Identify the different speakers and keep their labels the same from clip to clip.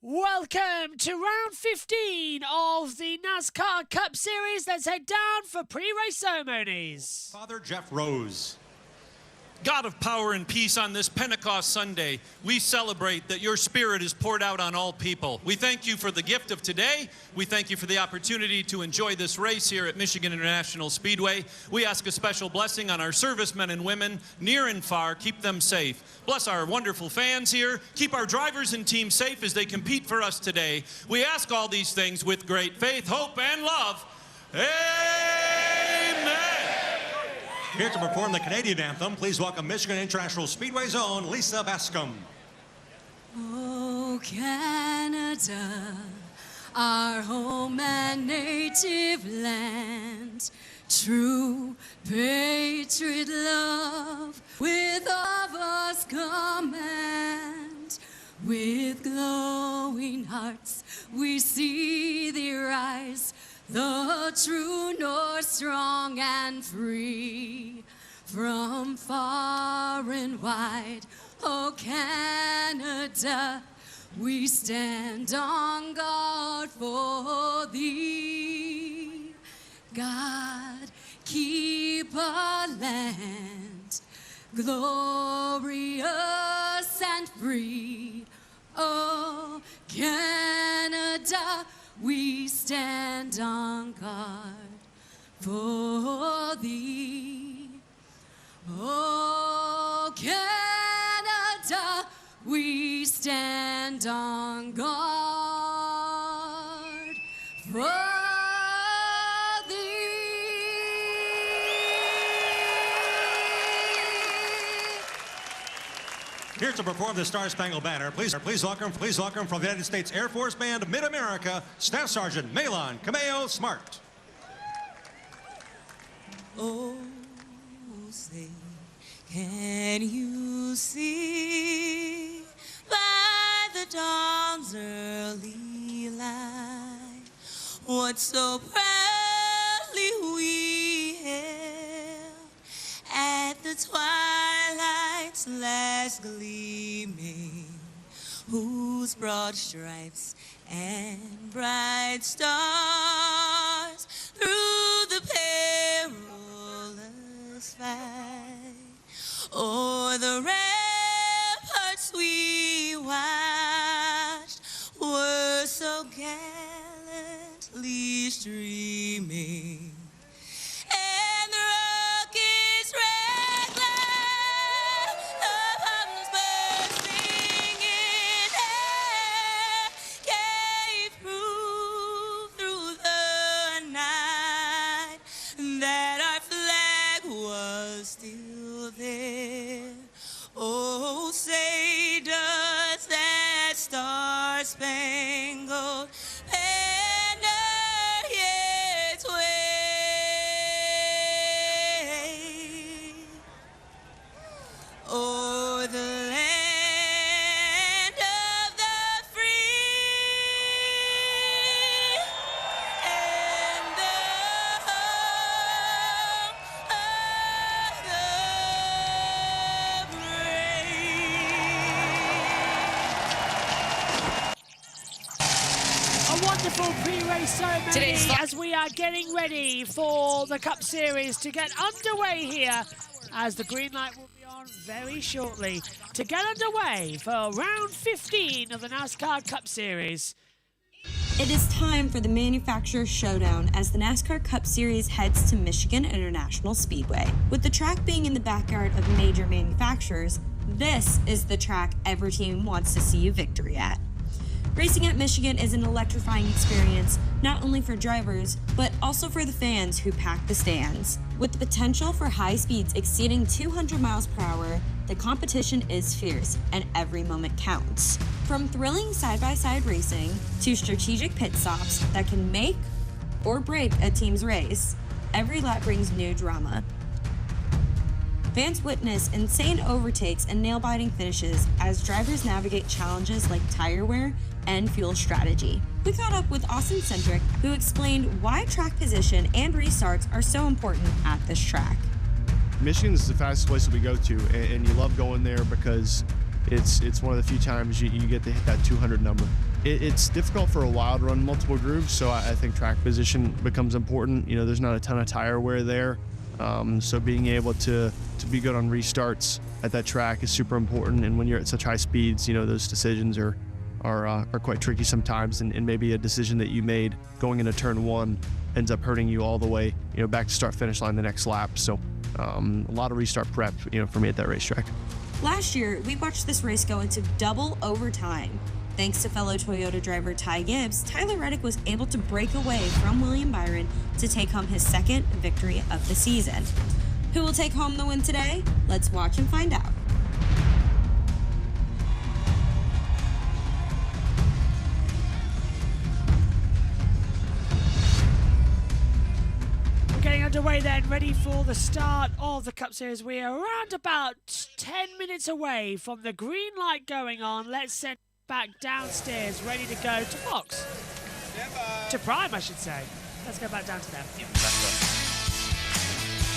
Speaker 1: Welcome to round 15 of the NASCAR Cup Series. Let's head down for pre-race ceremonies.
Speaker 2: Father Jeff Rose.
Speaker 3: God of power and peace, on this Pentecost Sunday, we celebrate that your spirit is poured out on all people. We thank you for the gift of today. We thank you for the opportunity to enjoy this race here at Michigan International Speedway. We ask a special blessing on our servicemen and women near and far. Keep them safe. Bless our wonderful fans here. Keep our drivers and team safe as they compete for us today. We ask all these things with great faith, hope, and love. Amen.
Speaker 2: Here to perform the Canadian anthem, please welcome Michigan International Speedway's own Lisa Bascom.
Speaker 4: Oh, Canada, our home and native land, true patriot love, with of us command. With glowing hearts, we see thee rise, the true North, strong and free. From far and wide, oh Canada, we stand on guard for thee. God, keep our land glorious and free. Oh Canada, we stand on guard for thee. Oh, Canada, we stand on guard for thee.
Speaker 2: Here to perform the Star Spangled Banner, please welcome from the United States Air Force Band, Mid-America, Staff Sergeant Malon Cameo Smart.
Speaker 4: Oh, say, can you see by the dawn's early light what so proudly we hailed at the twilight's last gleaming, whose broad stripes and bright stars through the perilous fight o'er the ramparts we watched were so gallantly streaming, and the rocket's red glare, the bombs bursting in air, gave proof through the night that our flag was still there. Oh, say does that star-spangled banner yet wave o'er the land of the free and the home of the
Speaker 1: A wonderful pre-race ceremony as we are getting ready for the Cup Series to get underway here, as the green light will be on on very shortly to get underway for round 15 of the NASCAR Cup Series.
Speaker 5: It is time for the Manufacturer Showdown as the NASCAR Cup Series heads to Michigan International Speedway. With the track being in the backyard of major manufacturers, this is the track every team wants to see a victory at. Racing at Michigan is an electrifying experience, not only for drivers, but also for the fans who pack the stands. With the potential for high speeds exceeding 200 miles per hour, the competition is fierce and every moment counts. From thrilling side-by-side racing to strategic pit stops that can make or break a team's race, every lap brings new drama. Fans witness insane overtakes and nail-biting finishes as drivers navigate challenges like tire wear and fuel strategy. We caught up with Austin Centric, who explained why track position and restarts are so important at this track.
Speaker 6: Michigan is the fastest place that we go to, and you love going there because it's one of the few times you get to hit that 200 number. It's difficult for a while to run multiple grooves, so I think track position becomes important. You know, there's not a ton of tire wear there, so being able to be good on restarts at that track is super important. And when you're at such high speeds, you know, those decisions are quite tricky sometimes, and maybe a decision that you made going into turn one ends up hurting you all the way, you know, back to start finish line the next lap. So a lot of restart prep, you know, for me at that racetrack.
Speaker 5: Last year, we watched this race go into double overtime. Thanks to fellow Toyota driver Ty Gibbs, Tyler Reddick was able to break away from William Byron to take home his second victory of the season. Who will take home the win today? Let's watch and find out.
Speaker 1: Getting underway then, ready for the start of the Cup Series. We are around about 10 minutes away from the green light going on. Let's send back downstairs, ready to go to Fox. To Prime, I should say. Let's go back down to them.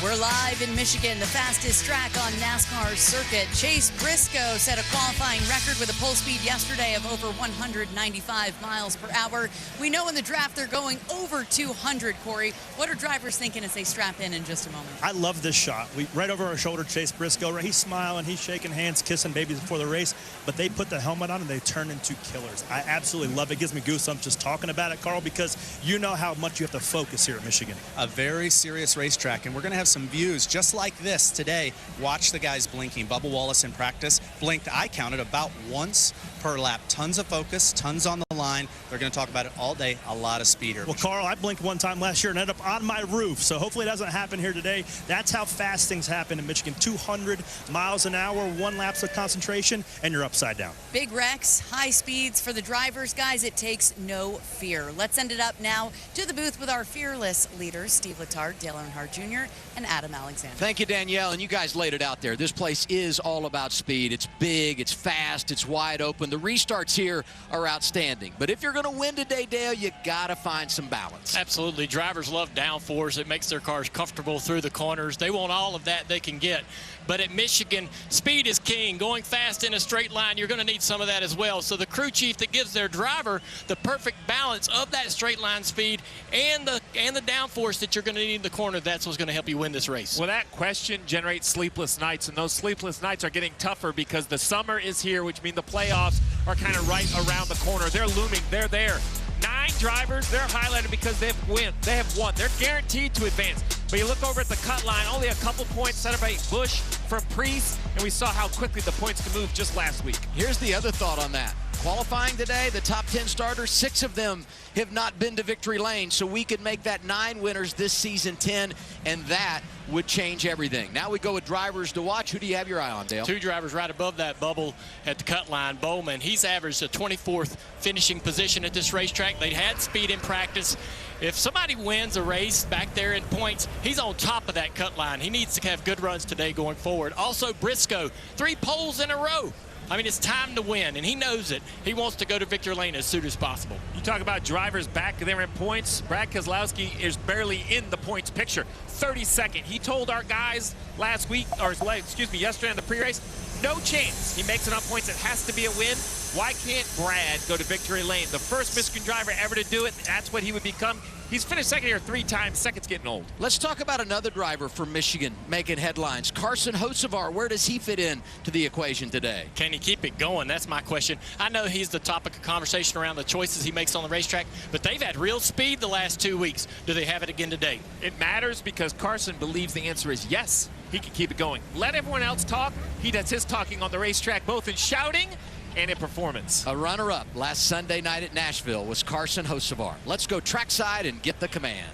Speaker 7: We're live in Michigan, the fastest track on NASCAR's circuit. Chase Briscoe set a qualifying record with a pole speed yesterday of over 195 miles per hour. We know in the draft they're going over 200, Corey. What are drivers thinking as they strap in just a moment?
Speaker 8: I love this shot. Right over our shoulder, Chase Briscoe. He's smiling, he's shaking hands, kissing babies before the race, but they put the helmet on and they turn into killers. I absolutely love it. It gives me goosebumps just talking about it, Carl, because you know how much you have to focus here at Michigan.
Speaker 9: A very serious racetrack, and we're going to have some views just like this today. Watch the guys blinking. Bubba Wallace in practice blinked, I counted, about once per lap. Tons of focus, tons on the line. They're going to talk about it all day. A lot of speed here.
Speaker 8: Well, Carl, I blinked one time last year and ended up on my roof, so hopefully it doesn't happen here today. That's how fast things happen in Michigan. 200 miles an hour, one lapse of concentration, and you're upside down.
Speaker 7: Big wrecks, high speeds for the drivers. Guys, it takes no fear. Let's end it up now to the booth with our fearless leaders, Steve Letarte, Dale Earnhardt Jr., and Adam Alexander.
Speaker 10: Thank you, Danielle, and you guys laid it out there. This place is all about speed. It's big, it's fast, it's wide open. The restarts here are outstanding. But if you're going to win today, Dale, you got to find some balance.
Speaker 11: Absolutely. Drivers love downforce. It makes their cars comfortable through the corners. They want all of that they can get. But at Michigan, speed is king. Going fast in a straight line, you're going to need some of that as well. So the crew chief that gives their driver the perfect balance of that straight line speed and the downforce that you're going to need in the corner, that's what's going to help you win this race.
Speaker 12: Well, that question generates sleepless nights, and those sleepless nights are getting tougher because the summer is here, which means the playoffs are kind of right around the corner. They're looming. They're there. 9 drivers, they're highlighted because they have won. They're guaranteed to advance. But you look over at the cut line, only a couple points separating Busch from Preece, and we saw how quickly the points can move just last week.
Speaker 10: Here's the other thought on that. Qualifying today, the top 10 starters, 6 of them have not been to victory lane, so we could make that 9 winners this season 10, and that would change everything. Now we go with drivers to watch. Who do you have your eye on, Dale?
Speaker 11: 2 drivers right above that bubble at the cut line. Bowman, he's averaged a 24th finishing position at this racetrack. They had speed in practice. If somebody wins a race back there in points, he's on top of that cut line. He needs to have good runs today going forward. Also, Briscoe, 3 poles in a row. I mean, it's time to win, and he knows it. He wants to go to victory lane as soon as possible.
Speaker 12: You talk about drivers back there in points. Brad Keselowski is barely in the points picture. 32nd. He told our guys last week, or excuse me, yesterday on the pre-race, no chance he makes it on points. It has to be a win. Why can't Brad go to victory lane? The first Michigan driver ever to do it, that's what he would become. He's finished second here 3 times. Second's getting old.
Speaker 10: Let's talk about another driver from Michigan making headlines. Carson Hocevar, where does he fit in to the equation today?
Speaker 11: Can he keep it going? That's my question. I know he's the topic of conversation around the choices he makes on the racetrack, but they've had real speed the last 2 weeks. Do they have it again today?
Speaker 12: It matters because Carson believes the answer is yes. He can keep it going. Let everyone else talk. He does his talking on the racetrack, both in shouting and in performance.
Speaker 10: A runner-up last Sunday night at Nashville was Carson Hocevar. Let's go trackside and get the command.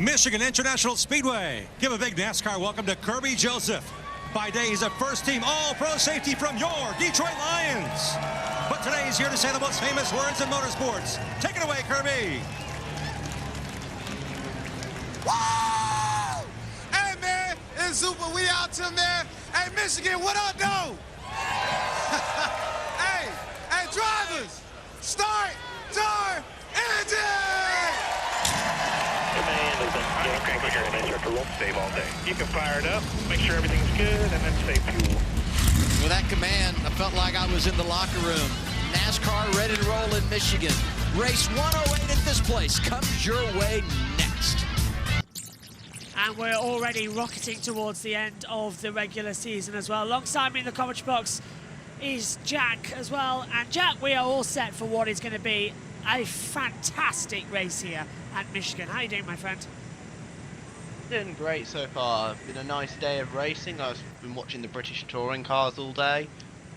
Speaker 2: Michigan International Speedway. Give a big NASCAR welcome to Kirby Joseph. By day, he's a first-team All-Pro safety from your Detroit Lions. But today, he's here to say the most famous words in motorsports. Take it away, Kirby.
Speaker 13: Woo! Hey, man, it's Super. We out here, man. Hey, Michigan, what up, though? hey, drivers, start, turn, engine!
Speaker 14: Save all day. You can fire it up, make sure everything's good, and then save fuel.
Speaker 10: With that command, I felt like I was in the locker room. NASCAR ready to roll in Michigan. Race 108 at this place comes your way next.
Speaker 1: And we're already rocketing towards the end of the regular season as well. Alongside me in the commentary box is Jack as well. And Jack, we are all set for what is going to be a fantastic race here at Michigan. How are you doing, my friend?
Speaker 15: Doing great so far. Been a nice day of racing. I've been watching the British touring cars all day.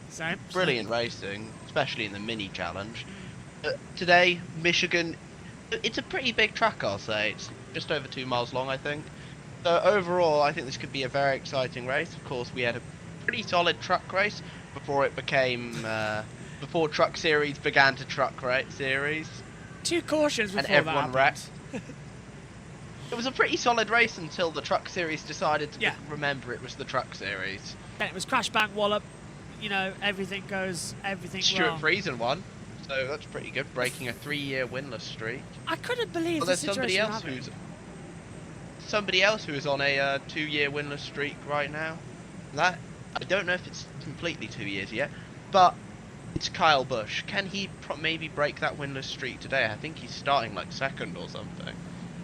Speaker 1: Same.
Speaker 15: Brilliant racing, especially in the mini challenge. Today, Michigan, it's a pretty big track, I'll say. It's just over 2 miles long, I think. So overall, I think this could be a very exciting race. Of course, we had a pretty solid truck race before it became, before Truck Series began to Truck Series.
Speaker 1: 2 cautions before
Speaker 15: and everyone
Speaker 1: that
Speaker 15: wrecked. It was a pretty solid race until the Truck Series decided to remember it was the Truck Series.
Speaker 1: And it was crash, bang, wallop. You know, everything wrong.
Speaker 15: Stuart Friesen won, so that's pretty good, breaking a 3-year winless streak.
Speaker 1: I couldn't believe
Speaker 15: there's somebody else who is on a 2-year winless streak right now. That I don't know if it's completely 2 years yet, but it's Kyle Busch. Can he maybe break that winless streak today? I think he's starting like second or something.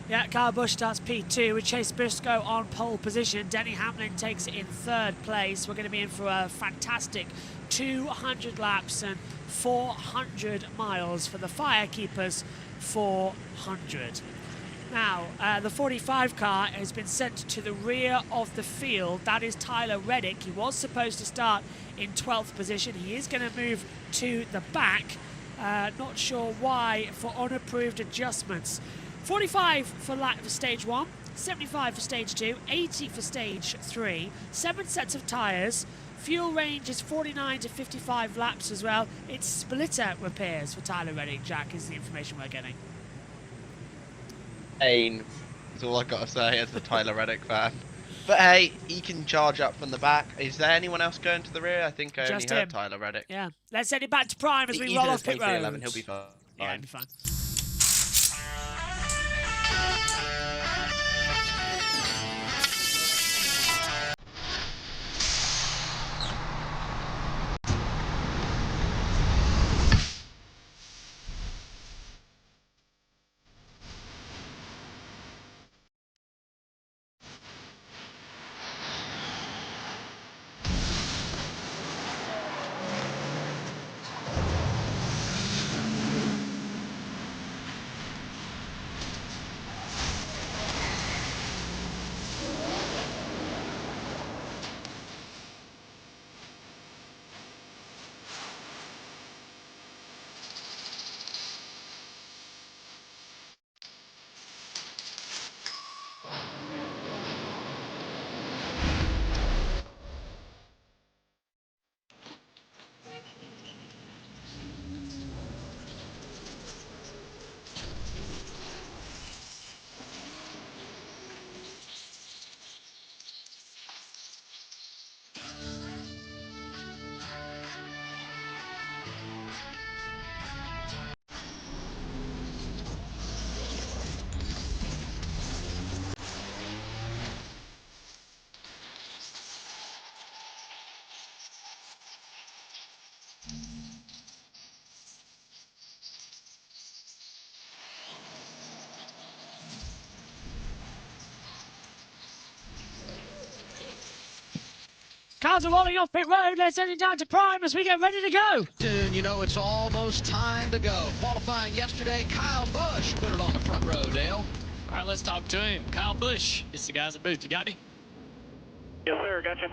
Speaker 1: Yeah, Kyle Busch starts P2 with Chase Briscoe on pole position. Denny Hamlin takes it in 3rd place. We're going to be in for a fantastic 200 laps and 400 miles for the Firekeepers 400. Now, the 45 car has been sent to the rear of the field. That is Tyler Reddick. He was supposed to start in 12th position. He is going to move to the back. Not sure why, for unapproved adjustments. 45 for stage 1, 75 for stage 2, 80 for stage 3, 7 sets of tyres. Fuel range is 49 to 55 laps as well. It's splitter repairs for Tyler Reddick, Jack, is the information we're getting.
Speaker 15: Pain is all I got to say as a Tyler Reddick fan. But hey, he can charge up from the back. Is there anyone else going to the rear? I think I only heard Tyler Reddick.
Speaker 1: Yeah, let's send it back to Prime as we roll off pit road.
Speaker 15: 11, he'll be fine.
Speaker 1: Yeah, he'll be fine. Cars are rolling off pit road. Let's send it down to prime as we get ready to go.
Speaker 10: Soon, you know it's almost time to go. Qualifying yesterday, Kyle Busch put it on the front row, Dale.
Speaker 11: All right, let's talk to him. Kyle Busch, it's the guys at booth. You got me?
Speaker 14: Yes, sir. Gotcha.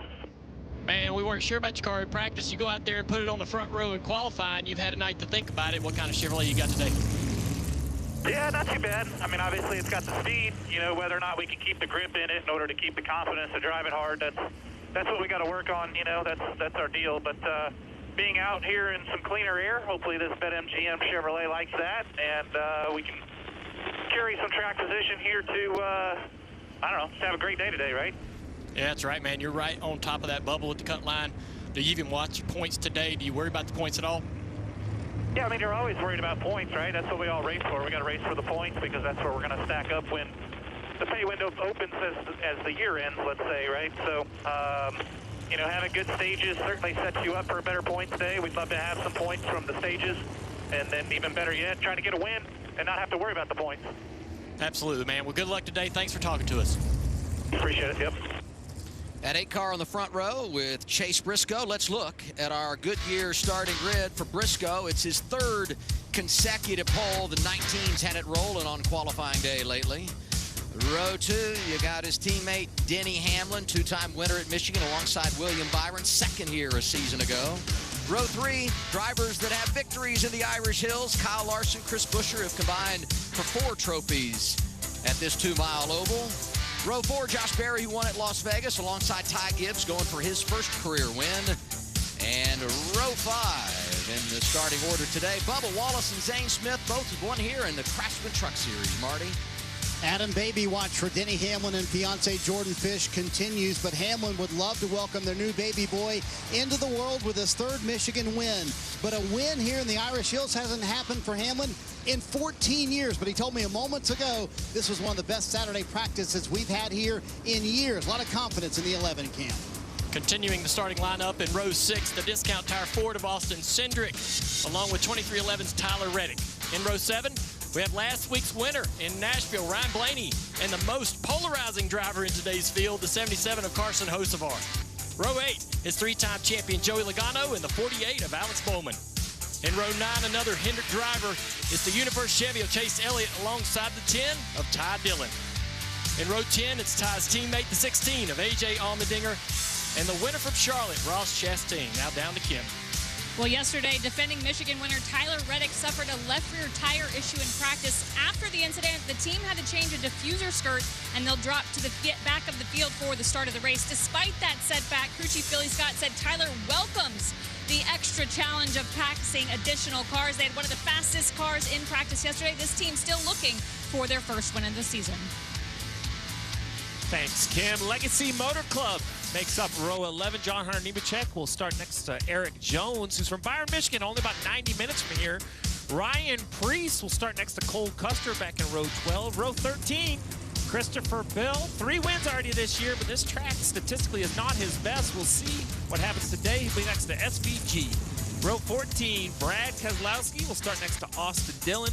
Speaker 11: Man, we weren't sure about your car in practice. You go out there and put it on the front row in qualifying. You've had a night to think about it. What kind of Chevrolet you got today?
Speaker 14: Yeah, not too bad. I mean, obviously it's got the speed. You know, whether or not we can keep the grip in it in order to keep the confidence to drive it hard. That's what we got to work on. You know, that's our deal. But being out here in some cleaner air, hopefully this BetMGM Chevrolet likes that, and we can carry some track position here to I don't know, just have a great day today, right?
Speaker 11: Yeah, that's right, man. You're right on top of that bubble at the cut line. Do you even watch your points today? Do you worry about the points at all?
Speaker 14: Yeah, I mean, you're always worried about points, right? That's what we all race for. We got to race for the points because that's where we're going to stack up when the pay window opens as the year ends, let's say, right? So, you know, having good stages certainly sets you up for a better points day. We'd love to have some points from the stages, and then even better yet, trying to get a win and not have to worry about the points.
Speaker 11: Absolutely, man. Well, good luck today. Thanks for talking to us.
Speaker 14: Appreciate it, yep.
Speaker 10: At 8 car on the front row with Chase Briscoe. Let's look at our Goodyear starting grid for Briscoe. It's his 3rd consecutive pole. The 19's had it rolling on qualifying day lately. Row 2, you got his teammate Denny Hamlin, 2-time winner at Michigan alongside William Byron, 2nd here a season ago. Row 3, drivers that have victories in the Irish Hills. Kyle Larson, Chris Buescher have combined for 4 trophies at this 2-mile oval. Row 4, Josh Berry, who won at Las Vegas alongside Ty Gibbs, going for his 1st career win. And row 5 in the starting order today, Bubba Wallace and Zane Smith, both have won here in the Craftsman Truck Series. Marty?
Speaker 16: Adam baby watch for Denny Hamlin and fiance Jordan Fish continues, but Hamlin would love to welcome their new baby boy into the world with his 3rd Michigan win. But a win here in the Irish Hills hasn't happened for Hamlin in 14 years. But he told me a moment ago this was one of the best Saturday practices we've had here in years. A lot of confidence in the 11 camp.
Speaker 11: Continuing the starting lineup in row 6, the Discount Tire Ford of Austin Cindric, along with 2311's Tyler Reddick. In row 7, we have last week's winner in Nashville, Ryan Blaney, and the most polarizing driver in today's field, the 77 of Carson Hocevar. Row 8 is 3-time champion Joey Logano and the 48 of Alex Bowman. In row 9, another Hendrick driver is the Universe Chevy of Chase Elliott alongside the 10 of Ty Dillon. In row 10, it's Ty's teammate, the 16 of AJ Allmendinger, and the winner from Charlotte, Ross Chastain. Now down to Kim.
Speaker 17: Well, yesterday, defending Michigan winner Tyler Reddick suffered a left rear tire issue in practice. After the incident, the team had to change a diffuser skirt, and they'll drop to the back of the field for the start of the race. Despite that setback, crew chief Billy Scott said Tyler welcomes the extra challenge of practicing additional cars. They had one of the fastest cars in practice yesterday. This team still looking for their 1st win of the season.
Speaker 12: Thanks, Kim. Legacy Motor Club makes up row 11. John Hunter Nemechek will start next to Eric Jones, who's from Byron, Michigan, only about 90 minutes from here. Ryan Priest will start next to Cole Custer back in row 12. Row 13, Christopher Bell. 3 wins already this year, but this track statistically is not his best. We'll see what happens today. He'll be next to SVG. Row 14, Brad Keselowski will start next to Austin Dillon.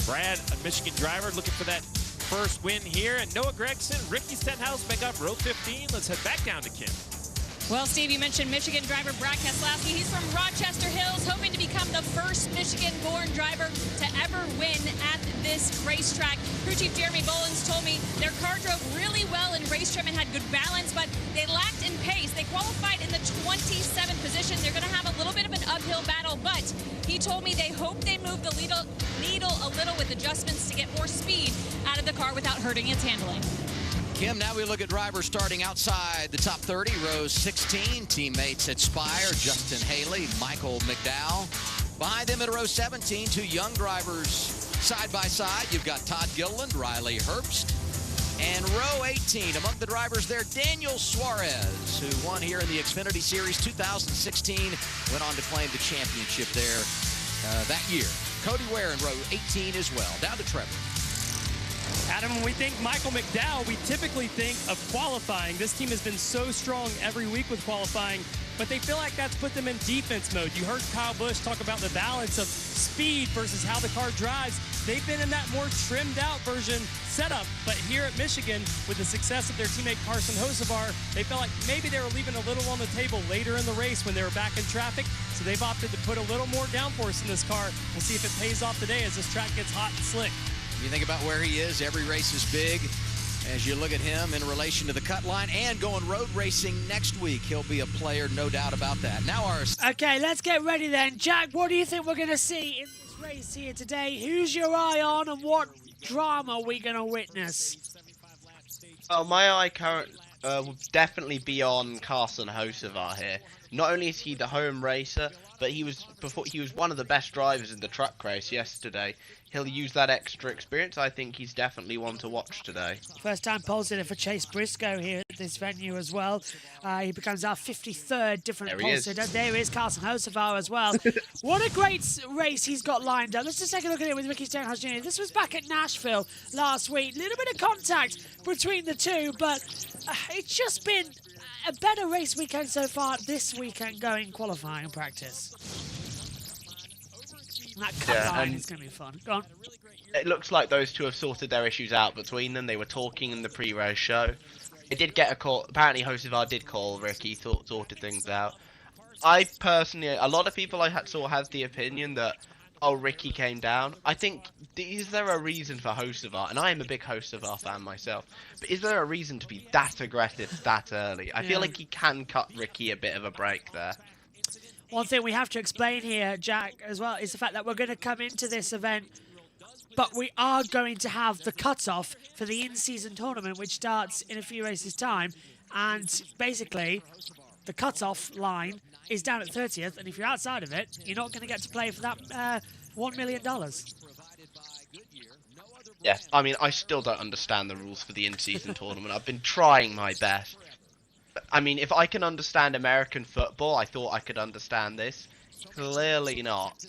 Speaker 12: Brad, a Michigan driver, looking for that 1st win here. And Noah Gregson, Ricky Stenhouse make up row 15. Let's head back down to Kim.
Speaker 17: Well, Steve, you mentioned Michigan driver Brad Keselowski. He's from Rochester Hills, hoping to become the first Michigan-born driver to ever win at this racetrack. Crew chief Jeremy Bolins told me their car drove really well in race trim and had good balance, but they lacked in pace. They qualified in the 27th position. They're going to have a little bit of an uphill battle, but he told me they hope they move the needle a little with adjustments to get more speed out of the car without hurting its handling.
Speaker 10: Kim, now we look at drivers starting outside the top 30, row 16. Teammates at Spire, Justin Haley, Michael McDowell. Behind them at row 17, 2 young drivers side by side. You've got Todd Gilliland, Riley Herbst. And row 18, among the drivers there, Daniel Suarez, who won here in the Xfinity Series 2016, went on to claim the championship there that year. Cody Ware in row 18 as well. Down to Trevor.
Speaker 18: Adam, when we think Michael McDowell, we typically think of qualifying. This team has been so strong every week with qualifying, but they feel like that's put them in defense mode. You heard Kyle Busch talk about the balance of speed versus how the car drives. they've been in that more trimmed out version setup. But here at Michigan, with the success of their teammate Carson Hocevar, they felt like maybe they were leaving a little on the table later in the race when they were back in traffic. So they've opted to put a little more downforce in this car. We'll see if it pays off today as this track gets hot and slick.
Speaker 10: You think about where he is, every race is big. As you look at him in relation to the cut line and going road racing next week, he'll be a player, no doubt about that. Now
Speaker 1: Okay, let's get ready then. Jack, what do you think we're going to see in this race here today? Who's your eye on and what drama are we going to witness?
Speaker 15: Oh, my eye will definitely be on Carson Hocevar here. Not only is he the home racer, but he was one of the best drivers in the truck race yesterday. He'll use that extra experience. I think he's definitely one to watch today.
Speaker 1: First time pole sitter for Chase Briscoe here at this venue as well. He becomes our 53rd different pole sitter. There is Carson Hocevar as well. What a great race he's got lined up. Let's just take a look at it with Ricky Stenhouse Jr. This was back at Nashville last week. A little bit of contact between the two, but it's just been a better race weekend so far this weekend going qualifying practice. That cut line is going to be fun. Go on.
Speaker 15: It looks like those two have sorted their issues out between them. They were talking in the pre-race show. They did get a call. Apparently, Hocevar did call Ricky, sorted things out. I personally, a lot of people I saw has the opinion that, oh, Ricky came down. I think, is there a reason for Hocevar? And I am a big Hocevar fan myself. But is there a reason to be that aggressive that early? I feel like he can cut Ricky a bit of a break there.
Speaker 1: One thing we have to explain here, Jack, as well, is the fact that we're going to come into this event, but we are going to have the cut-off for the in-season tournament, which starts in a few races' time. And basically, the cut-off line is down at 30th, and if you're outside of it, you're not going to get to play for that $1 million.
Speaker 15: Yeah, I mean, I still don't understand the rules for the in-season tournament. I've been trying my best. I mean, if I can understand American football, I thought I could understand this. Clearly not.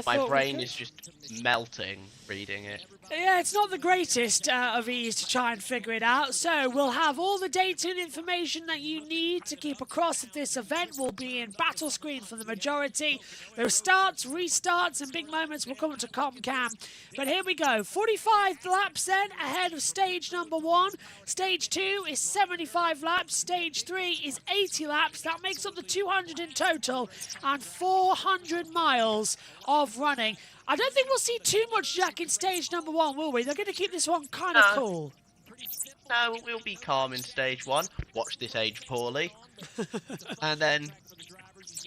Speaker 15: My brain is just melting reading it.
Speaker 1: Yeah, it's not the greatest of ease to try and figure it out. So we'll have all the data and information that you need to keep across at this event. Will be in battle screen for the majority. There are starts, restarts, and big moments will come to ComCam. But here we go. 45 laps then ahead of stage number 1. Stage 2 is 75 laps. Stage 3 is 80 laps. That makes up the 200 in total and 400 miles of running. I don't think we'll see too much, Jack, in stage number 1, will we? They're going to keep this one kind of cool.
Speaker 15: No, we'll be calm in stage 1. Watch this age poorly. And then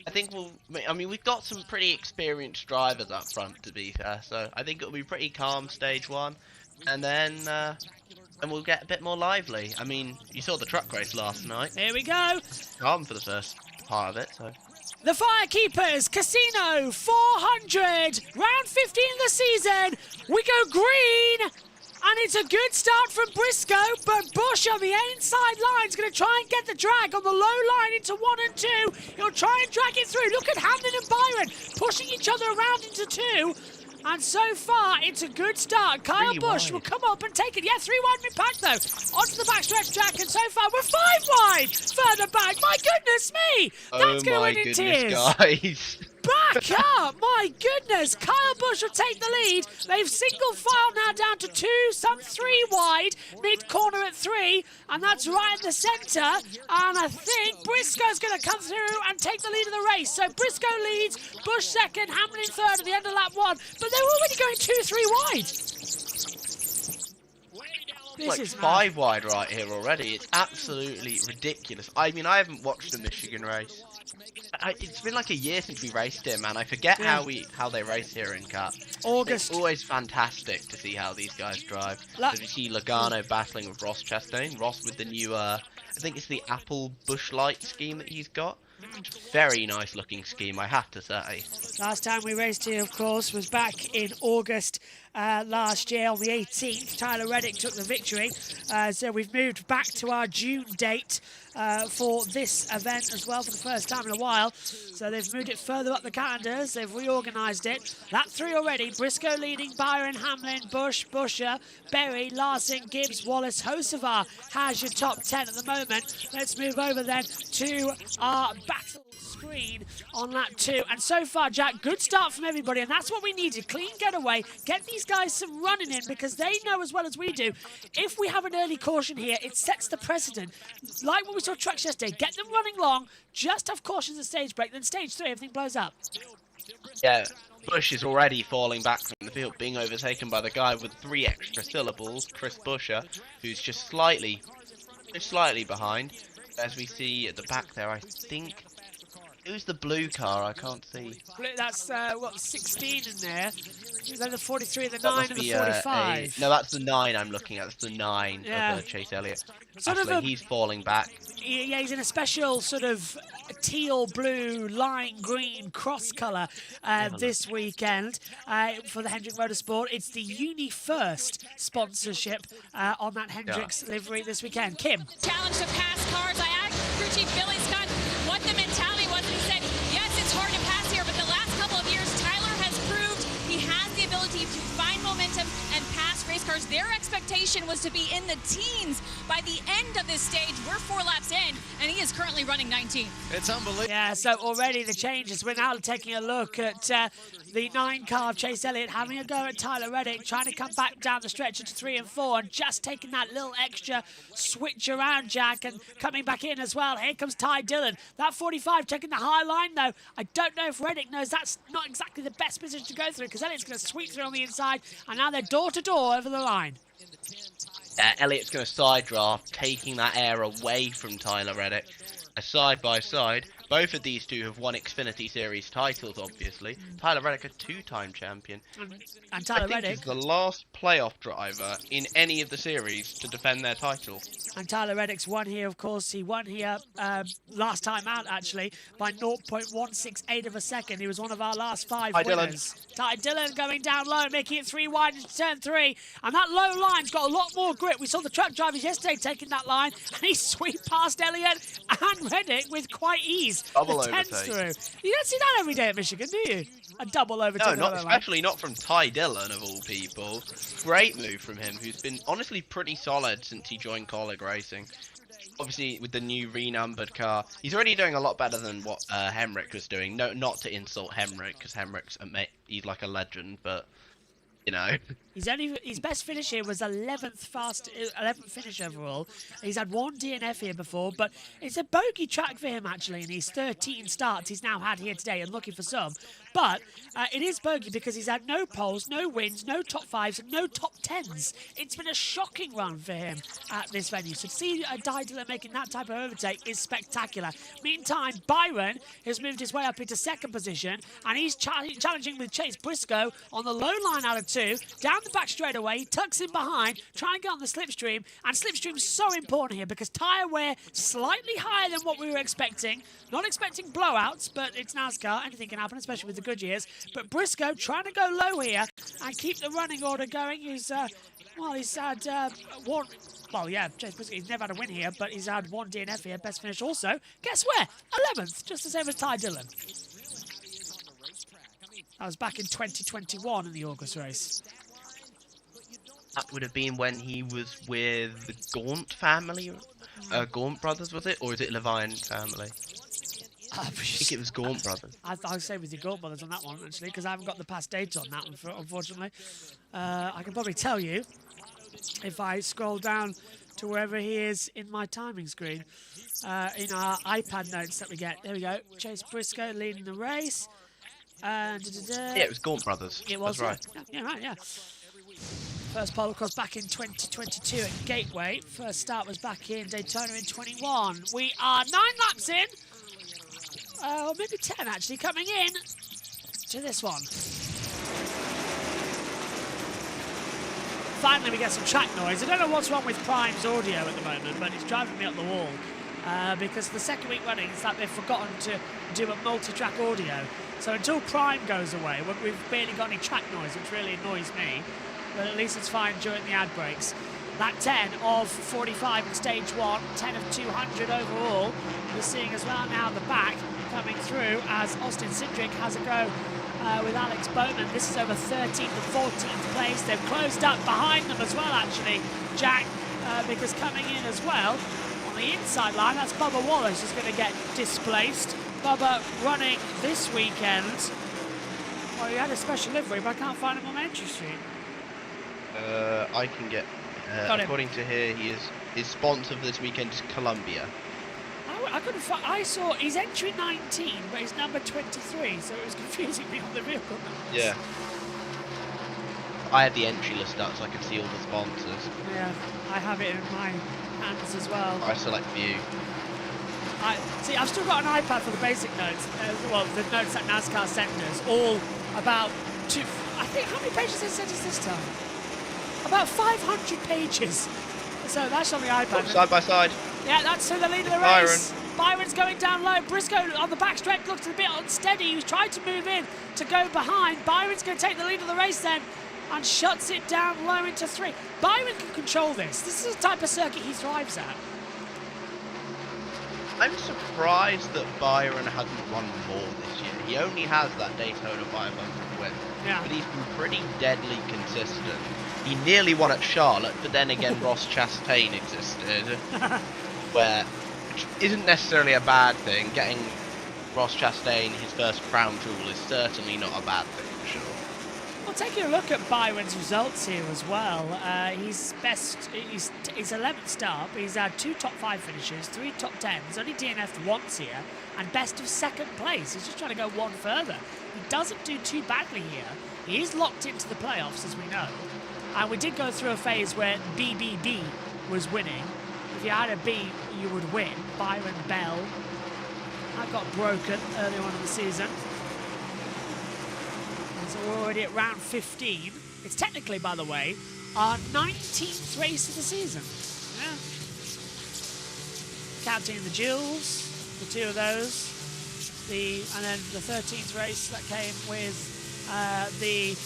Speaker 15: I think we've got some pretty experienced drivers up front, to be fair. So I think it'll be pretty calm stage 1. And then we'll get a bit more lively. I mean, you saw the truck race last night.
Speaker 1: Here we go.
Speaker 15: Calm for the first part of it, so...
Speaker 1: The Firekeepers, Casino, 400, round 15 of the season. We go green, and it's a good start from Briscoe, but Bush on the inside line is going to try and get the drag on the low line into 1 and 2. He'll try and drag it through. Look at Hamlin and Byron pushing each other around into 2. And so far, it's a good start. Kyle Busch will come up and take it. Yeah, 3 wide mid-pack, though. Onto the backstretch track, and so far, we're 5 wide further back. My goodness me! That's going to end in tears.
Speaker 15: Guys.
Speaker 1: Back up! My goodness! Kyle Busch will take the lead. They've single file now down to 2, some 3 wide. Mid-corner at 3, and that's right in the centre. And I think Briscoe's going to come through and take the lead of the race. So Briscoe leads, Busch second, Hamlin third at the end of lap 1. But they're already going 2-3 wide. This
Speaker 15: like
Speaker 1: is
Speaker 15: 5 wide right here already. It's absolutely ridiculous. I mean, I haven't watched the Michigan race. It's been like a year since we raced here, man. I forget how they race here in Cup.
Speaker 1: August.
Speaker 15: It's always fantastic to see how these guys drive. So you see Logano battling with Ross Chastain. Ross with the new, I think it's the Apple Bush Light scheme that he's got. Very nice looking scheme, I have to say.
Speaker 1: Last time we raced here, of course, was back in August last year on the 18th. Tyler Reddick took the victory. So we've moved back to our June date for this event as well for the first time in a while. So they've moved it further up the calendars. They've reorganised it. Lap 3 already. Briscoe leading, Byron, Hamlin, Bush, Busher, Berry, Larson, Gibbs, Wallace, Hocevar has your top 10 at the moment. Let's move over then to our battle screen on lap 2. And so far, Jack, good start from everybody, and that's what we needed. Clean getaway, get these guys some running in, because they know as well as we do, if we have an early caution here, it sets the precedent. Like what we saw trucks yesterday, get them running long, just have cautions at stage break, then stage 3, everything blows up.
Speaker 15: Yeah, Bush is already falling back from the field, being overtaken by the guy with 3 extra syllables, Chris Busher, who's just slightly behind. As we see at the back there, I think... Who's the blue car? I can't see.
Speaker 1: That's, what, 16 in there? Is that the 43, the 9, and the 45?
Speaker 15: No, that's the 9 I'm looking at. That's the 9 of Chase Elliott. He's falling back.
Speaker 1: Yeah, he's in a special sort of teal, blue, lime green cross colour this weekend for the Hendrick Motorsport. It's the UniFirst sponsorship on that Hendricks livery this weekend. Kim?
Speaker 17: Challenge to pass cars. I asked crew chief Billy Scott what the mentality was, and he said, yes, it's hard to pass here, but the last couple of years, Tyler has proved he has the ability to find momentum and pass race cars. Their expectation was to be in the teens by the end of this stage. We're 4 laps in, and he is currently running 19.
Speaker 10: It's unbelievable.
Speaker 1: Yeah, so already the changes. We're now taking a look at the 9 car of Chase Elliott having a go at Tyler Reddick, trying to come back down the stretch into 3 and 4, and just taking that little extra switch around, Jack, and coming back in as well. Here comes Ty Dillon. That 45 taking the high line, though. I don't know if Reddick knows that's not exactly the best position to go through, because Elliott's going to sweep through on the inside, and now they're door-to-door over the line.
Speaker 15: Elliott's going to side draft, taking that air away from Tyler Reddick. Side by side, both of these two have won Xfinity Series titles, obviously. Tyler Reddick, a 2-time champion.
Speaker 1: And Tyler Reddick
Speaker 15: is the last playoff driver in any of the series to defend their title.
Speaker 1: And Tyler Reddick's won here, of course. He won here last time out, actually, by 0.168 of a second. He was one of our last 5 winners. Ty Dillon going down low, making it 3 wide into turn 3. And that low line's got a lot more grip. We saw the truck drivers yesterday taking that line, and he swept past Elliott and Reddick with quite ease.
Speaker 15: Double
Speaker 1: the 10's
Speaker 15: overtake.
Speaker 1: through. You don't see that every day at Michigan, do you? A double overtake.
Speaker 15: No, especially not from Ty Dillon, of all people. Great move from him, who's been honestly pretty solid since he joined Colleague Racing. Obviously, with the new renumbered car, he's already doing a lot better than what Hemrick was doing. No, not to insult Hemrick, because Hemrick's he's like a legend, but you know.
Speaker 1: His best finish here was 11th finish overall. He's had 1 DNF here before, but it's a bogey track for him actually in his 13 starts he's now had here today and looking for some. But it is bogey because he's had no poles, no wins, no top 5s, and no top 10s. It's been a shocking run for him at this venue. So to see Ty Dillon making that type of overtake is spectacular. Meantime, Byron has moved his way up into 2nd position, and he's challenging with Chase Briscoe on the low line out of 2, down the back straight away. He tucks in behind, trying to get on the slipstream, and slipstream's so important here because tyre wear slightly higher than what we were expecting. Not expecting blowouts, but it's NASCAR. Anything can happen, especially with the Goodyears. But Briscoe trying to go low here and keep the running order going. He's had one. Well, yeah, Chase Briscoe, he's never had a win here, but he's had 1 DNF here. Best finish also. Guess where? 11th, just the same as Ty Dillon. That was back in 2021 in the August race.
Speaker 15: That would have been when he was with the Gaunt family, Gaunt brothers, was it? Or is it Levine family? I think it was Gaunt brothers.
Speaker 1: I'll say with the Gaunt brothers on that one, actually, because I haven't got the past dates on that one, unfortunately. I can probably tell you if I scroll down to wherever he is in my timing screen, in our iPad notes that we get. There we go. Chase Briscoe leading the race.
Speaker 15: Yeah, it was Gaunt brothers.
Speaker 1: It was,
Speaker 15: right.
Speaker 1: Yeah, right, yeah. First pole, of course, back in 2022 at Gateway. First start was back in Daytona in 21. We are 9 laps in. Or maybe 10, actually, coming in to this one. Finally, we get some track noise. I don't know what's wrong with Prime's audio at the moment, but it's driving me up the wall. Because the second week running, it's like they've forgotten to do a multi-track audio. So until Prime goes away, we've barely got any track noise, which really annoys me. But at least it's fine during the ad breaks. That 10 of 45 in stage 1, 10 of 200 overall. We're seeing as well now the back coming through as Austin Cindric has a go with Alex Bowman. This is over 13th and 14th place. They've closed up behind them as well, actually, Jack, because coming in as well on the inside line, that's Bubba Wallace who's going to get displaced. Bubba running this weekend. Well, he had a special livery, but I can't find him on entry street.
Speaker 15: I can get. According to here, his sponsor for this weekend is Columbia.
Speaker 1: I couldn't find. I saw he's entry 19, but he's number 23, so it was confusing me on the vehicle numbers.
Speaker 15: Yeah. I had the entry list up so I could see all the sponsors.
Speaker 1: Yeah, I have it in my hands as well.
Speaker 15: I select view.
Speaker 1: See, I've still got an iPad for the basic notes. Well, the notes that NASCAR sent us, all about I think, how many pages they sent us this time? About 500 pages. So that's on the iPad.
Speaker 15: Side by side.
Speaker 1: Yeah, that's to the lead of the race. Byron's going down low. Briscoe on the backstretch looks a bit unsteady. He was trying to move in to go behind. Byron's going to take the lead of the race then and shuts it down low into 3. Byron can control this. This is the type of circuit he thrives at.
Speaker 15: I'm surprised that Byron hasn't won more this year. He only has that Daytona 500 win.
Speaker 1: Yeah.
Speaker 15: But he's been pretty deadly consistent. He nearly won at Charlotte, but then again Ross Chastain existed, which isn't necessarily a bad thing. Getting Ross Chastain his first crown jewel is certainly not a bad thing, for sure.
Speaker 1: Well, taking a look at Byron's results here as well, he's 11th start, but he's had 2 top 5 finishes, 3 top 10s, only DNF'd once here, and best of 2nd place. He's just trying to go one further. He doesn't do too badly here. He is locked into the playoffs, as we know. And we did go through a phase where BBB was winning. If you had a B, you would win. Byron Bell. That got broken early on in the season. So we're already at round 15. It's technically, by the way, our 19th race of the season. Yeah. Counting the duels, the 2 of those. And then the 13th race that came with the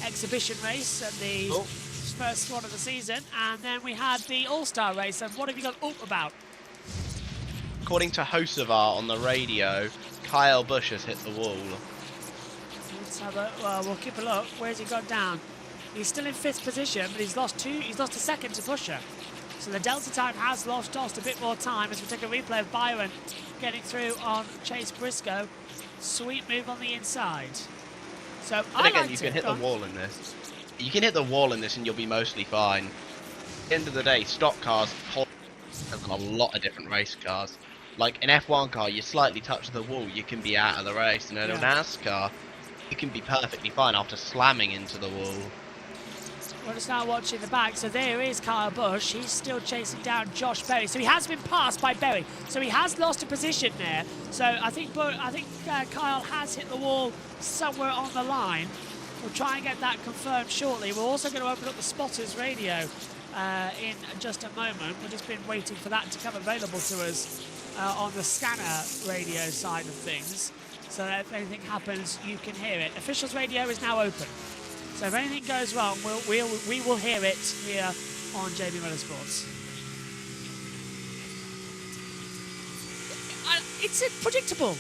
Speaker 1: exhibition race and the first one of the season, and then we had the All-Star race. And what have you got about?
Speaker 15: According to Hocevar on the radio, Kyle Busch has hit the wall.
Speaker 1: Let's have we'll keep a look. Where's he gone down? He's still in 5th position, but he's lost 2. He's lost a second to Buescher. So the Delta time has lost a bit more time as we take a replay of Byron getting through on Chase Briscoe. Sweet move on the inside. So
Speaker 15: and again, you can hit the wall in this. You can hit the wall in this and you'll be mostly fine. At the end of the day, stock cars have got a lot of different race cars. Like an F1 car, you slightly touch the wall, you can be out of the race. And in a NASCAR, you can be perfectly fine after slamming into the wall.
Speaker 1: We're just now watching the back. So there is Kyle Busch. He's still chasing down Josh Berry. So he has been passed by Berry. So he has lost a position there. So I think Kyle has hit the wall somewhere on the line. We'll try and get that confirmed shortly. We're also going to open up the spotters radio in just a moment. We've just been waiting for that to come available to us on the scanner radio side of things. So that if anything happens, you can hear it. Officials radio is now open. So if anything goes wrong, we will hear it here on JB Motorsports. It's predictable.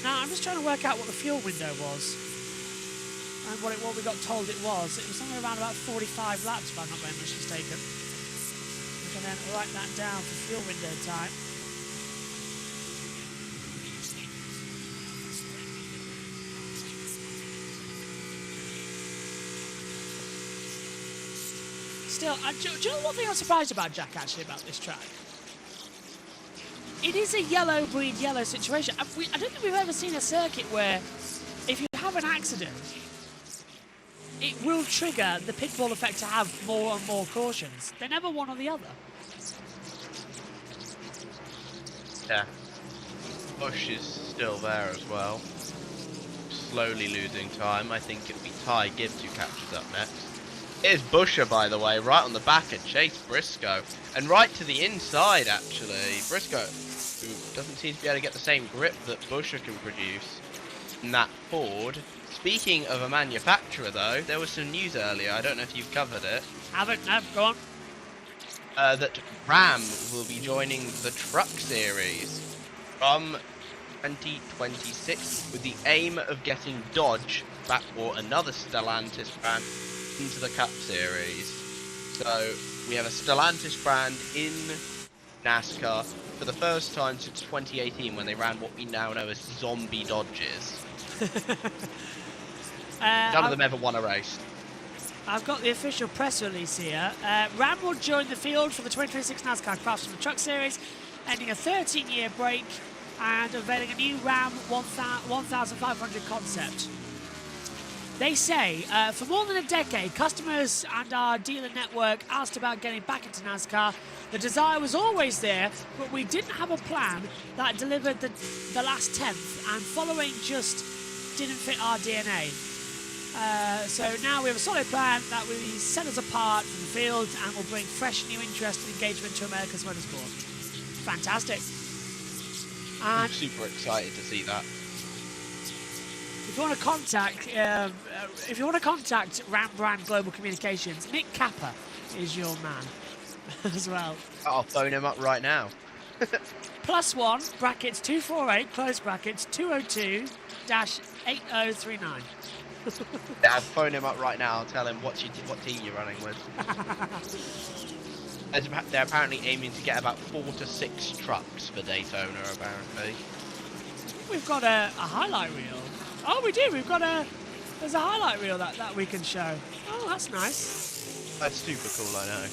Speaker 1: Now I'm just trying to work out what the fuel window was and what we got told it was. It was somewhere around about 45 laps, if I'm not very much mistaken. We can then write that down for fuel window time. Still, do you know one thing I'm surprised about, Jack, actually, about this track? It is a yellow breed yellow situation. I don't think we've ever seen a circuit where if you have an accident, it will trigger the pitbull effect to have more and more cautions. They're never one or the other.
Speaker 15: Yeah. Busch is still there as well. Slowly losing time. I think it'll be Ty Gibbs who catches up next. Here's Buescher, by the way, right on the back of Chase Briscoe. And right to the inside, actually. Briscoe, who doesn't seem to be able to get the same grip that Buescher can produce in that Ford. Speaking of a manufacturer, though, there was some news earlier. I don't know if you've covered it.
Speaker 1: Haven't, no, go on.
Speaker 15: That Ram will be joining the Truck Series from 2026 with the aim of getting Dodge back, or another Stellantis brand, into the Cup Series. So we have a Stellantis brand in NASCAR for the first time since 2018 when they ran what we now know as zombie Dodges. None of them ever won a race.
Speaker 1: I've got the official press release here. Ram will join the field for the 2026 NASCAR Craftsman Truck Series, ending a 13-year break and unveiling a new Ram 1500 concept. They say, for more than a decade, customers and our dealer network asked about getting back into NASCAR. The desire was always there, but we didn't have a plan that delivered the last 10th, and following just didn't fit our DNA. So now we have a solid plan that will set us apart from the field and will bring fresh new interest and engagement to America's motorsport. Fantastic. And
Speaker 15: I'm super excited to see that.
Speaker 1: If you want to contact Ram Brand Global Communications, Nick Kappa is your man as well.
Speaker 15: I'll phone him up right now.
Speaker 1: +1 brackets 248 close brackets 202-8039.
Speaker 15: Yeah, I'll phone him up right now. I'll tell him what team you're running with. They're apparently aiming to get about 4 to 6 trucks for Daytona, apparently.
Speaker 1: We've got a highlight reel. Oh, we do. There's a highlight reel that we can show. Oh, that's nice.
Speaker 15: That's super cool, I know.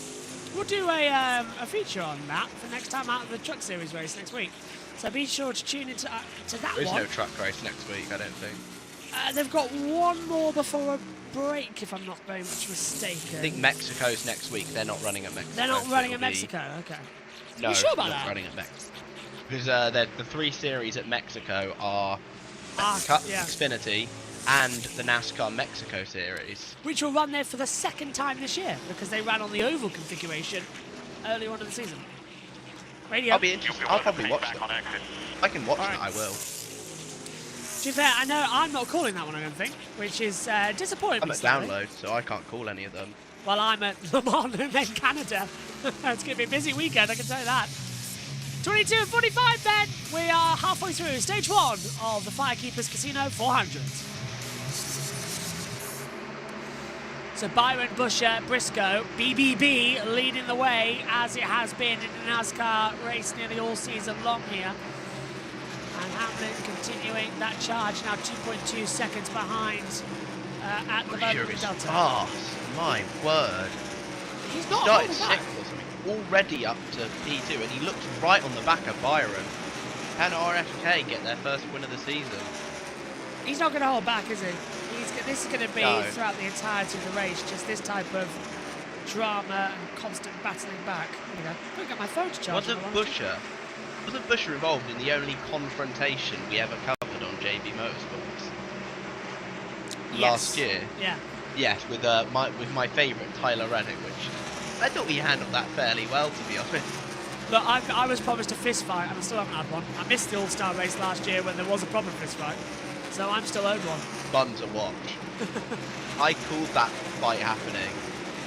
Speaker 1: We'll do a feature on that for next time out of the Truck Series race next week. So be sure to tune into that
Speaker 15: There's
Speaker 1: one.
Speaker 15: no truck race next week, I don't think.
Speaker 1: They've got one more before a break, if I'm not very much mistaken.
Speaker 15: I think Mexico's next week. They're not running at Mexico.
Speaker 1: They're not running at Mexico, okay.
Speaker 15: No,
Speaker 1: you sure about
Speaker 15: not
Speaker 1: that?
Speaker 15: running at Mexico. Because the 3 series at Mexico are Xfinity and the NASCAR Mexico Series.
Speaker 1: Which will run there for the second time this year, because they ran on the oval configuration earlier on in the season. Radio.
Speaker 15: I'll be interested. I'll probably watch them. I can watch it, I will.
Speaker 1: To be fair, I know I'm not calling that one, I don't think, which is disappointing.
Speaker 15: I'm at download, so I can't call any of them.
Speaker 1: Well, I'm at Le Mans and then Canada. It's going to be a busy weekend, I can tell you that. 22:45 then. We are halfway through stage 1 of the Firekeepers Casino 400. So Byron, Busher, Briscoe, BBB leading the way as it has been in the NASCAR race nearly all season long here. And Hamlin continuing that charge, now 2.2 seconds behind at the moment of the Delta.
Speaker 15: Oh, my word.
Speaker 1: He's not
Speaker 15: started
Speaker 1: holding back.
Speaker 15: 6th or something, already up to P2, and he looks right on the back of Byron. Can RFK get their first win of the season?
Speaker 1: He's not going to hold back, is he? This is going to be
Speaker 15: No.
Speaker 1: throughout the entirety of the race, just this type of drama and constant battling back. There we go. I've got my phone to charge.
Speaker 15: Wasn't Busher involved in the only confrontation we ever covered on JBMotorsports? Last year?
Speaker 1: Yeah.
Speaker 15: Yes, with my favourite Tyler Reddick, which I thought he handled that fairly well, to be honest.
Speaker 1: Look, I was promised a fist fight, and I still haven't had one. I missed the All-Star race last year when there was a proper fist fight, so I'm still owed one.
Speaker 15: Fun to watch. I called that fight happening.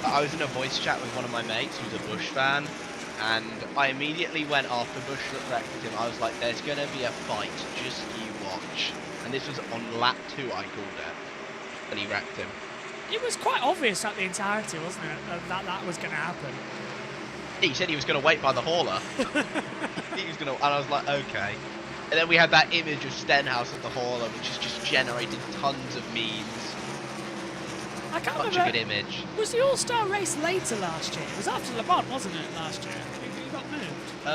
Speaker 15: I was in a voice chat with one of my mates who's a Bush fan, and I immediately went after Bush wrecked him. I was like, there's going to be a fight, just you watch. And this was on lap 2 I called it, and he wrecked him.
Speaker 1: It was quite obvious at the entirety, wasn't it, that was going to happen.
Speaker 15: He said he was going to wait by the hauler. He was going to, and I was like, okay. And then we had that image of Stenhouse at the hauler, which has just generated tons of memes.
Speaker 1: I can't
Speaker 15: Such
Speaker 1: remember.
Speaker 15: a good image.
Speaker 1: Was the All-Star race later last year? It was after Le Mans, wasn't it, last year? It got moved.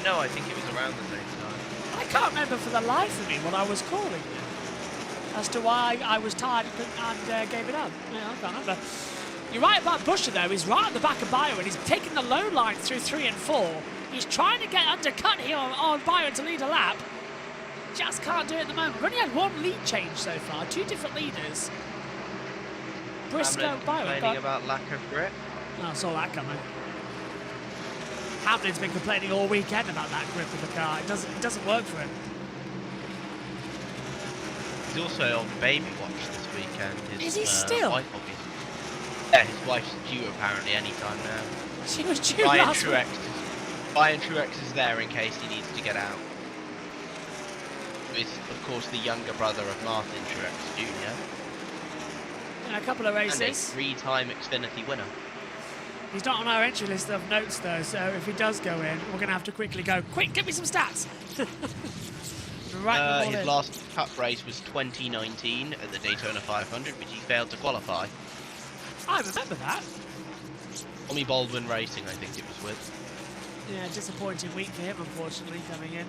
Speaker 15: No, I think it was around the same time.
Speaker 1: I can't remember for the life of me what I was calling it. As to why I was tired and gave it up. Yeah, I can't remember. You're right about Busher, though. He's right at the back of Byron. He's taking the low line through 3 and 4. He's trying to get undercut here on Byron to lead a lap. Just can't do it at the moment. We've only had one lead change so far. 2 different leaders. Briscoe, Byron.
Speaker 15: Complaining about lack of grip.
Speaker 1: Oh, I saw that coming. Hamlin's been complaining all weekend about that grip of the car. It doesn't work for him.
Speaker 15: He's also on baby watch this weekend.
Speaker 1: Is he still?
Speaker 15: Wife, yeah, his wife's due apparently any time now.
Speaker 1: She was due
Speaker 15: Ryan
Speaker 1: last week.
Speaker 15: Truex is there in case he needs to get out. With, of course, the younger brother of Martin Truex Jr.
Speaker 1: In a couple of races.
Speaker 15: And a 3-time Xfinity winner.
Speaker 1: He's not on our entry list of notes, though, so if he does go in, we're going to have to quickly go, quick, give me some stats!
Speaker 15: His last Cup race was 2019 at the Daytona 500, which he failed to qualify.
Speaker 1: I remember that.
Speaker 15: Tommy Baldwin Racing, I think it was with.
Speaker 1: Yeah, disappointing week for him, unfortunately, coming in.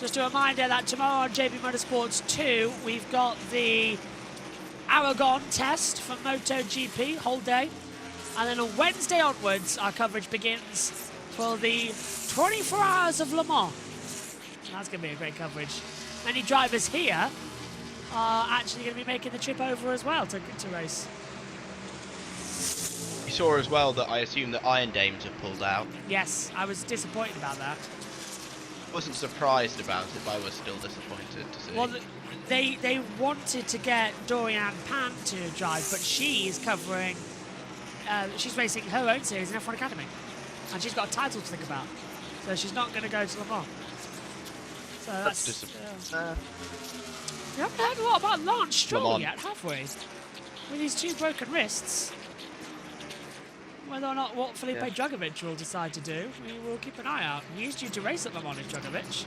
Speaker 1: Just a reminder that tomorrow on JB Motorsports 2, we've got the Aragon test from MotoGP, whole day. And then on Wednesday onwards, our coverage begins for the 24 Hours of Le Mans. That's going to be a great coverage. Many drivers here are actually going to be making the trip over as well to race.
Speaker 15: You saw as well that I assume that Iron Dames have pulled out.
Speaker 1: Yes, I was disappointed about that.
Speaker 15: I wasn't surprised about it, but I was still disappointed to see.
Speaker 1: Well, they wanted to get Dorian Pan to drive, but she's covering... she's racing her own series in F1 Academy. And she's got a title to think about. So she's not going to go to Le Mans. So that's disappointing. We haven't heard a lot about Lance Stroll yet, have we? With his 2 broken wrists. Whether or not what Felipe Drugovich will decide to do, we will keep an eye out. He's due to race at Le Mans in Drugovich.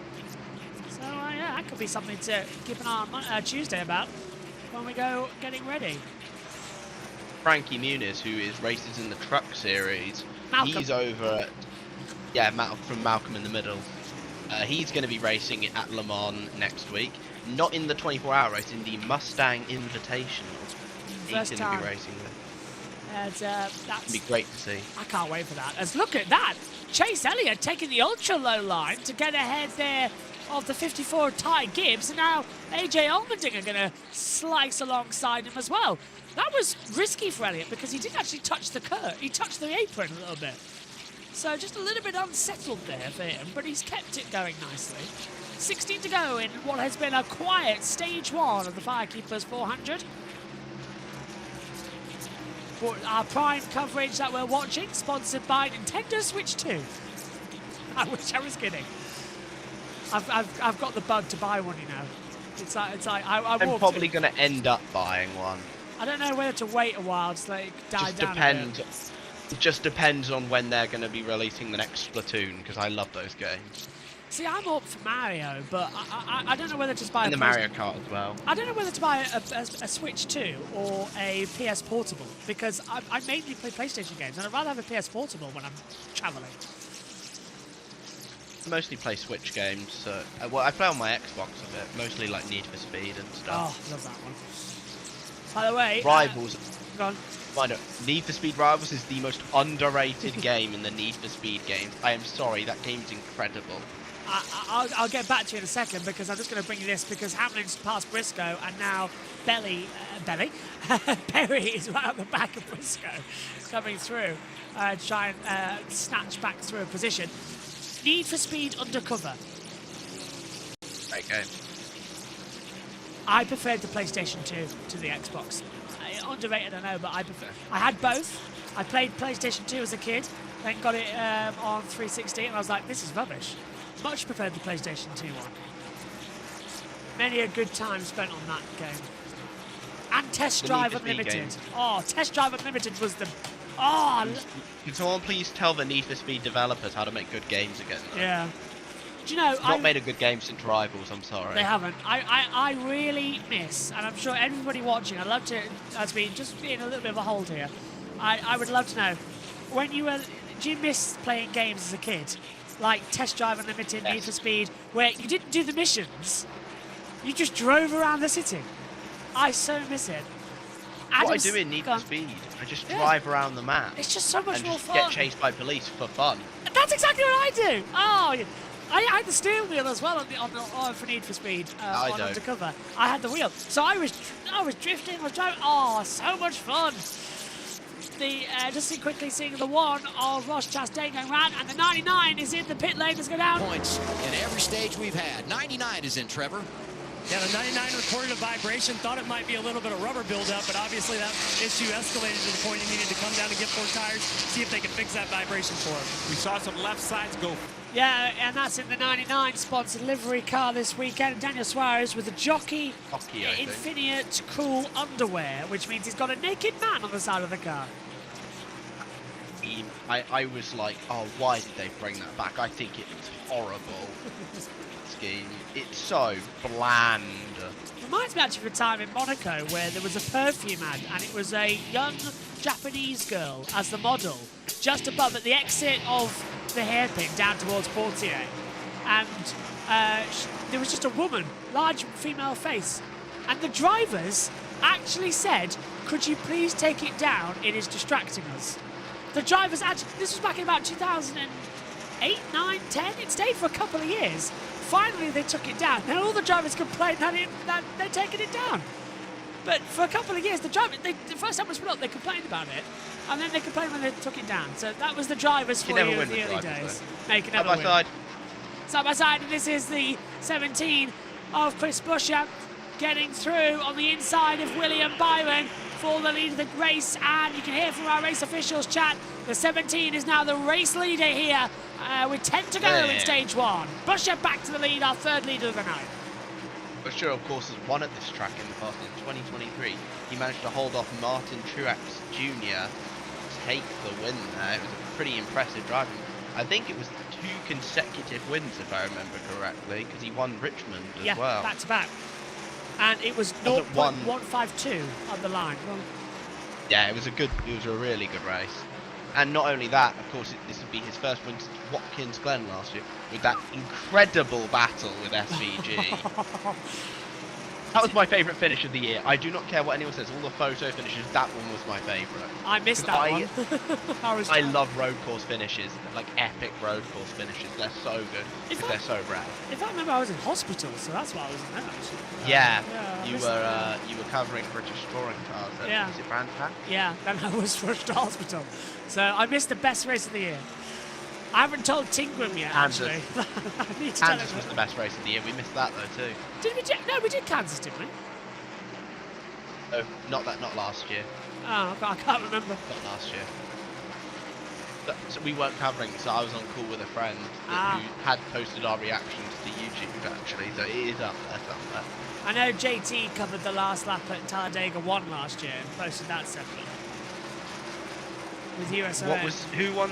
Speaker 1: So yeah, that could be something to keep an eye on Tuesday about when we go getting ready.
Speaker 15: Frankie Muniz, who races in the Truck Series,
Speaker 1: Malcolm.
Speaker 15: he's over at, from Malcolm in the Middle. He's going to be racing at Le Mans next week. Not in the 24-hour race, in the Mustang Invitational. He's going to be racing there. That's going to be great to see.
Speaker 1: I can't wait for that. As look at that. Chase Elliott taking the ultra-low line to get ahead there of the 54 Ty Gibbs. And now AJ Allmendinger going to slice alongside him as well. That was risky for Elliott because he didn't actually touch the curb. He touched the apron a little bit. So just a little bit unsettled there for him, but he's kept it going nicely. 16 to go in what has been a quiet stage 1 of the Firekeepers 400. For our prime coverage that we're watching, sponsored by Nintendo Switch 2. I wish I was kidding. I've got the bug to buy one, you know. It's like
Speaker 15: I'm probably going to end up buying one.
Speaker 1: I don't know whether to wait a while to like die down a bit.
Speaker 15: It just depends on when they're going to be releasing the next Splatoon, because I love those games.
Speaker 1: See, I'm up for Mario, but I don't know whether to buy
Speaker 15: and the Mario Kart as well.
Speaker 1: I don't know whether to buy a Switch 2 or a PS Portable, because I mainly play PlayStation games, and I'd rather have a PS Portable when I'm travelling.
Speaker 15: I mostly play Switch games, so well, I play on my Xbox a bit, mostly like Need for Speed and stuff.
Speaker 1: Oh, love that one. By the way,
Speaker 15: Rivals.
Speaker 1: Go on.
Speaker 15: Need for Speed Rivals is the most underrated game in the Need for Speed games. I am sorry, that game's incredible.
Speaker 1: I'll get back to you in a second, because I'm just going to bring you this, because Hamlin's passed Briscoe, and now Perry is right at the back of Briscoe, coming through, try and snatch back through a position. Need for Speed Undercover.
Speaker 15: Great game.
Speaker 1: I preferred the PlayStation 2 to the Xbox. Underrated, I know, but I had both. I played PlayStation 2 as a kid, then got it on 360, and I was like, this is rubbish. Much preferred the PlayStation 2 one. Many a good time spent on that game. And Test Drive Unlimited. Oh, Test Drive Unlimited was the... Oh!
Speaker 15: Can someone please tell the Need for Speed developers how to make good games again? Though?
Speaker 1: Yeah. Do you know...
Speaker 15: They've not made a good game since Rivals, I'm sorry.
Speaker 1: They haven't. I really miss, and I'm sure everybody watching, I'd love to, as we just in a little bit of a hold here, I would love to know, when you were... Do you miss playing games as a kid? Like Test Drive Unlimited, Need for Speed, where you didn't do the missions, you just drove around the city. I so miss it.
Speaker 15: What I do in Need for Speed, I just drive around the map.
Speaker 1: It's just so much more fun.
Speaker 15: Get chased by police for fun.
Speaker 1: That's exactly what I do. Oh, I had the steering wheel as well for Need for Speed on Undercover. I had the wheel, so I was drifting, I was driving. Oh, so much fun. Just quickly seeing the one of Ross Chastain going round, and the 99 is in the pit lane. Let's go down.
Speaker 10: Points in every stage we've had. 99 is in, Trevor.
Speaker 18: Yeah, the 99 recorded a vibration, thought it might be a little bit of rubber buildup, but obviously that issue escalated to the point he needed to come down and get 4 tires, see if they could fix that vibration for him.
Speaker 12: We saw some left sides go.
Speaker 1: Yeah, and that's in the 99 sponsored livery car this weekend. Daniel Suarez with the jockey Infinite Cool underwear, which means he's got a naked man on the side of the car.
Speaker 15: team, I was like, oh, why did they bring that back? I think it was horrible. Scheme. It's so bland.
Speaker 1: Reminds me actually of a time in Monaco where there was a perfume ad and it was a young Japanese girl as the model just above at the exit of the hairpin down towards Portier, and there was just a woman, large female face, and the drivers actually said, could you please take it down, it is distracting us. The drivers actually, this was back in about 2008, 9, 10, it stayed for a couple of years. Finally they took it down, and all the drivers complained that they'd taken it down. But for a couple of years, the first time it was put up, they complained about it, and then they complained when they took it down. So that was the drivers for you in the early days. No, you can never win. Side by side, and this is the 17 of Chris Buescher getting through on the inside of William Byron for the lead of the race, and you can hear from our race officials chat, the 17 is now the race leader here with 10 to go in stage 1. Buescher back to the lead, our third leader of the night.
Speaker 15: Buescher, of course, has won at this track in the past in 2023. He managed to hold off Martin Truex Jr. to take the win there. It was a pretty impressive driving. I think it was 2 consecutive wins, if I remember correctly, because he won Richmond as well.
Speaker 1: Yeah, back to back. And it was 0.152 on the line.
Speaker 15: Yeah, it was a really good race. And not only that, of course, this would be his first win since Watkins Glen last year, with that incredible battle with SVG. That was my favourite finish of the year. I do not care what anyone says, all the photo finishes, that one was my favourite.
Speaker 1: I missed that one.
Speaker 15: I love road course finishes, like epic road course finishes. They're so good, because they're so rare.
Speaker 1: If I remember, I was in hospital, so that's why I was in there, actually.
Speaker 15: Yeah, you were covering British touring cars at is it Brandpan?
Speaker 1: Yeah, then I was rushed to hospital. So I missed the best race of the year. I haven't told Tingram yet, actually. I need to tell him.
Speaker 15: Kansas was the best race of the year. We missed that though too.
Speaker 1: Did we? No, we did Kansas, didn't we?
Speaker 15: Oh, not last year.
Speaker 1: Oh, I can't remember.
Speaker 15: Not last year. So we weren't covering, so I was on call with a friend who had posted our reactions to YouTube actually. So it is up there.
Speaker 1: I know JT covered the last lap at Talladega 1 last year and posted that separately. With USON.
Speaker 15: Who won?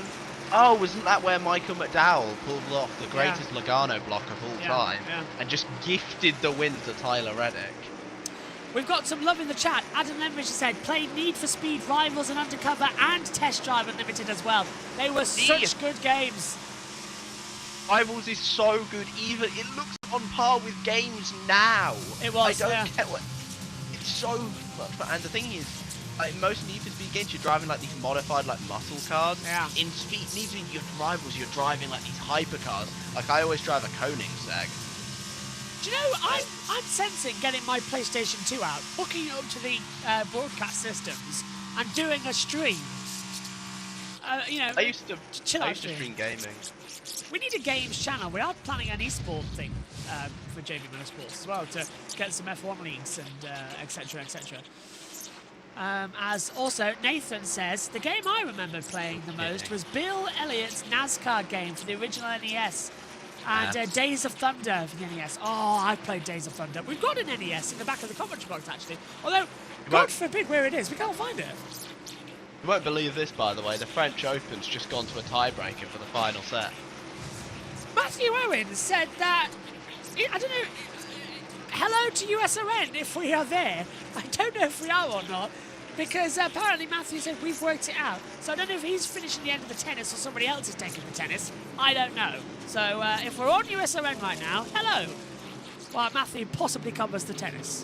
Speaker 15: Oh, wasn't that where Michael McDowell pulled off the greatest Logano block of all time and just gifted the win to Tyler Reddick?
Speaker 1: We've got some love in the chat. Adam Lemrich said, played Need for Speed Rivals and Undercover and Test Drive Unlimited as well. They were such good games.
Speaker 15: Rivals is so good, even it looks on par with games now.
Speaker 1: It was,
Speaker 15: I don't get what. It's so much fun. And the thing is, like, most Need for Speed games, you're driving like these modified like muscle cars.
Speaker 1: Yeah.
Speaker 15: In Speed, Need for Speed, your Rivals, you're driving like these hypercars. Like I always drive a Koenigsegg.
Speaker 1: Do you know, I'm sensing getting my PlayStation 2 out, hooking it up to the broadcast systems, and doing a stream. You know,
Speaker 15: I used to stream gaming.
Speaker 1: We need a games channel. We are planning an esport thing for JBMotorsports as well to get some F1 leagues and etc. etc. As also Nathan says, the game I remember playing the most was Bill Elliott's NASCAR game for the original NES. And Days of Thunder for the NES. Oh, I played Days of Thunder. We've got an NES in the back of the commentary box, actually. Although, God forbid where it is, we can't find it.
Speaker 15: You won't believe this, by the way. The French Open's just gone to a tiebreaker for the final set.
Speaker 1: Matthew Owen said that, I don't know, hello to USON if we are there. I don't know if we are or not. Because apparently Matthew said we've worked it out. So I don't know if he's finishing the end of the tennis or somebody else is taking the tennis. I don't know. So if we're on USON right now, hello. Well, Matthew possibly covers the tennis.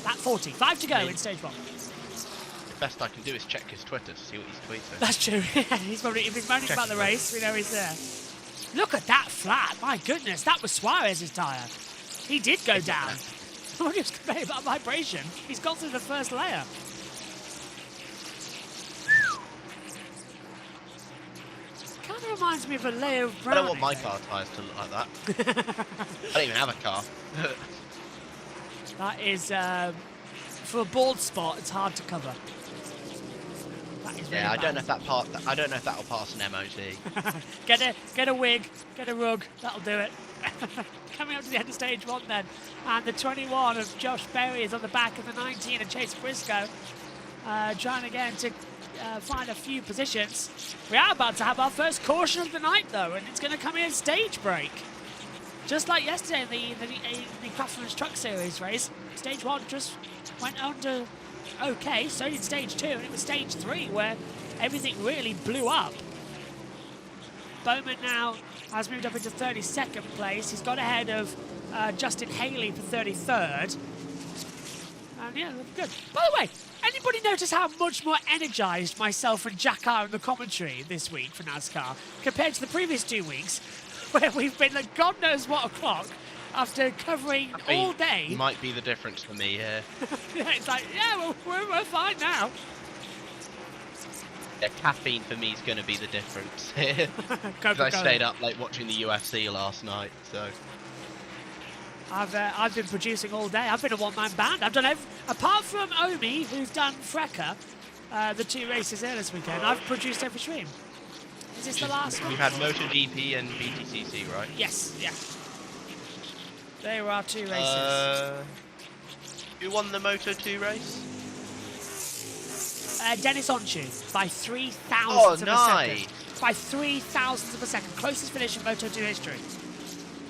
Speaker 1: Lap 40. 5 to go in stage 1.
Speaker 15: The best I can do is check his Twitter to see what he's tweeting.
Speaker 1: That's true. He's probably, if he's moaning about the race, we know he's there. Look at that flat. My goodness, that was Suarez's tyre. He did go down. Somebody was complaining about vibration. He's got through the first layer. Kind of reminds me of a layer of brown.
Speaker 15: I don't want my car tyres to look like that. I don't even have a car.
Speaker 1: That is, for a bald spot, it's hard to cover. That is really
Speaker 15: I
Speaker 1: bad.
Speaker 15: don't know if I don't know if that'll pass an MOT.
Speaker 1: Get a wig, get a rug. That'll do it. Coming up to the end of stage 1 then, and the 21 of Josh Berry is on the back of the 19 of Chase Briscoe, trying again to find a few positions. We are about to have our first caution of the night, though, and it's going to come in stage break. Just like yesterday in the Craftsman's Truck Series race, stage 1 just went under okay, so did stage 2, and it was stage 3 where everything really blew up. Bowman now has moved up into 32nd place. He's got ahead of Justin Haley for 33rd. And yeah, looking good. By the way, anybody notice how much more energized myself and Jack are in the commentary this week for NASCAR compared to the previous 2 weeks, where we've been at God knows what o'clock after covering all day?
Speaker 15: Might be the difference for me here.
Speaker 1: Yeah, it's like, yeah, we're fine now.
Speaker 15: Yeah, caffeine for me is going to be the difference here. Because I stayed up late watching the UFC last night, so...
Speaker 1: I've been producing all day. I've been a one-man band. I've done apart from Omi, who's done Frecker, the 2 races there this weekend. I've produced every stream. Is this the last one?
Speaker 15: We've had MotoGP and BTCC, right?
Speaker 1: Yes, yeah. They were our 2 races.
Speaker 15: Who won the Moto2 race?
Speaker 1: Dennis Onchu by 3,000 of a
Speaker 15: nice.
Speaker 1: second. By 3,000 of a second. Closest finish in Moto2 history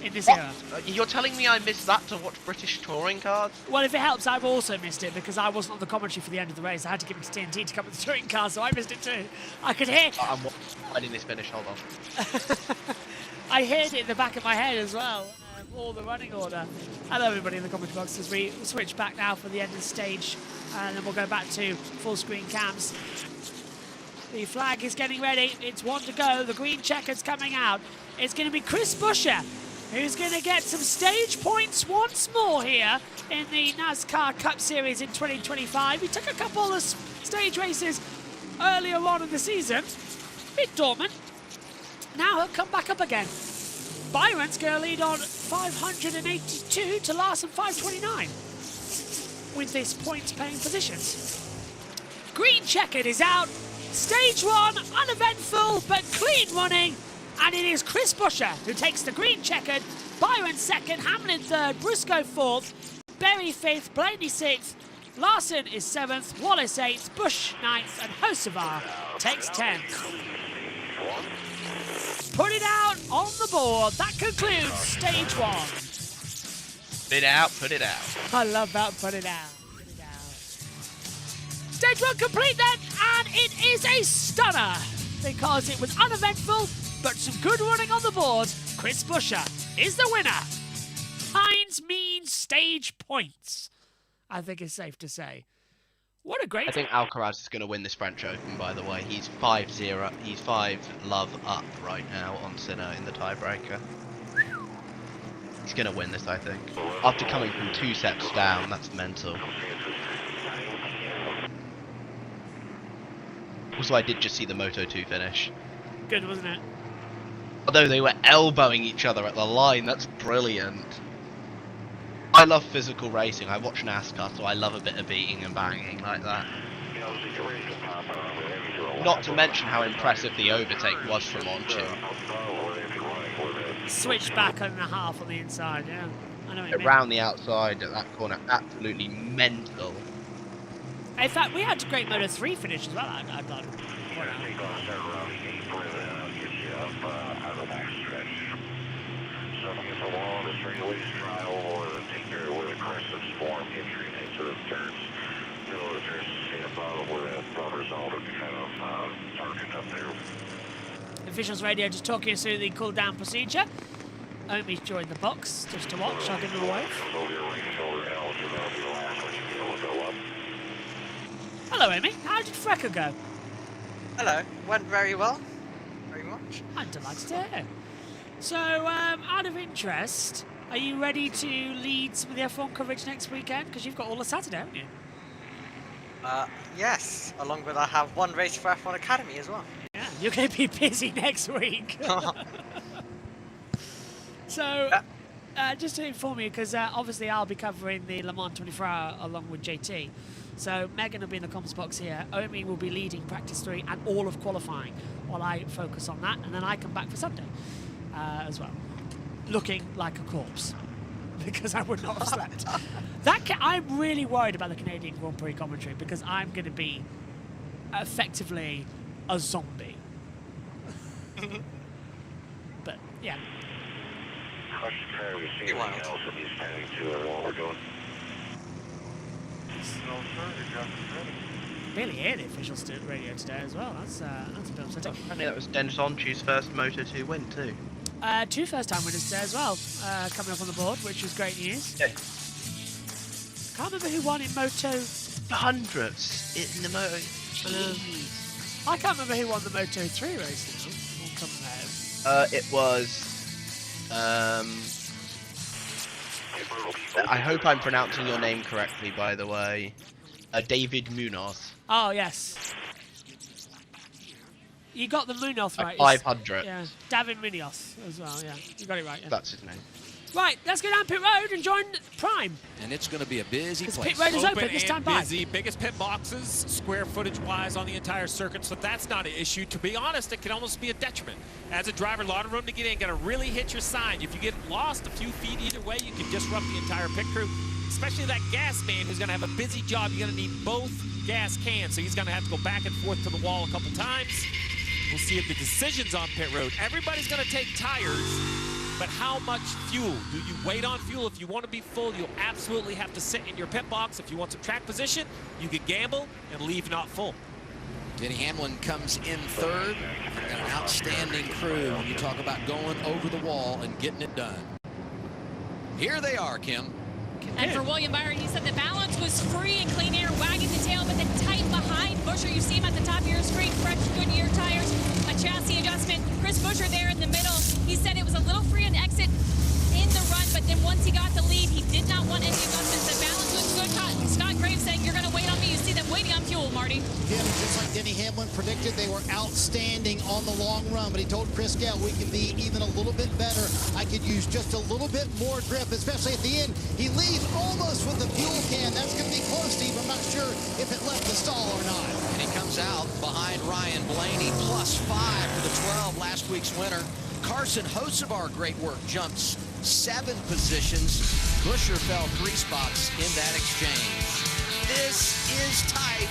Speaker 1: in this era.
Speaker 15: You're telling me I missed that to watch British touring cars?
Speaker 1: Well, if it helps, I've also missed it because I wasn't on the commentary for the end of the race. I had to give it to TNT to come with the touring car, so I missed it too. I could hear...
Speaker 15: I'm watching this finish, hold on.
Speaker 1: I heard it in the back of my head as well. All the running order. Hello everybody in the comment box as we switch back now for the end of the stage, and then we'll go back to full screen cams. The flag is getting ready. It's 1 to go. The green checker's coming out. It's going to be Chris Buescher who's going to get some stage points once more here in the NASCAR Cup Series in 2025. He took a couple of stage races earlier on in the season. Bit dormant. Now he'll come back up again. Byron's going to lead on 582 to Larson 529 with this points-paying positions. Green checkered is out. Stage 1, uneventful but clean running. And it is Chris Buescher who takes the green checkered. Byron 2nd, Hamlin 3rd, Briscoe 4th, Berry 5th, Blaney 6th, Larson is 7th, Wallace 8th, Bush 9th, and Hocevar takes 10th. Put it out on the board. That concludes stage 1.
Speaker 15: Put it out, put it out.
Speaker 1: I love that, put it out. Put it out. Stage 1 complete then, and it is a stunner because it was uneventful, but some good running on the board. Chris Buescher is the winner. Hines means stage points, I think it's safe to say. What a great...
Speaker 15: I think Alcaraz is going to win this French Open, by the way. He's 5-0. He's 5 love up right now on Sinner in the tiebreaker. He's going to win this, I think. After coming from 2 sets down, that's mental. Also, I did just see the Moto2 finish.
Speaker 1: Good, wasn't it?
Speaker 15: Although they were elbowing each other at the line, that's brilliant. I love physical racing. I watch NASCAR, so I love a bit of beating and banging like that. Not to mention how impressive the overtake was from Onchu.
Speaker 1: Switch back and a half on the inside, yeah. I know what you mean.
Speaker 15: Around the outside at that corner, absolutely mental.
Speaker 1: In fact, we had a great Moto 3 finish as well, I'd like to point out. Officials Radio just talking us through the cool down procedure. Omi's joined the box just to watch. I'll give him a wave. Hello, Omi. How did Frecker go?
Speaker 19: Hello. Went very well. Very much.
Speaker 1: I'm delighted to hear. So, out of interest, are you ready to lead some of the F1 coverage next weekend? Because you've got all of Saturday, haven't you?
Speaker 19: Yes. Along with I have one race for F1 Academy as well.
Speaker 1: Yeah, you're going to be busy next week. So, just to inform you, because obviously I'll be covering the Le Mans 24-hour along with JT. So Megan will be in the comms box here. Omi will be leading practice 3 and all of qualifying while I focus on that. And then I come back for Sunday as well. Looking like a corpse. Because I would not have slept. I'm really worried about the Canadian Grand Prix commentary because I'm going to be effectively a zombie. But yeah. Really hear the official radio today as well. That's a bit upsetting.
Speaker 15: Apparently that was Dennis Onchu's first Moto2 win too.
Speaker 1: 2 first-time winners today as well, coming up on the board, which was great news.
Speaker 15: Yeah.
Speaker 1: Can't remember who won in Moto.
Speaker 15: The hundreds in the Moto.
Speaker 1: I can't remember who won the Moto 3 race now. On top of my head.
Speaker 15: It was. I hope I'm pronouncing your name correctly, by the way. David Munoz.
Speaker 1: Oh yes. You got the Munoz right.
Speaker 15: 500.
Speaker 1: Yeah, David Munoz as well. Yeah, you got it right. Yeah.
Speaker 15: That's his name.
Speaker 1: Right, let's go down pit road and join Prime.
Speaker 10: And it's going to be a busy place.
Speaker 1: Pit road is open this time by.
Speaker 12: Busy, biggest pit boxes, square footage-wise on the entire circuit, so that's not an issue. To be honest, it can almost be a detriment. As a driver, a lot of room to get in, going to really hit your sign. If you get lost a few feet either way, you can disrupt the entire pit crew, especially that gas man who's going to have a busy job. You're going to need both gas cans, so he's going to have to go back and forth to the wall a couple times. We'll see if the decision's on pit road. Everybody's going to take tires. But how much fuel? Do you wait on fuel? If you want to be full, you'll absolutely have to sit in your pit box. If you want some track position, you can gamble and leave not full.
Speaker 10: Denny Hamlin comes in third. And an outstanding crew when you talk about going over the wall and getting it done. Here they are, Kim.
Speaker 17: And for William Byron, he said the balance was free and clean air, wagging the tail, but the tight behind Buescher, you see him at the top of your screen, fresh Goodyear tires, a chassis adjustment. Chris Buescher there in the middle. He said it was a little free on exit in the run, but then once he got the lead, he did not want any adjustments. The balance was good. Scott Graves saying, you're going to wait on me. You see them waiting on fuel, Marty.
Speaker 16: Yeah, just like Denny Hamlin predicted, they were outstanding on the long run, but he told Chris Gale, we can be even a little bit better. I could use just a little bit more grip, especially at the end. He leaves almost with the fuel can. That's going to be close, Steve. I'm not sure if it left the stall or not.
Speaker 10: And he comes out behind Ryan Blaney, +5 for the 12, last week's winner. Carson Hocevar, great work, jumps 7 positions. Buescher fell 3 spots in that exchange. This is tight.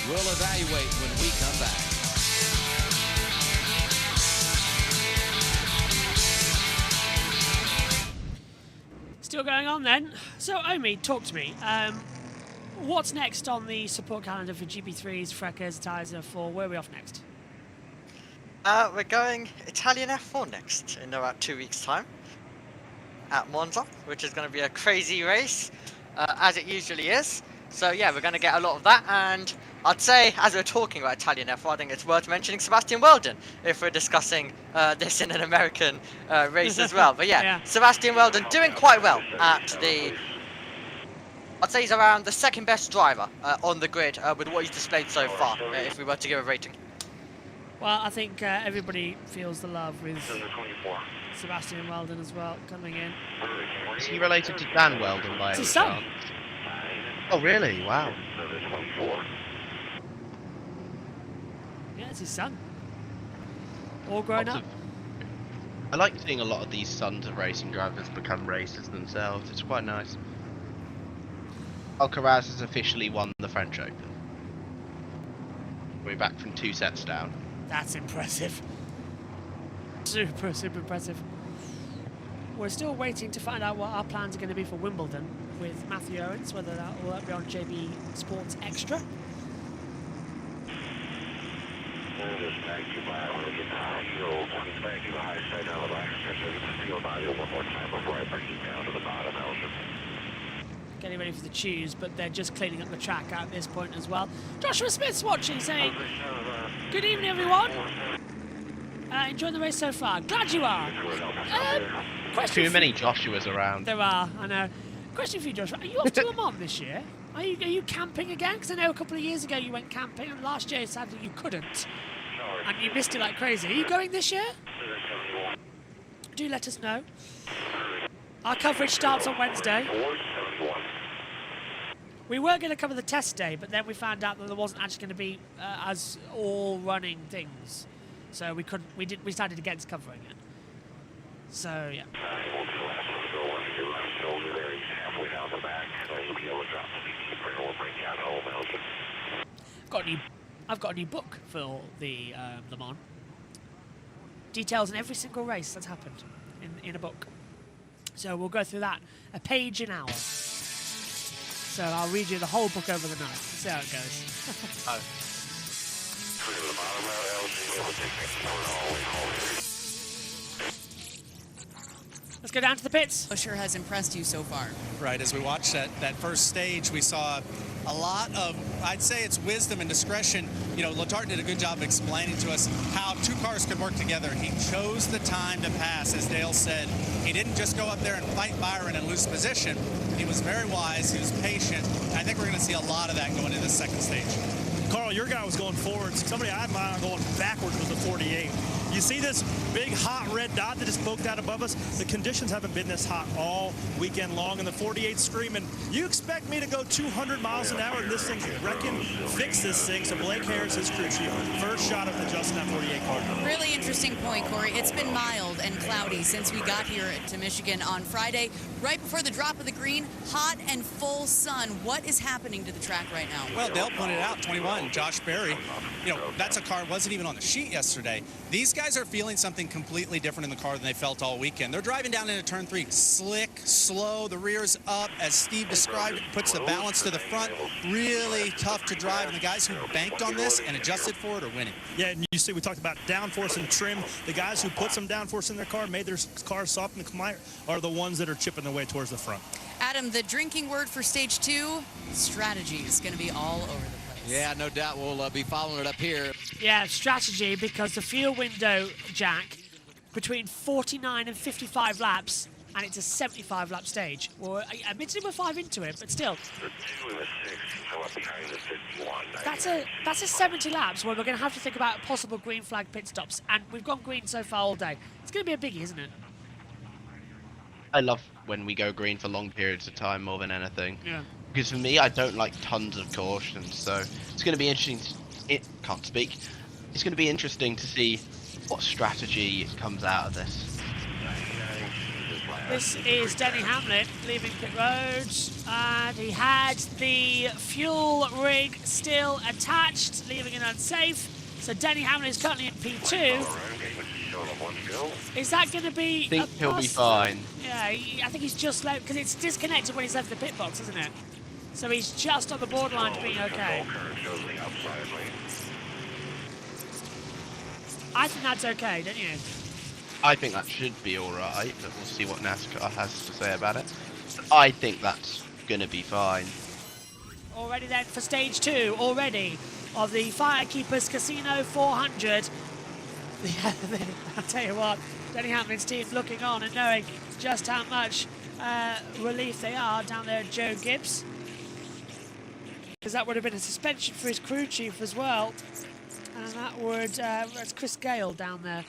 Speaker 10: We'll evaluate when we come back.
Speaker 1: Still going on then. So, Omi, talk to me. What's next on the support calendar for GP3's Freckers, Tizer 4? Where are we off next?
Speaker 19: We're going Italian F4 next in about 2 weeks' time at Monza, which is going to be a crazy race, as it usually is. So yeah, we're going to get a lot of that, and I'd say, as we're talking about Italian F4, I think it's worth mentioning Sebastian Weldon, if we're discussing this in an American race as well. But yeah, Sebastian Weldon doing quite well at the... I'd say he's around the second best driver on the grid with what he's displayed so far, if we were to give a rating.
Speaker 1: Well, I think everybody feels the love with Sebastian Weldon as well, coming in.
Speaker 15: Is he related to Dan Weldon by any chance? Oh, really? Wow.
Speaker 1: Yeah, it's his son. All grown up.
Speaker 15: I like seeing a lot of these sons of racing drivers become racers themselves. It's quite nice. Alcaraz has officially won the French Open. We're back from 2 sets down.
Speaker 1: That's impressive. Super, super impressive. We're still waiting to find out what our plans are going to be for Wimbledon with Matthew Owens, whether that will be on JBSportsXtra. Getting ready for the choose, but they're just cleaning up the track at this point as well. Joshua Smith's watching, saying, good evening, everyone. Enjoying the race so far. Glad you are.
Speaker 15: Too many Joshuas around.
Speaker 1: There are, I know. Question for you, Joshua. Are you off to Le Mans this year? Are you camping again? Because I know a couple of years ago you went camping, and last year sadly you couldn't. And you missed it like crazy. Are you going this year? Do let us know. Our coverage starts on Wednesday. We were going to cover the test day, but then we found out that there wasn't actually going to be as all running things, so we couldn't. We decided against covering it. So yeah. Got any I've got a new book for the Le Mans. Details in every single race that's happened in a book. So we'll go through that a page an hour. So I'll read you the whole book over the night. See how it goes.
Speaker 15: Oh.
Speaker 1: Let's go down to the pits.
Speaker 7: Busher has impressed you so far.
Speaker 9: Right, as we watched that first stage, we saw a lot of, I'd say it's wisdom and discretion. You know, Letarte did a good job explaining to us how two cars could work together. He chose the time to pass, as Dale said. He didn't just go up there and fight Byron and lose position. He was very wise, he was patient. I think we're going to see a lot of that going into the second stage.
Speaker 8: Carl, your guy was going forwards. Somebody I admire going backwards with the 48. You see this big hot red dot that just poked out above us? The conditions haven't been this hot all weekend long, and the 48 screaming, you expect me to go 200 miles an hour and this thing's wrecking? Fix this thing. So Blake Harris, his crew chief, first shot of adjusting that 48 car.
Speaker 7: Really interesting point, Corey. It's been mild and cloudy since we got here to Michigan on Friday. Right before the drop of the green, hot and full sun. What is happening to the track right now?
Speaker 9: Well, Dale pointed out, 21, Josh Berry, you know, that's a car wasn't even on the sheet yesterday. These guys are feeling something completely different in the car than they felt all weekend. They're driving down into turn 3, slick, slow, the rear's up, as Steve described, puts the balance to the front, really tough to drive, and the guys who banked on this and adjusted for it are winning.
Speaker 8: Yeah, and you see, we talked about downforce and trim. The guys who put some downforce in their car, made their cars soft and quiet, are the ones that are chipping their way towards the front.
Speaker 7: Adam, the drinking word for stage 2, strategy, is going to be all over the place.
Speaker 10: Yeah, no doubt we'll be following it up here.
Speaker 1: Yeah, strategy, because the fuel window, Jack, between 49 and 55 laps, and it's a 75 lap stage. Well, admittedly we're 5 into it, but still. That's a 70 laps where we're going to have to think about possible green flag pit stops, and we've gone green so far all day. It's going to be a biggie, isn't it?
Speaker 15: I love when we go green for long periods of time more than anything.
Speaker 1: Yeah.
Speaker 15: Because for me, I don't like tons of cautions, so it's going to be interesting. It's going to be interesting to see what strategy comes out of this.
Speaker 1: This is Denny Hamlin leaving pit road, and he had the fuel rig still attached, leaving it unsafe. So Denny Hamlin is currently in P2. Is that going to be?
Speaker 15: I think he'll be fine.
Speaker 1: Yeah, I think he's just left, because it's disconnected when he's left the pit box, isn't it? So he's just on the borderline to being okay. I think that's okay, don't you?
Speaker 15: I think that should be alright, but we'll see what NASCAR has to say about it. I think that's going to be fine.
Speaker 1: Already then for stage 2, already, of the Firekeepers Casino 400. I'll tell you what, Denny Hamlin's team looking on and knowing just how much relief they are down there at Joe Gibbs. Because that would have been a suspension for his crew chief as well. And that would, that's Chris Gale down there.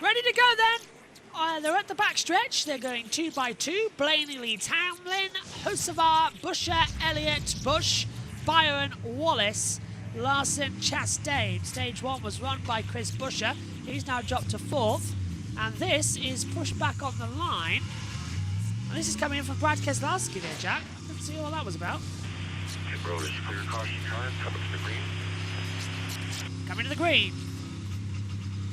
Speaker 1: Ready to go then. They're at the backstretch. They're going 2 by 2. Blaney leads Hamlin, Hocevar, Busher, Elliott, Bush, Byron, Wallace, Larson, Chastain. Stage 1 was run by Chris Busher. He's now dropped to 4th. And this is pushed back on the line. And this is coming in from Brad Keselowski there, Jack. Let's see what that was about.
Speaker 20: Road is clear, caution car, coming to the green.
Speaker 1: Coming to the green.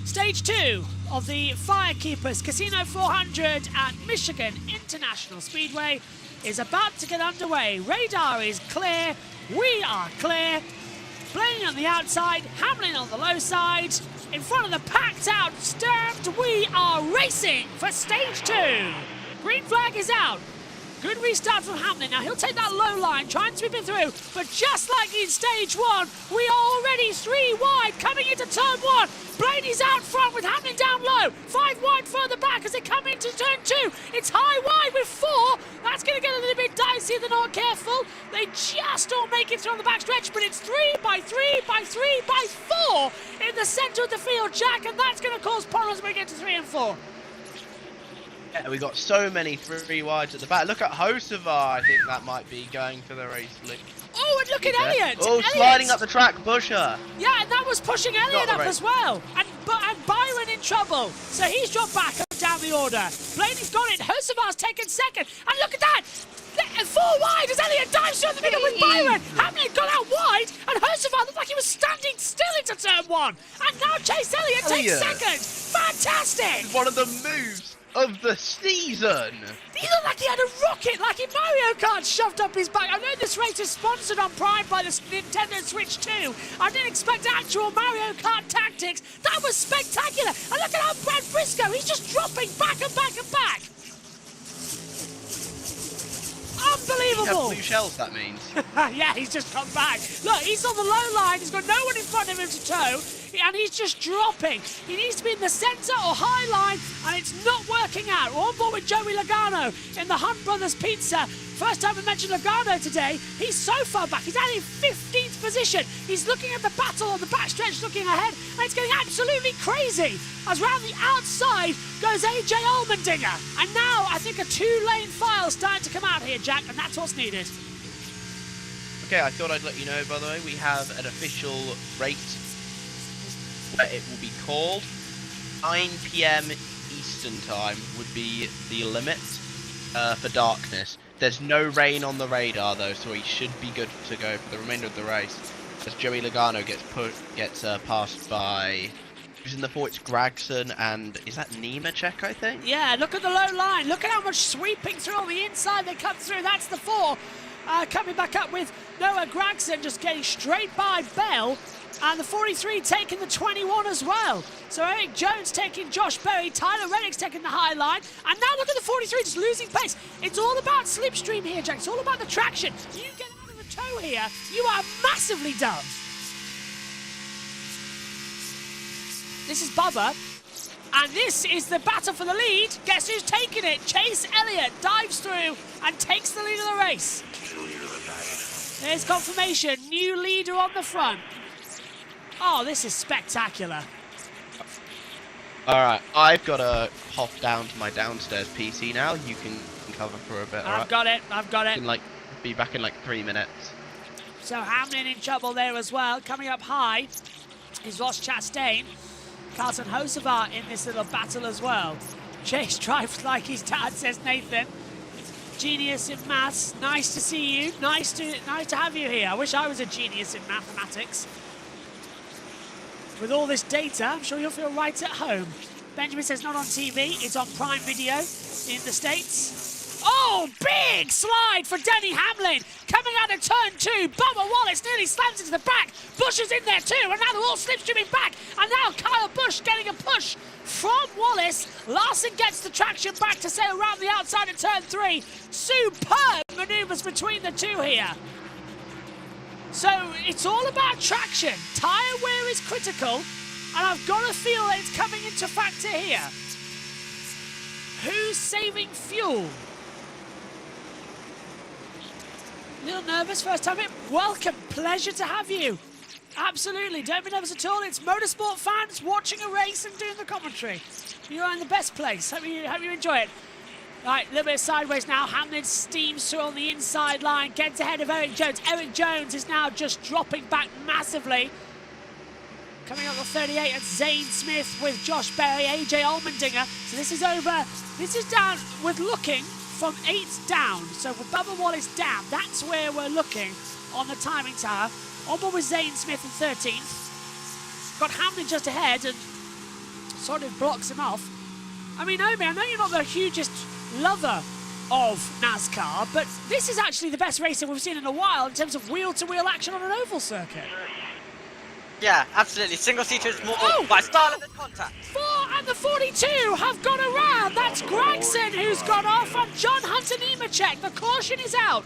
Speaker 1: Stage 2 of the Firekeepers Casino 400 at Michigan International Speedway is about to get underway. Radar is clear. We are clear. Blaney on the outside, Hamlin on the low side. In front of the packed out stand, we are racing for stage 2. Green flag is out. Good restart from Hamlin. Now he'll take that low line, try and sweep it through. But just like in stage 1, we are already 3 wide coming into turn 1. Blaney's out front with Hamlin down low. 5 wide further back as they come into turn 2. It's high wide with 4. That's going to get a little bit dicey if they're not careful. They just don't make it through on the backstretch, but it's 3 by 3 by 3 by 4 in the centre of the field, Jack, and that's going to cause problems when we get to 3 and 4.
Speaker 15: Yeah, we got so many 3 wides at the back. Look at Hocevar. I think that might be going for the race.
Speaker 1: Oh, and look at Elliott.
Speaker 15: Oh,
Speaker 1: Elliott.
Speaker 15: sliding up the track, Busher.
Speaker 1: Yeah, and that was pushing Elliott up as well. And Byron in trouble. So he's dropped back down the order. Blaney's got it. Hocevar's taken second. And look at that. 4 wide as Elliott dives through the middle with Byron. Hamlin got out wide, and Hocevar looked like he was standing still into turn 1. And now Chase Elliott takes second. Fantastic!
Speaker 15: One of the moves of the season.
Speaker 1: He looked like he had a rocket, like in Mario Kart, shoved up his back. I know this race is sponsored on Prime by the Nintendo Switch 2. I didn't expect actual Mario Kart tactics. That was spectacular. And look at how Brad Briscoe, he's just dropping back and back and back. Unbelievable!
Speaker 15: You have blue shells, that means.
Speaker 1: Yeah, he's just come back. Look, he's on the low line. He's got no one in front of him to tow, and he's just dropping. He needs to be in the centre or high line, and it's not working out. We're on board with Joey Logano in the Hunt Brothers Pizza. First time we mentioned Logano today. He's so far back. He's out in 15th position. He's looking at the battle on the backstretch, looking ahead, and it's getting absolutely crazy. As round the outside goes AJ Allmendinger. And now I think a 2-lane file starting to come out here, Jack, and that's what's needed.
Speaker 15: Okay, I thought I'd let you know, by the way, we have an official rate where it will be called. 9 PM Eastern time would be the limit for darkness. There's no rain on the radar though, so he should be good to go for the remainder of the race. As Joey Logano gets passed by, who's in the 4? It's Gragson and is that Nemechek, I think?
Speaker 1: Yeah, look at the low line. Look at how much sweeping through on the inside they cut through. That's the 4. Coming back up with Noah Gragson just getting straight by Bell. And the 43 taking the 21 as well. So Eric Jones taking Josh Berry, Tyler Reddick's taking the high line. And now look at the 43 just losing pace. It's all about slipstream here, Jack. It's all about the traction. You get out of the tow here, you are massively done. This is Bubba. And this is the battle for the lead. Guess who's taking it? Chase Elliott dives through and takes the lead of the race. There's confirmation. New leader on the front. Oh, this is spectacular.
Speaker 15: Alright, I've got to hop down to my downstairs PC now. You can cover for a bit,
Speaker 1: I've got it.
Speaker 15: You can, be back in, 3 minutes.
Speaker 1: So Hamlin in trouble there as well. Coming up high is Ross Chastain. Carson Hocevar in this little battle as well. Chase drives like his dad, says Nathan. Genius in maths. Nice to see you. Nice to have you here. I wish I was a genius in mathematics. With all this data, I'm sure you'll feel right at home. Benjamin says not on TV, it's on Prime Video in the States. Oh, big slide for Denny Hamlin. Coming out of turn 2, Bubba Wallace nearly slams into the back. Busch is in there too, and now they're all slipstreaming back. And now Kyle Busch getting a push from Wallace. Larson gets the traction back to say around the outside of turn 3. Superb maneuvers between the two here. So it's all about traction. Tyre wear is critical, and I've got a feel that it's coming into factor here. Who's saving fuel? A little nervous first time in. Welcome, pleasure to have you. Absolutely, don't be nervous at all. It's motorsport fans watching a race and doing the commentary. You're in the best place. Hope you enjoy it. Right, a little bit sideways now. Hamlin steams through on the inside line, gets ahead of Eric Jones. Eric Jones is now just dropping back massively. Coming up to 38, and Zane Smith with Josh Berry, AJ Allmendinger. So this is over. This is down. We're looking from 8 down. So for Bubba Wallace down, that's where we're looking on the timing tower. On board with Zane Smith in 13th. Got Hamlin just ahead and sort of blocks him off. I mean, Omi, I know you're not the hugest lover of NASCAR, but this is actually the best racing we've seen in a while in terms of wheel-to-wheel action on an oval circuit.
Speaker 19: Yeah, absolutely. Single-seaters more by style of the contact.
Speaker 1: 4 and the 42 have gone around. That's Gragson who's gone off on John Hunter Nemechek. The caution is out.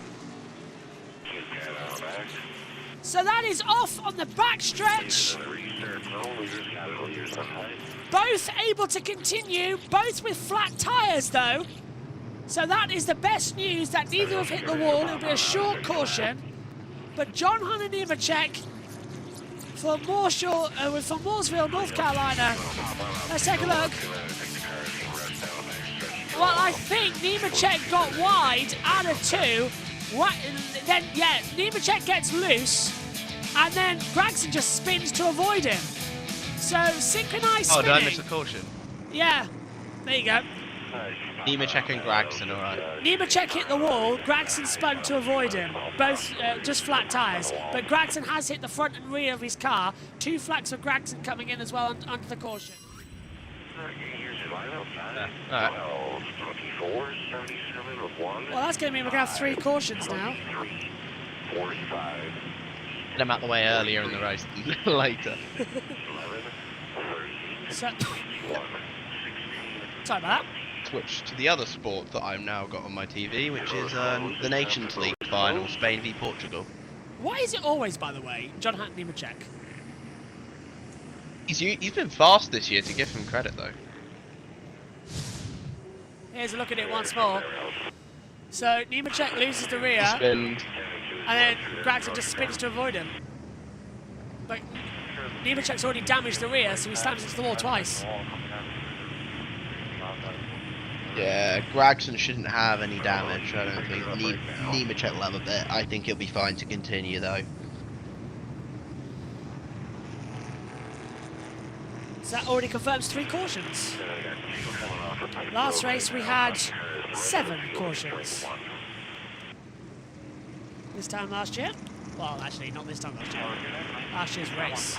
Speaker 1: So that is off on the back stretch. Both able to continue, both with flat tyres though. So that is the best news, that neither have hit the wall. It'll be a short caution. But John Hunter Nemechek for Mooresville, North Carolina. Let's take a look. Well, I think Nemechek got wide out of 2. Then, yeah, Nemechek gets loose, and then Gragson just spins to avoid him. So, synchronized spinning.
Speaker 15: Oh, did I miss a caution?
Speaker 1: Yeah, there you go.
Speaker 15: Nemechek and Gragson, alright.
Speaker 1: Nemechek hit the wall, Gragson spun to avoid him. Both just flat tyres. But Gragson has hit the front and rear of his car. 2 flags for Gragson coming in as well under the caution. Well, that's going to mean we're going to have 3 cautions now.
Speaker 15: Get them out the way earlier in the race than later.
Speaker 1: So, sorry about that.
Speaker 15: Switch to the other sport that I've now got on my TV, which is the Nations League final, Spain v Portugal.
Speaker 1: Why is it always, by the way, John Hunt Nemechek?
Speaker 15: He's been fast this year, to give him credit though.
Speaker 1: Here's a look at it once more. So Nemechek loses the rear, and then Gragson just spins to avoid him. But Nemechek's already damaged the rear, so he slams into the wall twice.
Speaker 15: Yeah, Gragson shouldn't have any damage, I don't think. Nemechek will have a bit. I think he'll be fine to continue though.
Speaker 1: So that already confirms 3 cautions. Last race we had 7 cautions. This time last year? Well, actually, not this time last year. Last year's race.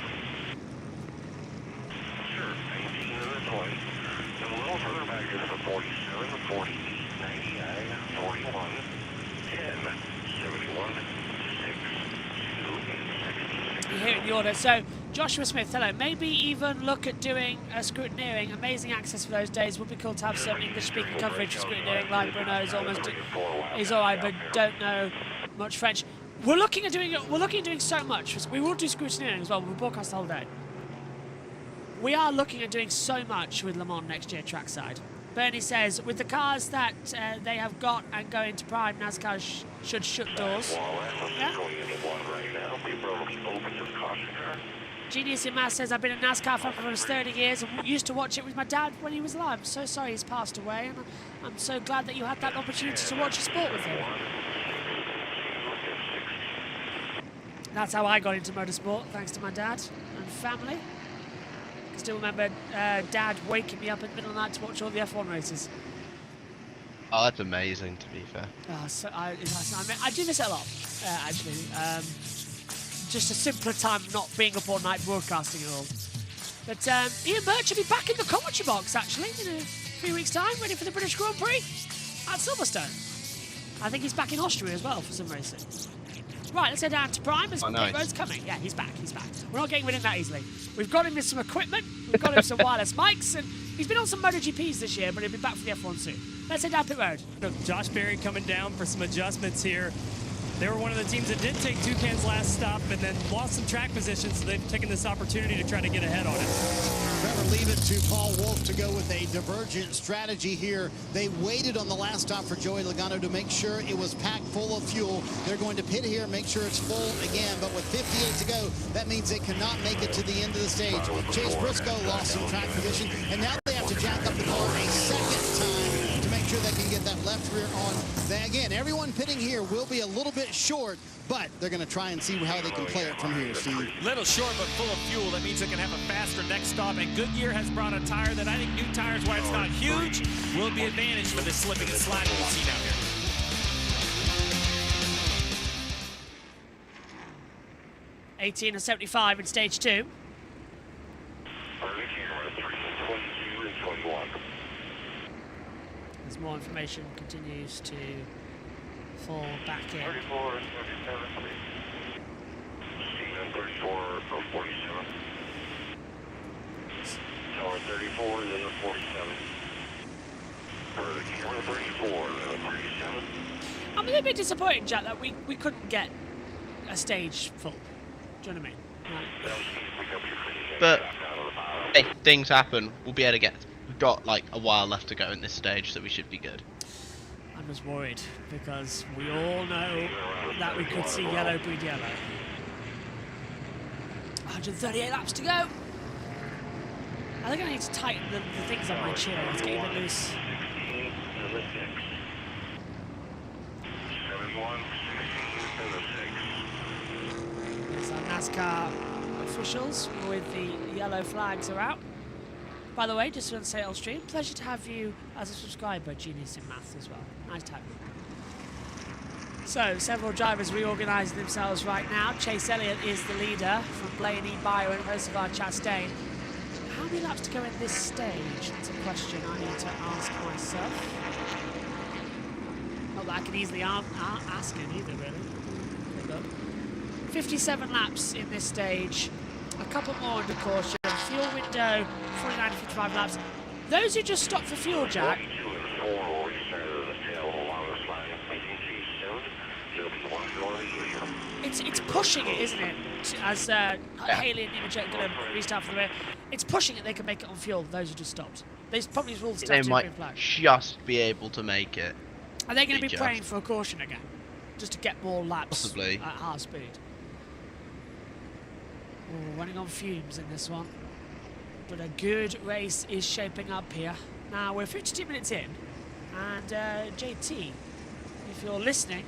Speaker 1: You hear it in the order. So, Joshua Smith, hello. Maybe even look at doing a scrutineering. Amazing access for those days. Would be cool to have some English-speaking coverage for scrutineering. Like Bruno is alright, but don't know much French. We're looking at doing so much. We will do scrutineering as well. We'll broadcast the whole day. We are looking at doing so much with Le Mans next year trackside. Bernie says, with the cars that they have got and going to Prime, NASCAR should shut doors. Yeah? Genius in Math says, I've been a NASCAR fan for almost 30 years and used to watch it with my dad when he was alive. I'm so sorry he's passed away, and I'm so glad that you had that opportunity to watch a sport with him. That's how I got into motorsport, thanks to my dad and family. I still remember Dad waking me up in the middle of the night to watch all the F1 races.
Speaker 15: Oh, that's amazing, to be fair.
Speaker 1: Oh, so I do miss it a lot, actually. Just a simpler time not being up all night broadcasting and all. But Ian Birch will be back in the commentary box, actually, in a few weeks' time, ready for the British Grand Prix at Silverstone. I think he's back in Austria as well for some racing. Right, let's go down to Prime as
Speaker 15: nice.
Speaker 1: Road's coming. Yeah, he's back. We're not getting rid of him that easily. We've got him with some equipment, we've got him some wireless mics, and he's been on some MotoGPs this year, but he'll be back for the F1 soon. Let's head down pit road.
Speaker 18: Josh Berry coming down for some adjustments here. They were one of the teams that did take Toucan's last stop and then lost some track position, so they've taken this opportunity to try to get ahead on it.
Speaker 16: Trevor, leave it to Paul Wolf to go with a divergent strategy here. They waited on the last stop for Joey Logano to make sure it was packed full of fuel. They're going to pit here, make sure it's full again, but with 58 to go, that means they cannot make it to the end of the stage. Chase Briscoe lost some track position, and now they have to jack up the car a second time to make sure they can get that left rear on. Again, everyone pitting here will be a little bit short, but they're going to try and see how they can play it from here, Steve.
Speaker 12: Little short, but full of fuel. That means they can have a faster next stop. And Goodyear has brought a tire that I think new tires, while it's not huge, will be advantage for this slipping and sliding we've seen out here.
Speaker 1: $18.75 in stage 2. As more information continues to fall back in.
Speaker 20: 34, 37, 34, 47. Tower 34, then the 47. For the camera 34, then the 37.
Speaker 1: I'm a little bit disappointed, Jack, that we couldn't get a stage full. Do you know what I mean? Right.
Speaker 15: But hey, things happen. We'll be able to get. We've got like a while left to go in this stage, so we should be good.
Speaker 1: I'm just worried because we all know that we could see yellow breed yellow. 138 laps to go. I think I need to tighten the things on my chair. It's getting a bit loose. It's our NASCAR officials with the yellow flags are out. By the way, just want to say on stream, pleasure to have you as a subscriber, genius in maths as well. Nice to have you. So, several drivers reorganising themselves right now. Chase Elliott is the leader from Blaney, Byron, host of our Chastain. How many laps to go in this stage? That's a question I need to ask myself. Not that I can easily ask it either, really. Look. 57 laps in this stage. A couple more under caution. Fuel window, 49 to 55 laps. Those who just stopped for fuel, Jack. It's pushing it, isn't it? As Haley and Nemechek are going to restart for the rear. It's pushing it, they can make it on fuel, those who just stopped. They probably will start
Speaker 15: They might just be able to make it.
Speaker 1: Are they going to be praying for a caution again? Just to get more laps
Speaker 15: Possibly.
Speaker 1: at high speed. Ooh, running on fumes in this one. But a good race is shaping up here. Now, we're 52 minutes in. And JT, if you're listening,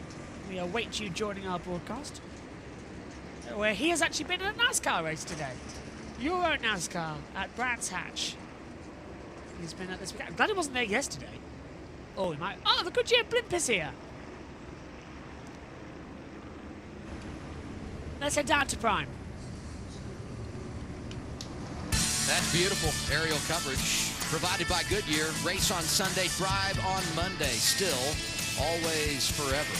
Speaker 1: we await you joining our broadcast. Where he has actually been in a NASCAR race today. Euro NASCAR at Brands Hatch. He's been at this weekend. I'm glad he wasn't there yesterday. Oh, he might. Oh, the Goodyear blimp is here. Let's head down to Prime.
Speaker 10: That's beautiful aerial coverage provided by Goodyear. Race on Sunday, drive on Monday. Still, always, forever.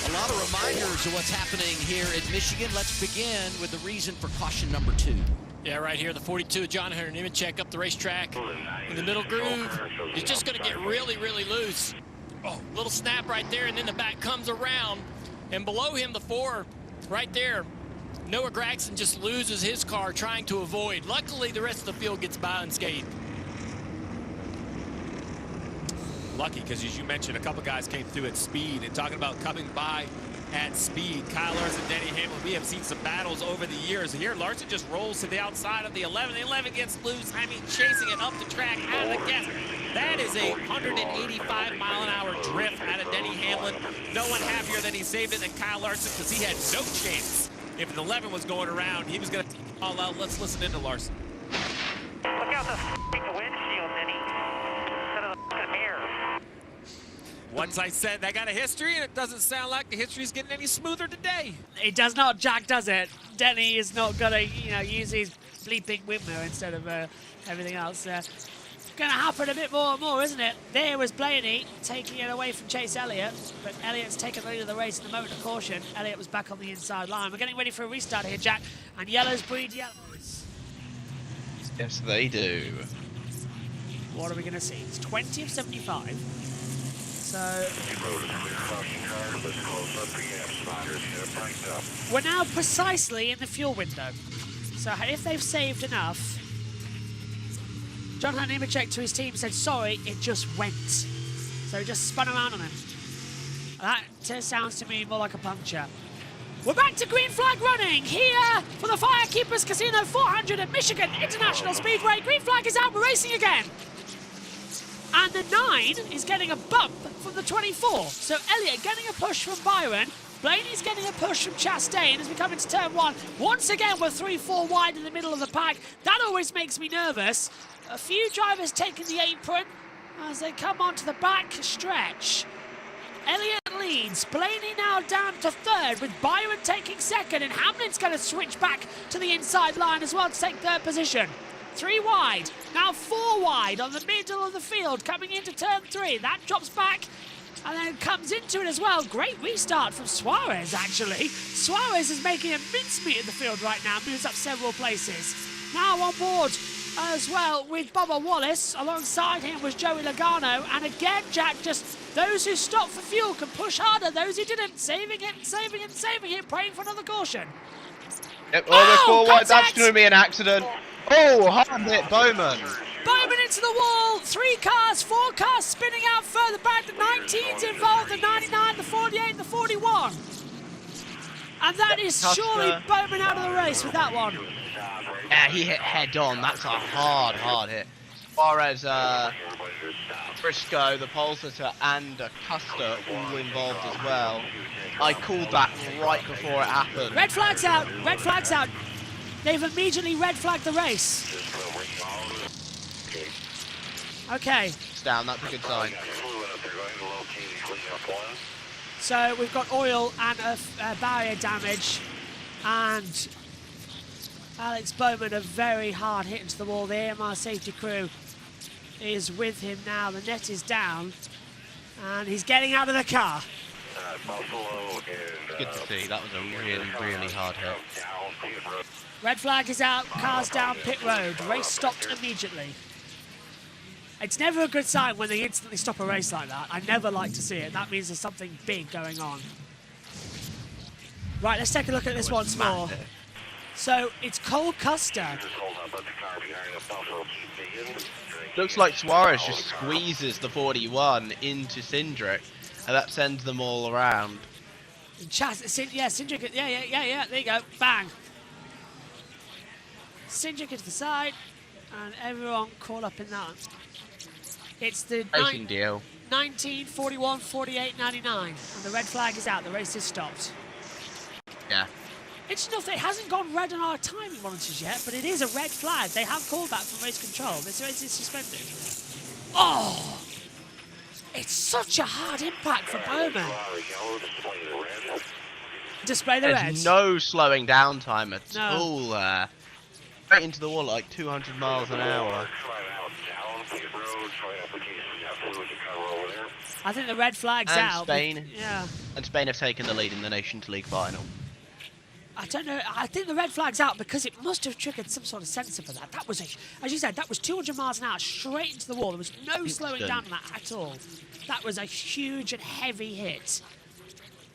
Speaker 10: A lot of reminders of what's happening here at Michigan. Let's begin with the reason for caution number 2.
Speaker 11: Yeah, right here, the 42 of John Hunter Nemechek up the racetrack in the middle groove. He's just going to get really, really loose. Oh, little snap right there, and then the back comes around. And below him, the 4 right there. Noah Gragson just loses his car trying to avoid. Luckily, the rest of the field gets by unscathed.
Speaker 12: Lucky, because as you mentioned, a couple guys came through at speed. And talking about coming by at speed, Kyle Larson, Denny Hamlin, we have seen some battles over the years. Here, Larson just rolls to the outside of the 11. The 11 gets loose. I mean, chasing it up the track out of the gas. That is a 185-mile-an-hour drift out of Denny Hamlin. No one happier that he saved it than Kyle Larson, because he had no chance. If an 11 was going around, he was going to all out. Let's listen into Larson.
Speaker 14: Look out the windshield, Denny. Instead of the mirror.
Speaker 12: Once I said that got a history, and it doesn't sound like the history is getting any smoother today.
Speaker 1: It does not, Jack, does it? Denny is not going to, use his bleeping windmill instead of everything else. Going to happen a bit more and more, isn't it? There was Blaney taking it away from Chase Elliott, but Elliott's taken the lead of the race in the moment of caution. Elliott was back on the inside line. We're getting ready for a restart here, Jack, and yellows breed yellows.
Speaker 15: Yes, they do.
Speaker 1: What are we going to see? It's 20 of 75. So we're now precisely in the fuel window. So if they've saved enough, John Nemechek to his team said, sorry, it just went. So he just spun around on him. That sounds to me more like a puncture. We're back to green flag running here for the Firekeepers Casino 400 at Michigan International Speedway. Green flag is out, we're racing again. And the 9 is getting a bump from the 24. So Elliott getting a push from Byron. Blaney's getting a push from Chastain as we come into turn 1. Once again, we're 3-4 wide in the middle of the pack. That always makes me nervous. A few drivers taking the apron as they come onto the back stretch. Elliott leads. Blaney now down to 3rd with Byron taking 2nd, and Hamlin's going to switch back to the inside line as well to take 3rd position. 3 wide, now 4 wide on the middle of the field coming into turn 3. That drops back and then comes into it as well. Great restart from Suarez, actually. Suarez is making a mincemeat of the field right now, moves up several places. Now on board as well with Bubba Wallace. Alongside him was Joey Logano. And again, Jack, just those who stopped for fuel can push harder. Those who didn't, saving it, saving it, saving it, praying for another caution.
Speaker 15: Yep, they're 4 wide. That's going to be an accident. Oh, hard hit Bowman.
Speaker 1: Bowman into the wall. 3 cars, 4 cars spinning out further back. The 19's involved, the 99, the 48, the 41. And that is surely Bowman out of the race with that one.
Speaker 15: Yeah, he hit head on. That's a hard hit. Suarez, Briscoe, the pole sitter, and Custer all involved as well. I called that right before it happened.
Speaker 1: Red flag's out. Red flag's out. They've immediately red flagged the race. Okay.
Speaker 15: It's down. That's a good sign.
Speaker 1: So we've got oil and a barrier damage, and Alex Bowman a very hard hit into the wall. The AMR safety crew is with him now. The net is down, and he's getting out of the car.
Speaker 15: Good to see. That was a really, really hard hit.
Speaker 1: Red flag is out, cars down pit road. Race stopped immediately. It's never a good sign when they instantly stop a race like that. I never like to see it. That means there's something big going on. Right, let's take a look at this once more. So, it's Cole Custer.
Speaker 15: Looks like Suarez just squeezes the 41 into Cindric, and that sends them all around.
Speaker 1: Cindric, yeah, there you go, bang. Cindric into the side, and everyone caught up in that. It's the
Speaker 15: Racing deal.
Speaker 1: 19, 41, 48, 99, and the red flag is out. The race is stopped.
Speaker 15: Yeah.
Speaker 1: It's enough that it hasn't gone red on our timing monitors yet, but it is a red flag. They have called that from race control. This race is suspended. Oh! It's such a hard impact for Bowman. Display the red.
Speaker 15: There's no slowing down time at all there. Straight into the wall at like 200 miles an hour.
Speaker 1: I think the red flag's out.
Speaker 15: Spain.
Speaker 1: Yeah.
Speaker 15: And Spain have taken the lead in the Nations League final.
Speaker 1: I don't know. I think the red flag's out because it must have triggered some sort of sensor for that. That was, as you said, that was 200 miles an hour straight into the wall. There was no slowing down on that at all. That was a huge and heavy hit.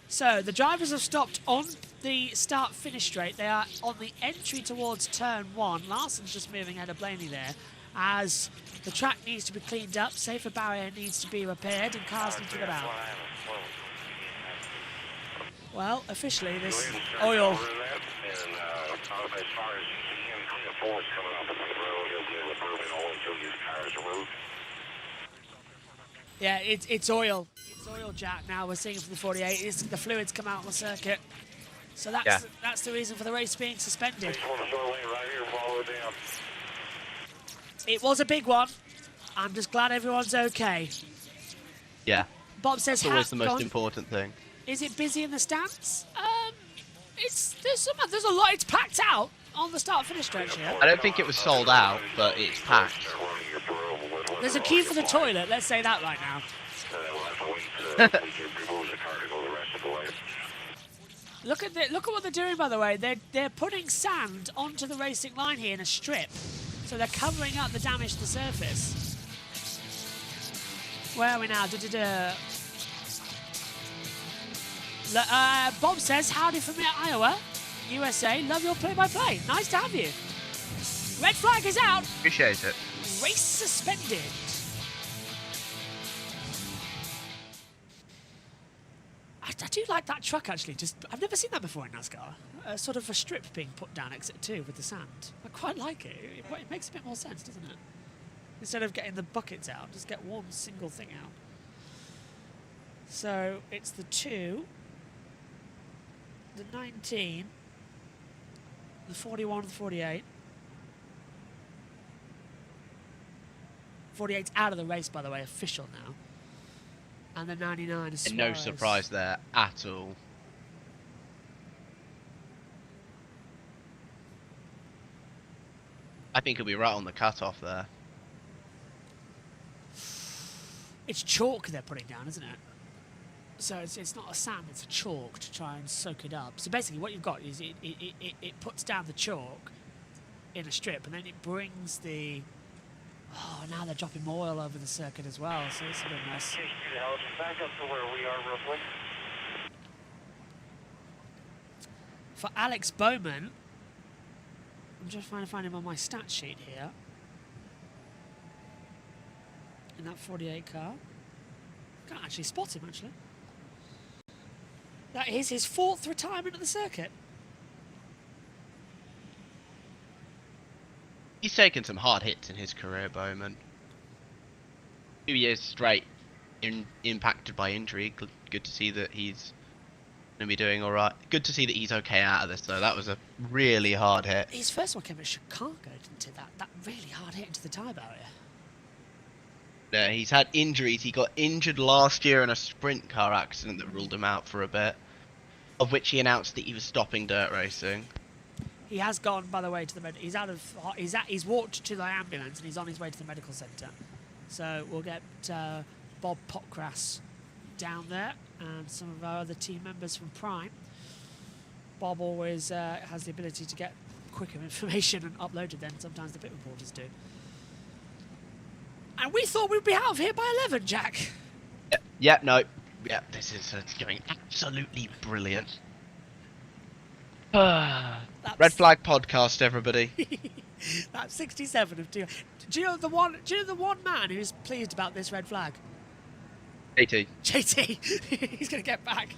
Speaker 1: So the drivers have stopped on the start-finish straight. They are on the entry towards turn 1. Larson's just moving ahead of Blaney there, as the track needs to be cleaned up, safer barrier needs to be repaired, and cars need to get out. Well, officially, this oil. Yeah, it's oil. It's oil, Jack. Now we're seeing it for the 48. The fluids come out on the circuit, so that's the reason for the race being suspended. It was a big one. I'm just glad everyone's okay.
Speaker 15: Yeah.
Speaker 1: Bob says,
Speaker 15: that's always the most important thing.
Speaker 1: Is it busy in the stands? There's a lot. It's packed out on the start-finish stretch here.
Speaker 15: I don't think it was sold out, but it's packed.
Speaker 1: There's a queue for the toilet. Let's say that right now. Look at what they're doing, by the way. They're putting sand onto the racing line here in a strip, so they're covering up the damage to the surface. Where are we now? Bob says, howdy from Iowa, USA. Love your play-by-play. Nice to have you. Red flag is out.
Speaker 15: Appreciate it.
Speaker 1: Race suspended. I do like that truck, actually. I've never seen that before in NASCAR. Sort of a strip being put down exit 2 with the sand. I quite like it. It makes a bit more sense, doesn't it? Instead of getting the buckets out, just get one single thing out. So it's the 2, the 19, the 41, the 48. 48's out of the race, by the way, official now. And the 99 is Suarez.
Speaker 15: No surprise there at all. I think he'll be right on the cutoff there.
Speaker 1: It's chalk they're putting down, isn't it? So it's not a sand, it's a chalk to try and soak it up. So basically what you've got is it puts down the chalk in a strip, and then it brings the... Oh, now they're dropping more oil over the circuit as well, so it's a bit mess.
Speaker 14: Back up to where we are, roughly.
Speaker 1: For Alex Bowman, I'm just trying to find him on my stat sheet here. In that 48 car. Can't actually spot him, actually. That is his 4th retirement at the circuit.
Speaker 15: He's taken some hard hits in his career, Bowman. 2 years straight impacted by injury. Good to see that he's going to be doing all right. Good to see that he's okay out of this, though. That was a really hard hit.
Speaker 1: His first one came at Chicago, didn't it? That really hard hit into the tyre barrier.
Speaker 15: Yeah, he's had injuries. He got injured last year in a sprint car accident that ruled him out for a bit, of which he announced that he was stopping dirt racing.
Speaker 1: He has gone, by the way, to the he's walked to the ambulance and he's on his way to the medical centre. So we'll get Bob Popcrass down there and some of our other team members from Prime. Bob always has the ability to get quicker information and upload it than sometimes the pit reporters do. And we thought we'd be out of here by 11, Jack.
Speaker 15: No. Yeah, this is going absolutely brilliant. Red Flag Podcast, everybody.
Speaker 1: That's 67 of 2. Do you know the one man who's pleased about this red flag?
Speaker 15: JT.
Speaker 1: He's going to get back.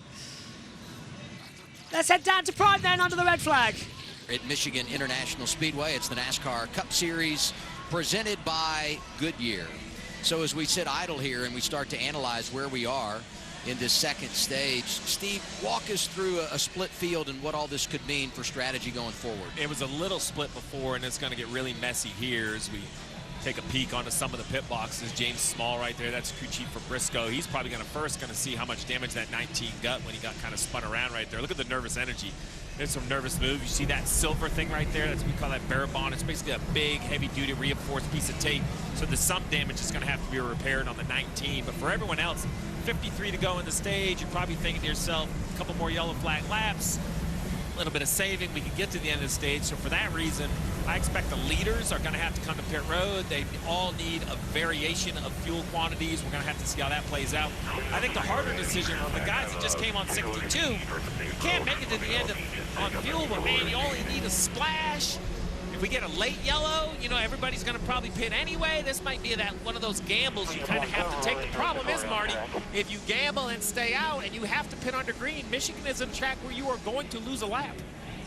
Speaker 1: Let's head down to Prime then under the red flag.
Speaker 10: At Michigan International Speedway, it's the NASCAR Cup Series presented by Goodyear. So as we sit idle here and we start to analyze where we are in this second stage, Steve, walk us through a split field and what all this could mean for strategy going forward.
Speaker 12: It was a little split before, and it's going to get really messy here as we take a peek onto some of the pit boxes. James Small right there, that's crew chief for Briscoe. He's probably going to see how much damage that 19 got when he got kind of spun around right there. Look at the nervous energy. There's some nervous moves. You see that silver thing right there? We call that Barabon. It's basically a big, heavy-duty reinforced piece of tape. So there's some damage that's going to have to be repaired on the 19. But for everyone else, 53 to go in the stage, you're probably thinking to yourself, a couple more yellow flag laps, a little bit of saving, we can get to the end of the stage. So for that reason, I expect the leaders are going to have to come to pit road. They all need a variation of fuel quantities. We're going to have to see how that plays out. I think the harder decision on the guys that just came on 62, you can't make it to the end on fuel, but man, you only need a splash. If we get a late yellow, you know, everybody's going to probably pit anyway. This might be one of those gambles you kind of have to take. The problem is, Marty, if you gamble and stay out and you have to pit under green, Michigan is a track where you are going to lose a lap.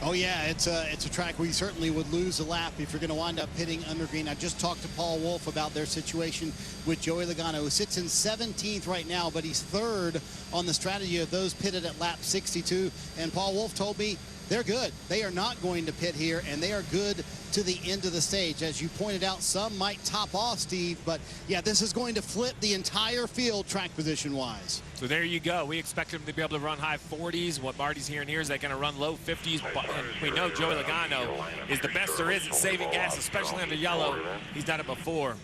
Speaker 16: Oh yeah, it's a track where you certainly would lose a lap if you're going to wind up pitting under green. I just talked to Paul Wolf about their situation with Joey Logano, who sits in 17th right now, but he's third on the strategy of those pitted at lap 62. And Paul Wolf told me they're good. They are not going to pit here, and they are good to the end of the stage. As you pointed out, some might top off, Steve, but yeah, this is going to flip the entire field track position-wise.
Speaker 12: So there you go. We expect them to be able to run high 40s. What Marty's hearing here is they're going to run low 50s. And we know Joey Logano is the best there is at saving gas, especially under yellow. He's done it before.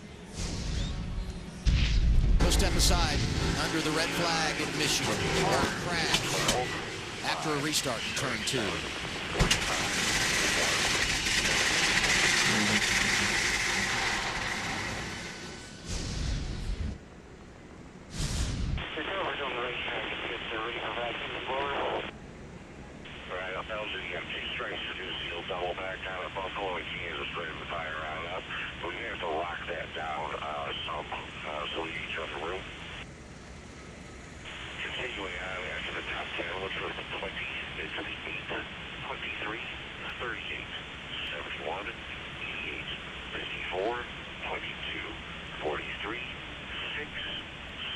Speaker 10: Go step aside under the red flag in Michigan. Hard crash after a restart in turn 2.
Speaker 20: Double back down at Buffalo and Kansas, ready to tie around up. So we have to lock that down some, so we each have a room. Continuing on after the top 10, look for the 20, to the 8, 23, 38, 71, 88, 54, 22, 43, 6,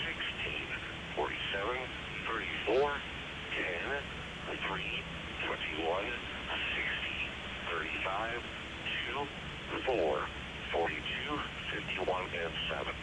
Speaker 20: 16, 47, 34, 10, 3, 21, 35, 2, 4, 42, 51, and 7.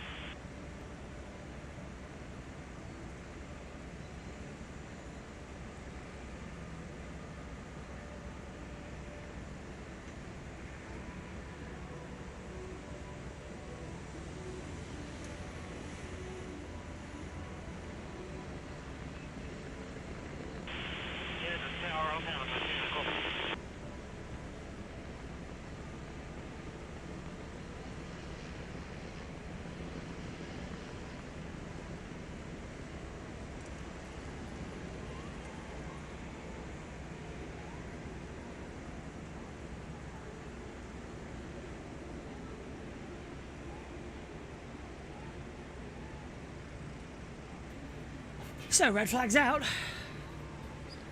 Speaker 1: So, red flag's out.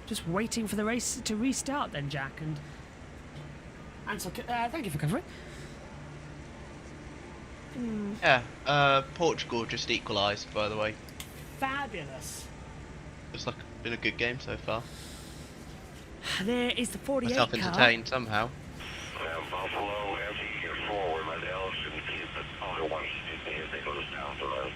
Speaker 1: Just waiting for the race to restart then, Jack. And so, thank you for covering.
Speaker 15: Yeah, Portugal just equalised, by the way.
Speaker 1: Fabulous.
Speaker 15: It's been a good game so far.
Speaker 1: There is the 48
Speaker 15: Myself
Speaker 1: car.
Speaker 15: entertained somehow.
Speaker 20: Buffalo, after you get forward, let Ellison keep the other one. They go down to us.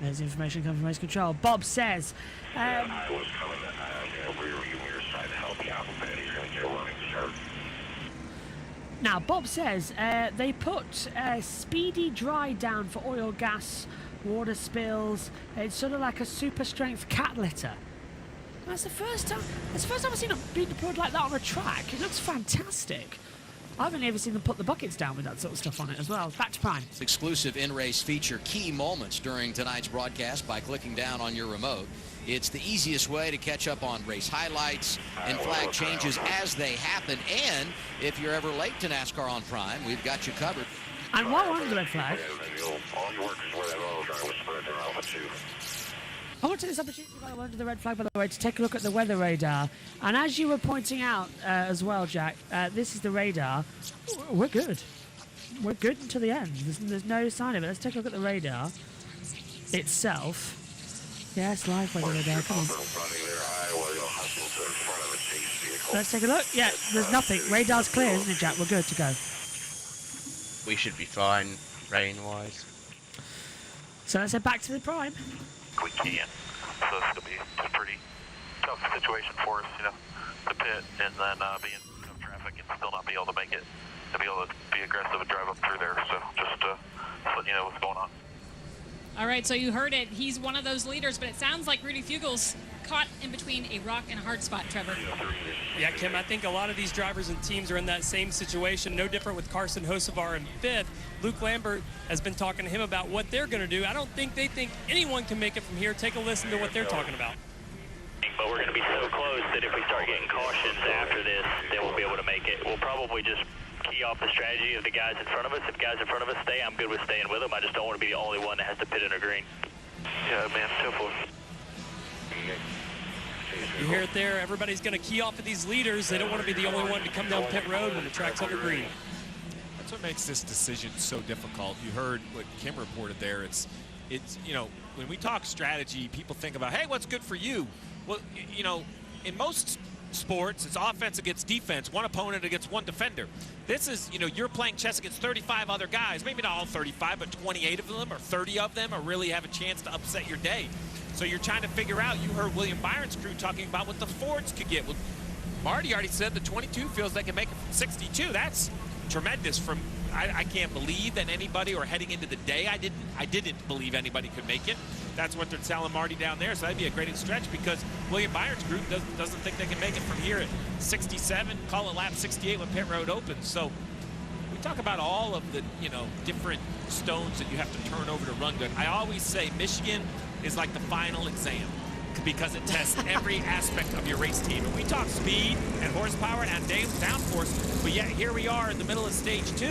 Speaker 1: There's information coming from race control. Bob says...
Speaker 20: I was coming rear view mirror side to help you out with that. He's going to get a running start.
Speaker 1: Now, Bob says they put speedy dry down for oil, gas, water spills. It's sort of like a super strength cat litter. That's the first time I've seen it being deployed like that on a track. It looks fantastic. I haven't ever seen them put the buckets down with that sort of stuff on it as well. Back to Prime.
Speaker 10: Exclusive in-race feature, key moments during tonight's broadcast by clicking down on your remote. It's the easiest way to catch up on race highlights and flag changes as they happen. And if you're ever late to NASCAR on Prime, we've got you covered.
Speaker 1: And while we're under the red flag,
Speaker 20: All your work is where that auto drive was spread their Alpha 2.
Speaker 1: I want to take this opportunity while we're under the red flag, by the way, to take a look at the weather radar. And as you were pointing out as well, Jack, this is the radar. We're good. We're good until the end. There's no sign of it. Let's take a look at the radar itself. Yes, live weather radar. Come on. Let's take a look. Yeah, there's nothing. Radar's clear, isn't it, Jack? We're good to go.
Speaker 15: We should be fine, rain-wise.
Speaker 1: So let's head back to the Prime.
Speaker 14: We can. So it's going to be a pretty tough situation for us, you know, to pit and then be in traffic and still not be able to make it, to be able to be aggressive and drive up through there. So just to let you know what's going on.
Speaker 17: All right, so you heard it. He's one of those leaders, but it sounds like Rudy Fugel's caught in between a rock and a hard spot, Trevor.
Speaker 18: Yeah, Kim, I think a lot of these drivers and teams are in that same situation. No different with Carson Hocevar in 5th. Luke Lambert has been talking to him about what they're going to do. I don't think they think anyone can make it from here. Take a listen to what they're talking about.
Speaker 14: But we're going to be so close that if we start getting cautions after this, then we'll be able to make it. We'll probably just key off the strategy of the guys in front of us. If guys in front of us stay, I'm good with staying with them. I just don't want to be the only one that has to pit in a green. Yeah, man, so forth.
Speaker 18: You hear it there. Everybody's going to key off of these leaders. They don't want to be the only one to come down pit road when the track's under green.
Speaker 12: That's what makes this decision so difficult. You heard what Kim reported there. It's you know, when we talk strategy, people think about, hey, what's good for you? Well, you know, in most sports, it's offense against defense, one opponent against one defender. This is, you know, you're playing chess against 35 other guys. Maybe not all 35, but 28 of them or 30 of them are really have a chance to upset your day. So you're trying to figure out, you heard William Byron's crew talking about what the Fords could get. Well, Marty already said the 22 feels they can make it from 62. That's tremendous. From I can't believe that anybody, or heading into the day, I didn't believe anybody could make it. That's what they're telling Marty down there. So that'd be a great stretch because William Byron's group doesn't think they can make it from here at 67, call it lap 68 when pit road opens. So we talk about all of the, you know, different stones that you have to turn over to run good. I always say Michigan is like the final exam because it tests every aspect of your race team. And we talk speed and horsepower and downforce, but yet here we are in the middle of stage 2,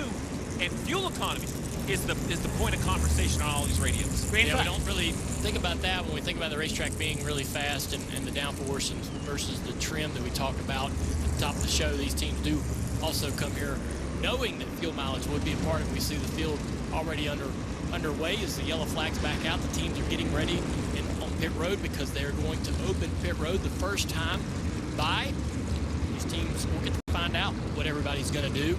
Speaker 12: and fuel economy is the point of conversation on all these radios.
Speaker 11: Yeah, we don't really think about that when we think about the racetrack being really fast and the downforce versus the trim that we talk about at the top of the show. These teams do also come here knowing that fuel mileage would be a part of it. We see the field already underway as the yellow flag's back out. The teams are getting ready on pit road because they're going to open pit road the first time by. These teams will get to find out what everybody's going to do.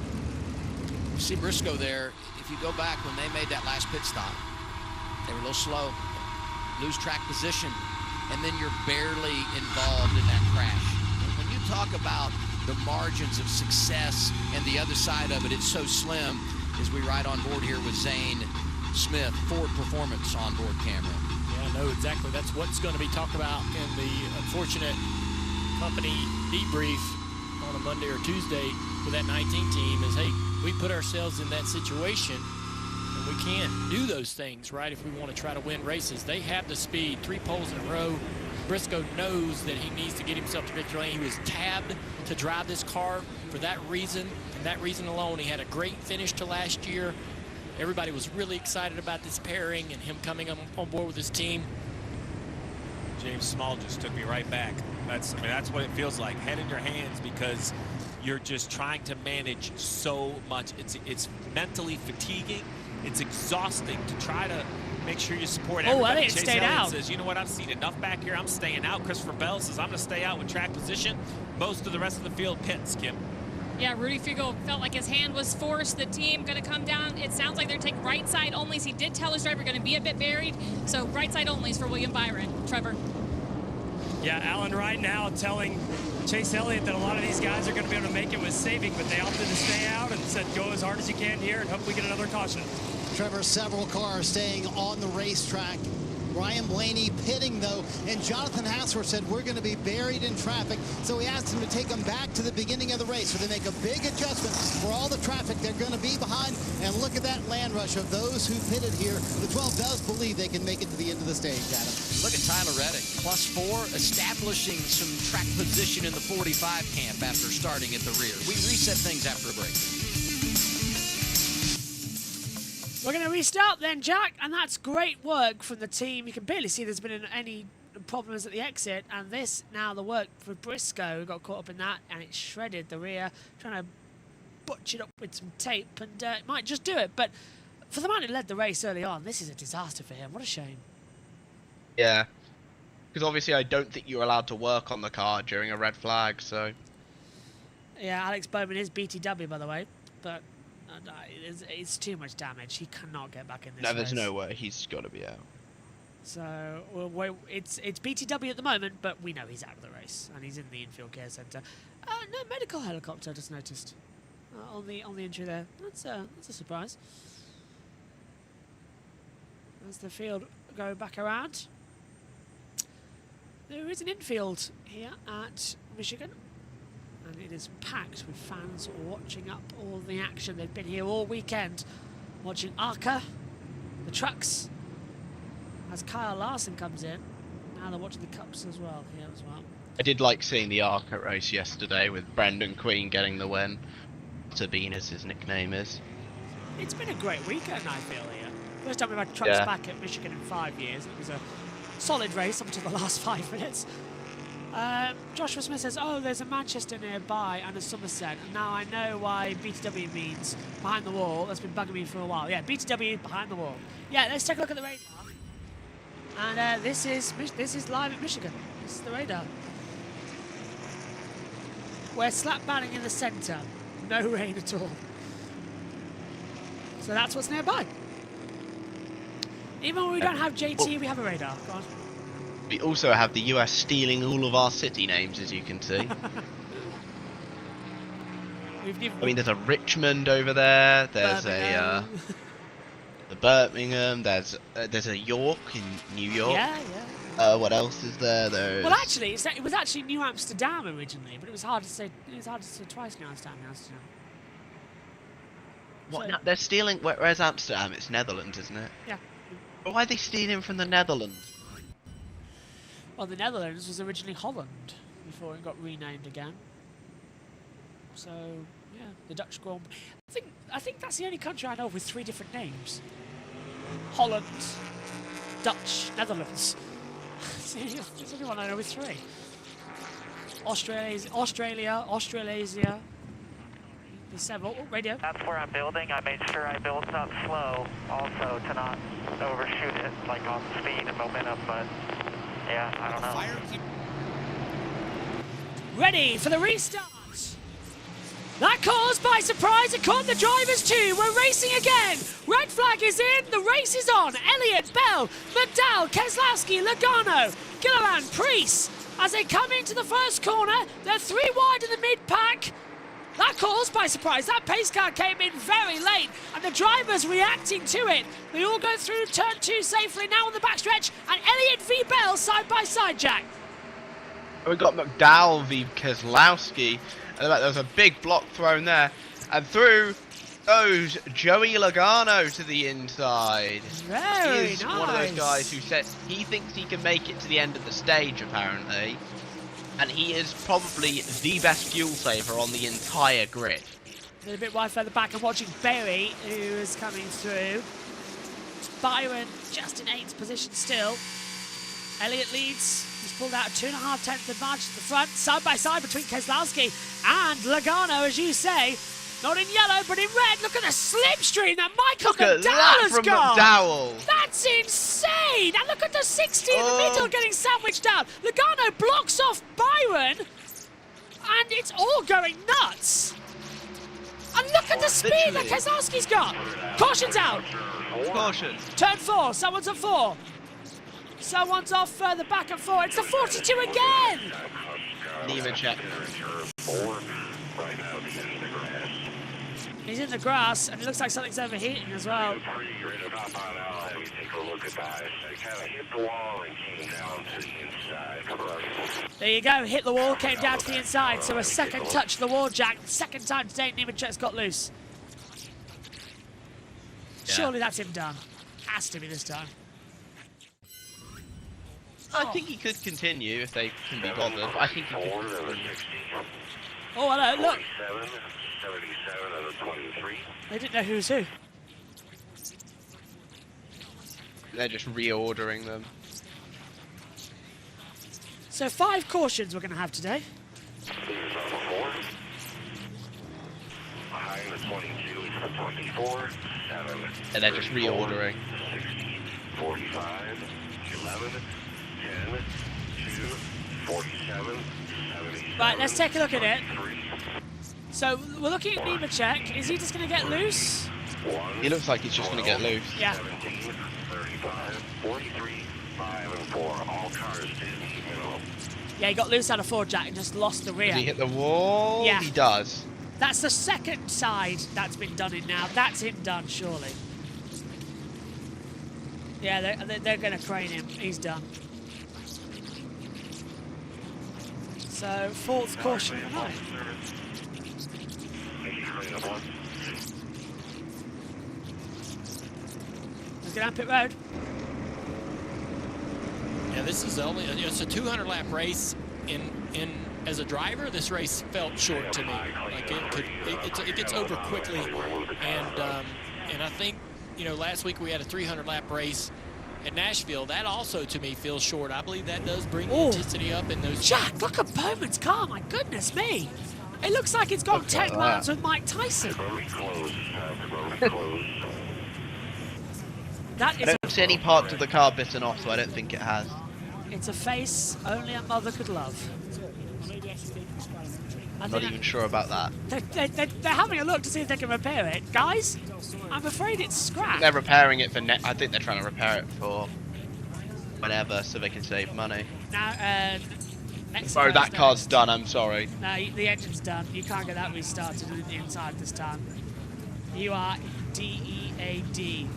Speaker 10: You see Briscoe there. If you go back when they made that last pit stop, they were a little slow, lose track position, and then you're barely involved in that crash. When you talk about the margins of success and the other side of it, it's so slim. As we ride on board here with Zane Smith, Ford Performance onboard camera.
Speaker 11: Yeah, no, exactly. That's what's going to be talked about in the unfortunate company debrief on a Monday or Tuesday with that 19 team is, hey, we put ourselves in that situation and we can't do those things, right, if we want to try to win races. They have the speed, 3 poles in a row. Briscoe knows that he needs to get himself to victory lane. He was tabbed to drive this car for that reason, and that reason alone. He had a great finish to last year. Everybody was really excited about this pairing and him coming on board with his team.
Speaker 12: James Small just took me right back. That's what it feels like. Head in your hands because you're just trying to manage so much. It's mentally fatiguing. It's exhausting to try to make sure you support everybody.
Speaker 1: I think it
Speaker 12: Chase
Speaker 1: stayed
Speaker 12: Elliott
Speaker 1: out.
Speaker 12: says, you know what, I've seen enough back here. I'm staying out. Christopher Bell says, I'm going to stay out with track position. Most of the rest of the field pits, Kim.
Speaker 17: Yeah, Rudy Fiegel felt like his hand was forced. The team going to come down. It sounds like they're taking right side onlys. He did tell his driver going to be a bit buried. So right side onlys for William Byron. Trevor.
Speaker 18: Yeah, Alan right now telling Chase Elliott that a lot of these guys are going to be able to make it with saving, but they opted to stay out and said go as hard as you can here and hope we get another caution.
Speaker 16: Trevor, several cars staying on the racetrack. Ryan Blaney pitting, though, and Jonathan Hassler said we're going to be buried in traffic, so he asked him to take them back to the beginning of the race, so they make a big adjustment for all the traffic they're going to be behind. And look at that land rush of those who pitted here. The 12 does believe they can make it to the end of the stage, Adam.
Speaker 10: Look at Tyler Reddick, +4, establishing some track position in the 45 camp after starting at the rear. We reset things after a break.
Speaker 1: We're going to restart then, Jack, and that's great work from the team. You can barely see there's been any problems at the exit, and this now the work for Briscoe, who got caught up in that, and it shredded the rear, trying to butch it up with some tape, and it might just do it. But for the man who led the race early on, this is a disaster for him. What a shame.
Speaker 15: Yeah, because obviously I don't think you're allowed to work on the car during a red flag, so...
Speaker 1: Yeah, Alex Bowman is BTW, by the way, but... it's too much damage. He cannot get back in this
Speaker 15: No, there's
Speaker 1: race.
Speaker 15: no way. He's got to be out.
Speaker 1: So it's BTW at the moment, but we know he's out of the race and he's in the infield care centre. No medical helicopter, just noticed on the entry there. That's a surprise. As the field go back around, there is an infield here at Michigan. And it is packed with fans watching up all the action. They've been here all weekend watching ARCA, the trucks, as Kyle Larson comes in. Now they're watching the Cups as well here as well.
Speaker 15: I did like seeing the ARCA race yesterday with Brendan Queen getting the win. Sabine, as his nickname is.
Speaker 1: It's been a great weekend, I feel, here. First time we've had trucks back at Michigan in 5 years. It was a solid race up until the last 5 minutes. Joshua Smith says, oh, there's a Manchester nearby and a Somerset. And now I know why BTW means behind the wall. That's been bugging me for a while. Yeah, BTW behind the wall. Yeah, let's take a look at the radar. And this is live at Michigan. This is the radar. We're slap banging in the centre. No rain at all. So that's what's nearby. Even when we don't have JT, we have a radar. Go on.
Speaker 15: We also have the US stealing all of our city names, as you can see. I mean, there's a Richmond over there. There's a Birmingham. There's a York in New York.
Speaker 1: Yeah.
Speaker 15: What else is there?
Speaker 1: Well, actually, it was actually New Amsterdam originally, but it was hard to say. It was hard to say twice. New Amsterdam.
Speaker 15: What? So, they're stealing. Where's Amsterdam? It's Netherlands, isn't it?
Speaker 1: Yeah.
Speaker 15: But why are they stealing from the Netherlands?
Speaker 1: Well, the Netherlands was originally Holland before it got renamed again. So, yeah, the Dutch Grand Prix. I think that's the only country I know of with 3 different names. Holland, Dutch, Netherlands. It's the only one I know with 3. Australia. There's several. Oh, radio.
Speaker 14: That's where I'm building. I made sure I built up slow also to not overshoot it, like on speed and momentum, but... yeah, I don't know.
Speaker 1: Ready for the restart. That caused by surprise. It caught the drivers too. We're racing again. Red flag is in. The race is on. Elliott, Bell, McDowell, Keselowski, Logano, Gilliland, Priest. As they come into the first corner, they're 3 wide in the mid-pack. That caused by surprise. That pace car came in very late, and the drivers reacting to it. They all go through turn 2 safely now on the backstretch, and Elliott v Bell side by side, Jack.
Speaker 15: We've got McDowell v Keselowski, and there was a big block thrown there, and through goes Joey Logano to the inside.
Speaker 1: Very
Speaker 15: He's
Speaker 1: nice.
Speaker 15: one of those guys who said he thinks he can make it to the end of the stage, apparently. And he is probably the best fuel saver on the entire grid.
Speaker 1: A little bit wide further back and watching Berry, who is coming through. Byron just in 8th position still. Elliott leads. He's pulled out a 2.5 tenth advantage at the front, side by side between Keselowski and Logano, as you say. Not in yellow, but in red. Look at the slipstream that Michael McDowell has got.
Speaker 15: McDowell.
Speaker 1: That's insane. And look at the 60 in the middle getting sandwiched out. Logano blocks off Byron. And it's all going nuts. And look at the speed that Keselowski's got. Caution's out.
Speaker 15: Caution.
Speaker 1: Turn 4. Someone's at 4. Someone's off further back at 4. It's the 42 again.
Speaker 15: Nemechek.
Speaker 1: He's in the grass, and it looks like something's overheating as well. There you go, hit the wall, came down to the inside, so a second touch of the wall jack. Second time today Nemechek's got loose.
Speaker 15: Yeah.
Speaker 1: Surely that's him done. Has to be this time.
Speaker 15: I think he could continue if they can be bothered. But I think he could continue.
Speaker 1: Oh, hello, look. They didn't know who's who.
Speaker 15: They're just reordering them.
Speaker 1: So 5 cautions we're going to have today.
Speaker 15: And they're just reordering.
Speaker 20: 45, 11, 10, 2, 47, 77.
Speaker 1: Right, let's take a look at it. So we're looking at Nemechek. Is he just going to get loose?
Speaker 15: He looks like he's just going to get loose.
Speaker 1: Yeah.
Speaker 20: 17, 35, 43, 5, and 4. All cars did minimum.
Speaker 1: Yeah, he got loose out of 4 jack and just lost the rear.
Speaker 15: Does he hit the wall?
Speaker 1: Yeah.
Speaker 15: He does.
Speaker 1: That's the second side that's been done in now. That's him done, surely. Yeah, they're going to crane him. He's done. So, 4th caution of the night. Let's get down pit road.
Speaker 11: Yeah, this is only it's a 200 lap race. In as a driver, this race felt short to me. Like it gets over quickly, and I think last week we had a 300 lap race at Nashville. That also to me feels short. I believe that does bring the intensity up in those.
Speaker 1: Jack, look at Bowman's car. My goodness me. It looks like it's gone 10 miles with Mike Tyson. That is
Speaker 15: I don't see any parts of the car bitten off, so I don't think it has.
Speaker 1: It's a face only a mother could love.
Speaker 15: I'm not even sure about that.
Speaker 1: They're having a look to see if they can repair it. Guys, I'm afraid it's scrapped.
Speaker 15: They're repairing it for I think they're trying to repair it for whenever, so they can save money.
Speaker 1: Now,
Speaker 15: Sorry, that car's done, I'm sorry.
Speaker 1: No, the engine's done. You can't get that restarted on the inside this time. You are DEAD.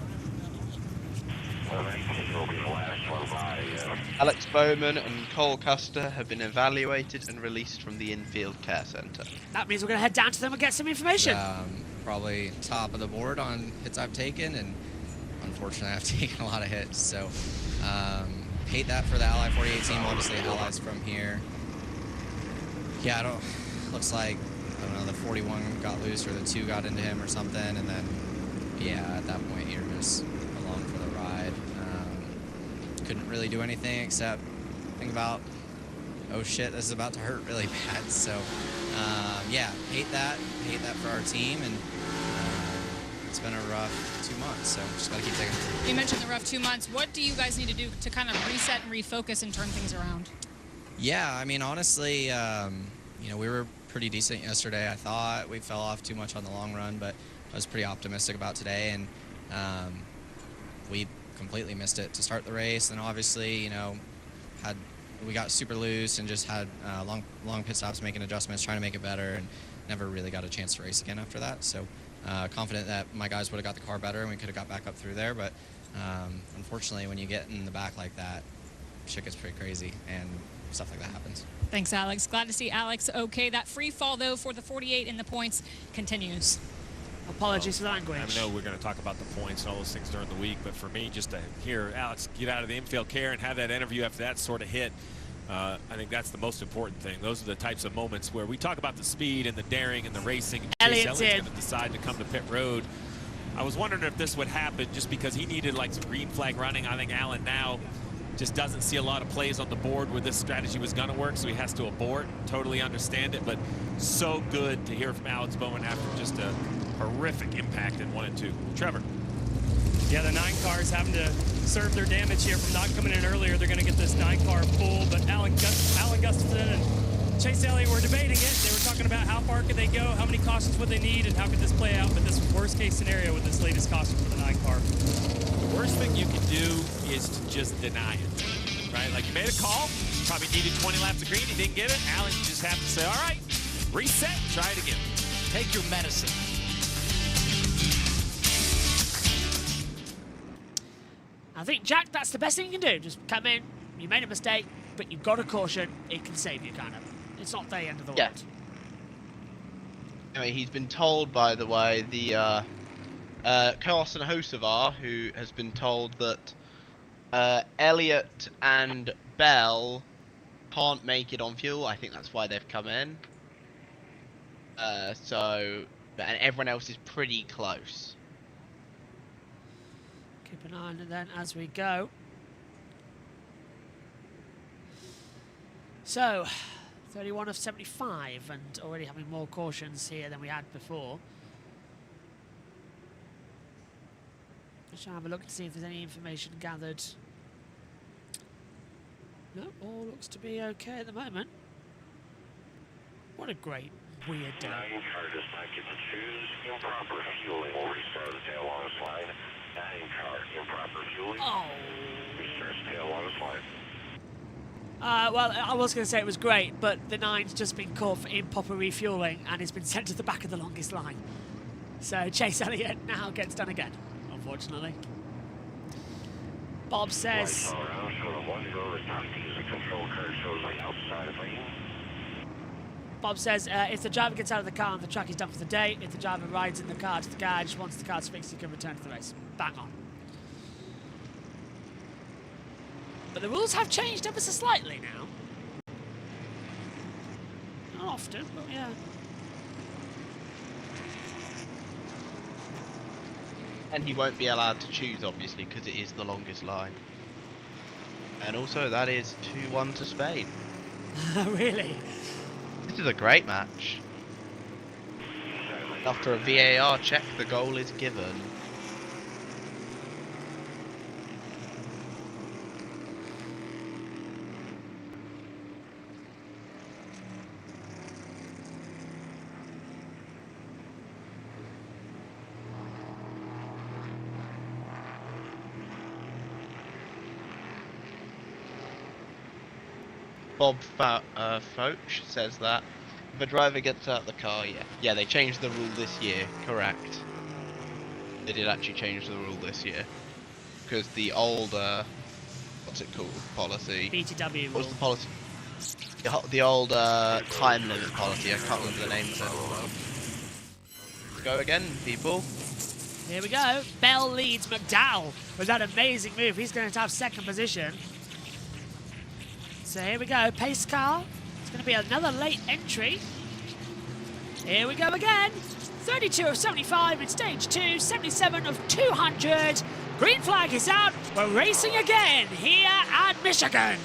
Speaker 15: Alex Bowman and Cole Custer have been evaluated and released from the infield care centre.
Speaker 1: That means we're going to head down to them and get some information.
Speaker 21: Probably top of the board on hits I've taken, and unfortunately I've taken a lot of hits. So hate that for the Ally 48 team. Obviously Allies from here. Yeah, looks like, I don't know, the 41 got loose or the 2 got into him or something, and then yeah, at that point you're just along for the ride. Couldn't really do anything except think about, oh shit, this is about to hurt really bad. So yeah, hate that for our team, and it's been a rough 2 months, so just gotta keep taking it.
Speaker 17: You mentioned the rough 2 months. What do you guys need to do to kind of reset and refocus and turn things around? Yeah,
Speaker 21: I mean, honestly, we were pretty decent yesterday. I thought we fell off too much on the long run, but I was pretty optimistic about today, and we completely missed it to start the race. And obviously, we got super loose and just had long pit stops, making adjustments, trying to make it better, and never really got a chance to race again after that. So confident that my guys would have got the car better and we could have got back up through there. But unfortunately, when you get in the back like that, shit gets pretty crazy and stuff like that happens.
Speaker 17: Thanks, Alex. Glad to see Alex okay. That free fall, though, for the 48 in the points continues.
Speaker 1: Apologies for the language.
Speaker 12: I know we're going to talk about the points and all those things during the week, but for me, just to hear Alex get out of the infield care and have that interview after that sort of hit, I think that's the most important thing. Those are the types of moments where we talk about the speed and the daring and the racing. Elliott's going to decide to come to pit road. I was wondering if this would happen just because he needed like some green flag running. I think Alan now just doesn't see a lot of plays on the board where this strategy was going to work, so he has to abort. Totally understand it, but so good to hear from Alex Bowman after just a horrific impact in 1 and 2. Trevor.
Speaker 18: Yeah, the 9 cars having to serve their damage here from not coming in earlier. They're going to get this 9 car pull, but Alan Gustafson and Chase Elliott were debating it. They were talking about how far could they go, how many cautions would they need, and how could this play out. But this was worst case scenario with this latest caution for the 9 car.
Speaker 12: The worst thing you can do is to just deny it, right? Like, you made a call, probably needed 20 laps of green, you didn't get it. Alan, you just have to say, all right, reset, try it again.
Speaker 10: Take your medicine.
Speaker 1: I think, Jack, that's the best thing you can do. Just come in, you made a mistake, but you've got a caution, it can save you, kind of. It's not the end of the world.
Speaker 15: Anyway, he's been told, by the way, the Carson Hocevar, who has been told that Elliott and Bell can't make it on fuel. I think that's why they've come in. And everyone else is pretty close.
Speaker 1: Keep an eye on it then as we go. So, 31 of 75, and already having more cautions here than we had before. Let's have a look to see if there's any information gathered. No, all looks to be okay at the moment. What a great, weird day.
Speaker 20: 9 car does not get to choose. Improper fueling will restart the tail on the slide. 9 car, improper fueling.
Speaker 1: Oh.
Speaker 20: Restarts tail on the slide.
Speaker 1: Well, I was going to say it was great, but the 9's just been caught for improper refueling and it's been sent to the back of the longest line. So Chase Elliott now gets done again, unfortunately. Bob says... Bob says, if the driver gets out of the car and the track is done for the day, if the driver rides in the car to the garage, once the car's fixed, he can return to the race. Bang on. But the rules have changed ever so slightly now. Not often, but yeah.
Speaker 15: And he won't be allowed to choose, obviously, because it is the longest line. And also, that is 2-1 to Spain.
Speaker 1: Really?
Speaker 15: This is a great match. After a VAR check, the goal is given. Bob Foch says that if a driver gets out of the car, yeah, they changed the rule this year, correct. They did actually change the rule this year. Because the old, what's it called, policy?
Speaker 1: BTW rule.
Speaker 15: What's the policy? The old time limit policy, I can't remember the name of it. Let's go again, people.
Speaker 1: Here we go. Bell leads McDowell with that amazing move. He's going to have second position. So here we go, pace car. It's going to be another late entry. Here we go again. 32 of 75 in stage 2, 77 of 200. Green flag is out. We're racing again here at Michigan.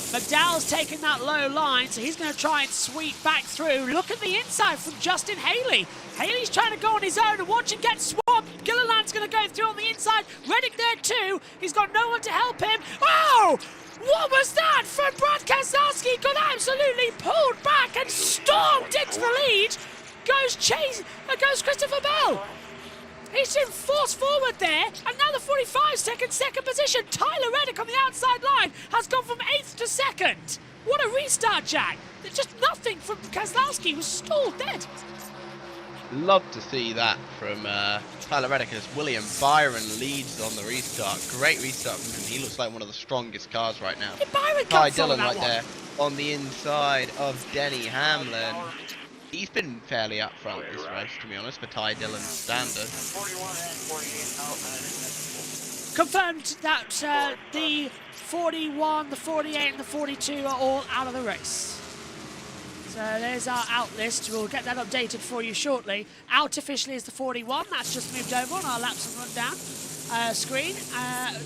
Speaker 1: McDowell's taken that low line, so he's going to try and sweep back through. Look at the inside from Justin Haley. Haley's trying to go on his own and watch him get swamped. Gilliland's going to go through on the inside. Reddick there too. He's got no one to help him. Oh! What was that from Brad Keselowski? Got absolutely pulled back and stormed into the lead. Goes Christopher Bell. He's been forced forward there, and now the 45-second second position. Tyler Reddick on the outside line has gone from 8th to 2nd. What a restart, Jack. There's just nothing from Keselowski, who's stalled dead.
Speaker 15: Love to see that from Tyler Reddick as William Byron leads on the restart. Great restart from him. He looks like one of the strongest cars right now. Ty Dillon right there on the inside of Denny Hamlin. He's been fairly up front this race, to be honest, for Ty Dillon's standard.
Speaker 1: Confirmed that the 41, the 48 and the 42 are all out of the race. So there's our out list. We'll get that updated for you shortly. Out officially is the 41. That's just moved over on our laps and rundown screen.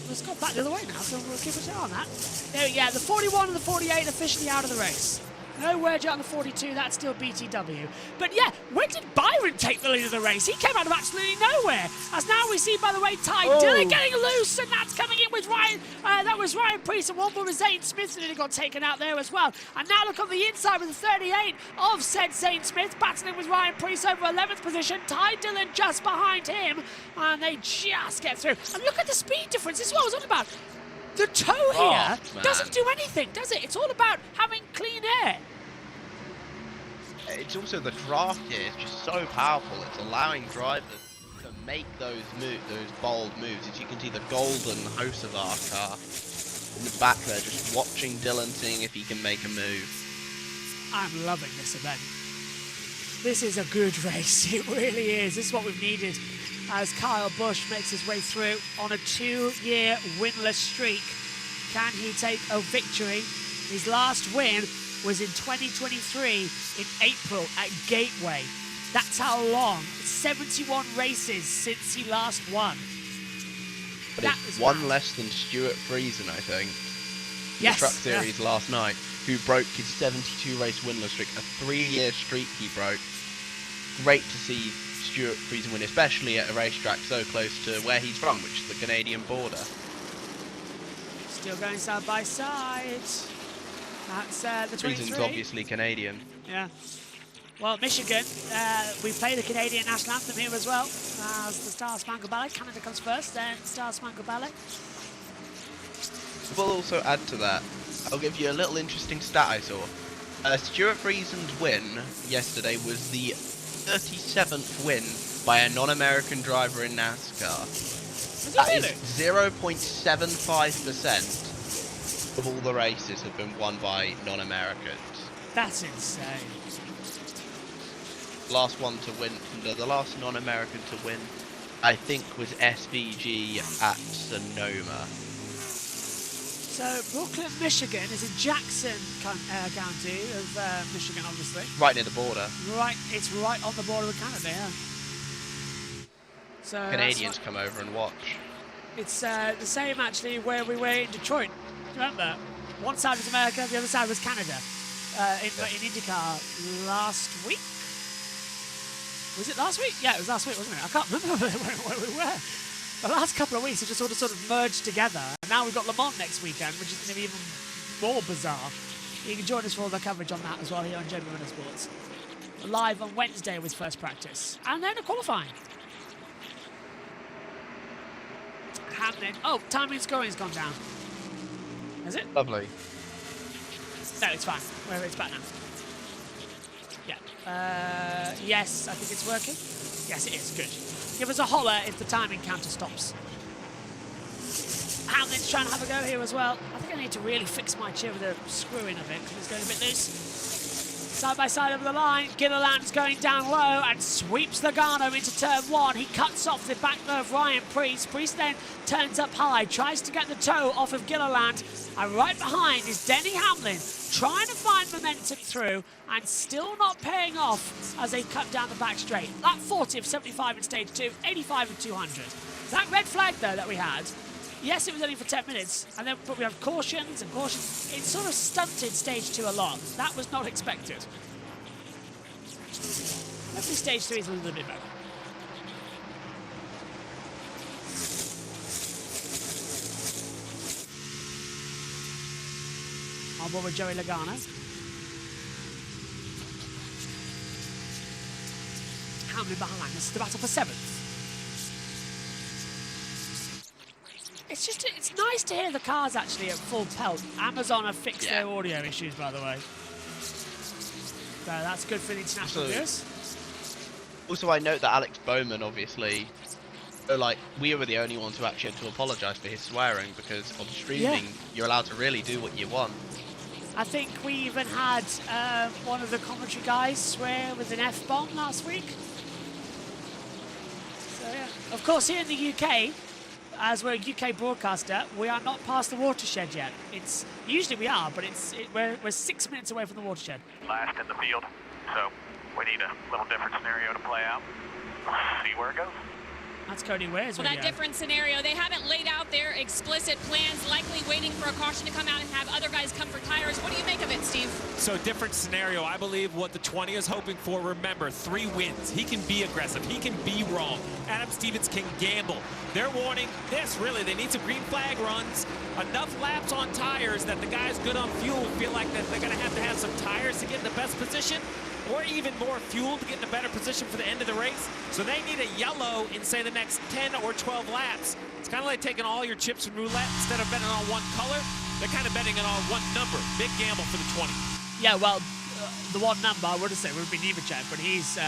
Speaker 1: Let's go back the other way now, so we'll keep an eye on that. There, yeah, the 41 and the 48 officially out of the race. No word yet on the 42, that's still BTW. But yeah, where did Byron take the lead of the race? He came out of absolutely nowhere. As now we see, by the way, Ty Dillon getting loose, and that's coming in with Ryan. That was Ryan Priest, and one more was Zane Smith, and he got taken out there as well. And now look on the inside with the 38 of said Zane Smith, battling with Ryan Priest over 11th position. Ty Dillon just behind him, and they just get through. And look at the speed difference. This is what I was on about. The toe here doesn't do anything, does it? It's all about having clean air.
Speaker 15: It's also the draft here is just so powerful. It's allowing drivers to make those bold moves. As you can see, the golden Hocevar car in the back there, just watching Dillon, seeing if he can make a move.
Speaker 1: I'm loving this event. This is a good race. It really is. This is what we've needed. As Kyle Busch makes his way through on a 2-year winless streak. Can he take a victory? His last win was in 2023 in April at Gateway. That's how long. 71 races since he last won.
Speaker 15: But it's one less than Stuart Friesen, I think, in the Truck Series last night, who broke his 72 race winless streak, a 3-year streak he broke. Great to see Stuart Friesen win, especially at a racetrack so close to where he's from, which is the Canadian border.
Speaker 1: Still going side by side. That's the 23.
Speaker 15: Friesen's obviously Canadian.
Speaker 1: Yeah. Well, Michigan, we play the Canadian national anthem here as well as the Star Spangled Ballet. Canada comes first, then Star Spangled Ballet.
Speaker 15: We'll also add to that, I'll give you a little interesting stat I saw. Stuart Friesen's win yesterday was the 37th win by a non-American driver in NASCAR. That is 0.75% of all the races have been won by non-Americans.
Speaker 1: That's insane.
Speaker 15: Last one to win, the last non-American to win, I think, was SVG at Sonoma.
Speaker 1: So Brooklyn, Michigan is in Jackson County of Michigan, obviously.
Speaker 15: Right near the border.
Speaker 1: Right, it's right on the border of Canada, yeah. So
Speaker 15: Canadians come over and watch.
Speaker 1: It's the same actually where we were in Detroit. Remember, one side was America, the other side was Canada. In IndyCar last week. Was it last week? Yeah, it was last week, wasn't it? I can't remember where we were. The last couple of weeks have just sort of merged together. And now we've got Le Mans next weekend, which is going to be even more bizarre. You can join us for all the coverage on that as well here on JBMotorsports. Live on Wednesday with first practice. And then a qualifying. Hamlin. Oh, timing and scoring's gone down. Is it?
Speaker 15: Lovely.
Speaker 1: No, it's fine. It's back now. Yeah. Yes, I think it's working. Yes, it is. Good. Give us a holler if the timing counter stops. Hamlin's trying to have a go here as well. I think I need to really fix my chair with a screw in of it because it's going a bit loose. Side by side over the line. Gilliland's going down low and sweeps Logano into turn 1. He cuts off the back of Ryan Priest. Priest then turns up high, tries to get the toe off of Gilliland. And right behind is Denny Hamlin, trying to find momentum through and still not paying off as they cut down the back straight. Lap 40 of 75 in stage 2, 85 and 200. That red flag though that we had, yes, it was only for 10 minutes, but we have cautions and cautions. It sort of stunted stage 2 a lot. That was not expected. Hopefully stage 3 is a little bit better. On board with Joey Logano. Hamlin behind. This is the battle for 7th. It's nice to hear the cars actually at full pelt. Amazon have fixed their audio issues, by the way. So that's good for the international viewers.
Speaker 15: Also, I note that Alex Bowman, obviously, we were the only ones who actually had to apologise for his swearing, because on streaming, you're allowed to really do what you want.
Speaker 1: I think we even had one of the commentary guys swear with an F-bomb last week. So yeah. Of course, here in the UK, as we're a UK broadcaster, we are not past the watershed yet. Usually we are, but we're 6 minutes away from the watershed.
Speaker 14: Last in the field, so we need a little different scenario to play out. See where it goes.
Speaker 1: That's Cody Ware's
Speaker 17: Well, that different scenario, they haven't laid out their explicit plans, likely waiting for a caution to come out and have other guys come for tires. What do you make of it, Steve?
Speaker 12: So different scenario. I believe what the 20 is hoping for, remember, 3 wins. He can be aggressive. He can be wrong. Adam Stevens can gamble. They're wanting this, really. They need some green flag runs, enough laps on tires that the guys good on fuel feel like that they're going to have some tires to get in the best position, or even more fuel to get in a better position for the end of the race. So they need a yellow in, say, the next 10 or 12 laps. It's kind of like taking all your chips from roulette. Instead of betting on one color, they're kind of betting on one number. Big gamble for the 20.
Speaker 1: Yeah, well, the one number, I would have said, would be Nemechek, but he's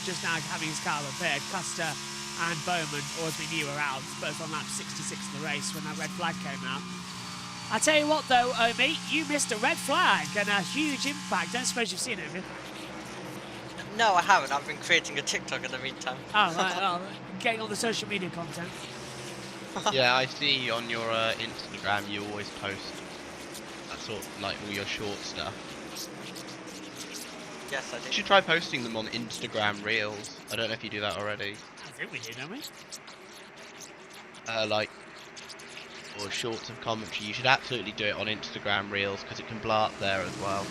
Speaker 1: just now having his car repaired. Custer and Bowman, or as we knew, were out, both on lap 66 of the race when that red flag came out. I tell you what, though, Omi, you missed a red flag and a huge impact. Don't suppose you've seen it, have you?
Speaker 19: No, I haven't. I've been creating a TikTok in the meantime.
Speaker 1: Oh, right. Oh, getting all the social media content.
Speaker 15: Yeah, I see on your Instagram you always post that sort of, like, all your short stuff.
Speaker 19: Yes, I do.
Speaker 15: You should try posting them on Instagram Reels. I don't know if you do that already.
Speaker 1: I think we do, don't we?
Speaker 15: Like, or shorts of commentary. You should absolutely do it on Instagram Reels because it can blow up there as well.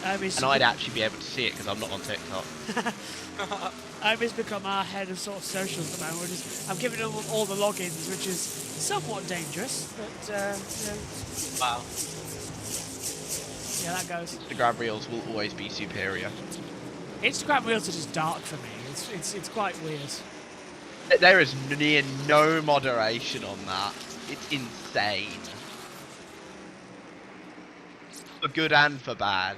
Speaker 15: And I'd actually be able to see it because I'm not on TikTok.
Speaker 1: Omi's become our head of sort of socials at the moment. I'm giving him all the logins, which is somewhat dangerous, but yeah.
Speaker 19: Wow.
Speaker 1: Yeah, that goes.
Speaker 15: Instagram Reels will always be superior.
Speaker 1: Instagram Reels are just dark for me. It's quite weird.
Speaker 15: There is near no moderation on that. It's insane. For good and for bad.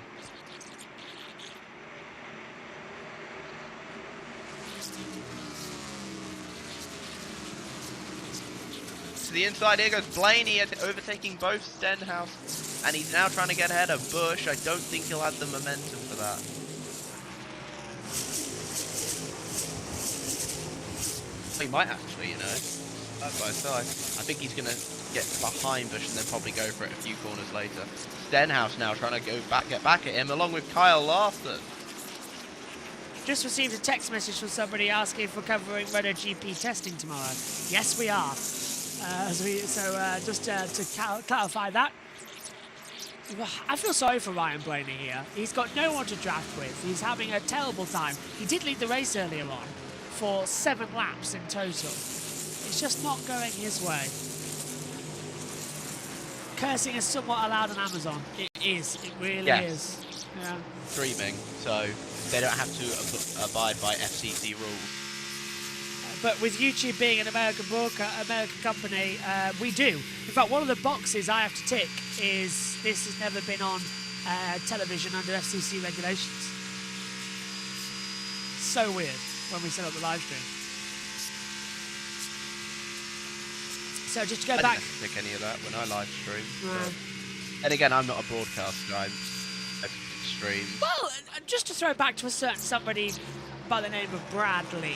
Speaker 15: To the inside, here goes Blaney overtaking both Stenhouse, and he's now trying to get ahead of Bush. I don't think he'll have the momentum for that. He might actually, you know, side by side. I think he's going to get behind Bush and then probably go for it a few corners later. Stenhouse now trying to get back at him, along with Kyle Larson.
Speaker 1: Just received a text message from somebody asking if we're covering MotoGP testing tomorrow. Yes, we are. Just to clarify that, I feel sorry for Ryan Blaney here. He's got no one to draft with. He's having a terrible time. He did lead the race earlier on for 7 laps in total. It's just not going his way. Cursing is somewhat allowed on Amazon. It is. It really is. Yeah.
Speaker 15: Streaming, so they don't have to abide by FCC rules.
Speaker 1: But with YouTube being an American company, we do. In fact, one of the boxes I have to tick is this has never been on television under FCC regulations. So weird when we set up the live stream. So just to go back.
Speaker 15: I didn't pick any of that when I live stream. And again, I'm not a broadcaster. I'm a stream.
Speaker 1: Well, just to throw back to a certain somebody by the name of Bradley,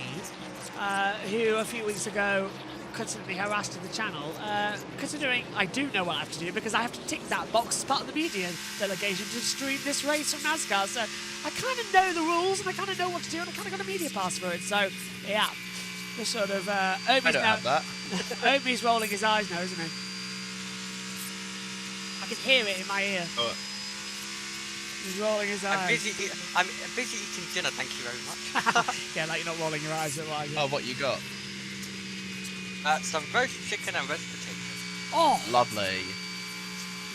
Speaker 1: who a few weeks ago constantly harassed the channel, considering I do know what I have to do because I have to tick that box as part of the media delegation to stream this race from NASCAR. So I kind of know the rules and I kind of know what to do and I kind of got a media pass for it. So yeah, just sort of
Speaker 15: I don't have that.
Speaker 1: Omi's rolling his eyes now, isn't he? I can hear it in my ear. He's rolling his eyes.
Speaker 19: I'm busy eating dinner, thank you very much.
Speaker 1: Yeah, like you're not rolling your eyes at like.
Speaker 15: Oh, what you got?
Speaker 19: Some roast chicken and roast potatoes.
Speaker 1: Oh,
Speaker 15: lovely.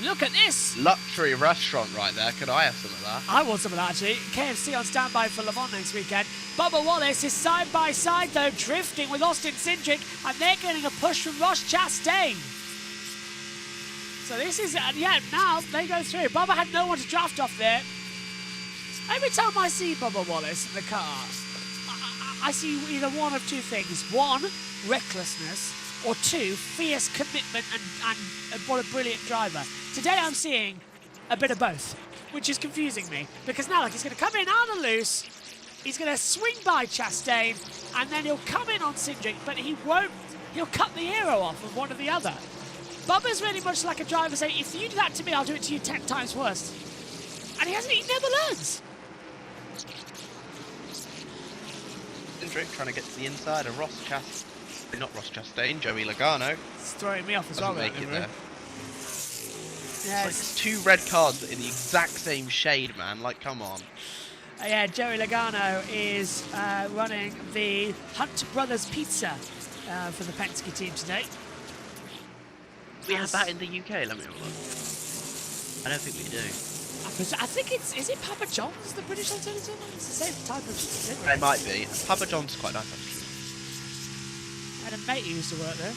Speaker 1: Look at this.
Speaker 15: Luxury restaurant right there. Could I have some of that?
Speaker 1: I want some of that actually. KFC on standby for Le Mans next weekend. Bubba Wallace is side by side though, drifting with Austin Cindric, and they're getting a push from Ross Chastain. So this is, yeah, now they go through. Bubba had no one to draft off there. Every time I see Bubba Wallace in the car, I see either one of two things. One, recklessness, or two, fierce commitment and what a brilliant driver. Today I'm seeing a bit of both, which is confusing me, because now like he's going to come in on the loose, he's going to swing by Chastain, and then he'll come in on Cindric, but he won't, he'll cut the aero off of one or the other. Bubba's really much like a driver saying, if you do that to me, I'll do it to you 10 times worse. And he never learns.
Speaker 15: Cindric trying to get to the inside of Ross Chastain. Not Ross Chastain, Joey Logano.
Speaker 1: It's throwing me off as well.
Speaker 15: Doesn't make it there.
Speaker 1: Yeah,
Speaker 15: It's 2 red cards in the exact same shade, man. Like, come on.
Speaker 1: Yeah, Joey Logano is running the Hunt Brothers Pizza for the Penske team today.
Speaker 15: We have that in the UK, let me have a look. I don't think we do.
Speaker 1: I think is it Papa John's, the British alternative? It's the same type of pizza.
Speaker 15: It might be. Papa John's quite nice, actually.
Speaker 1: I had a mate who used to work there.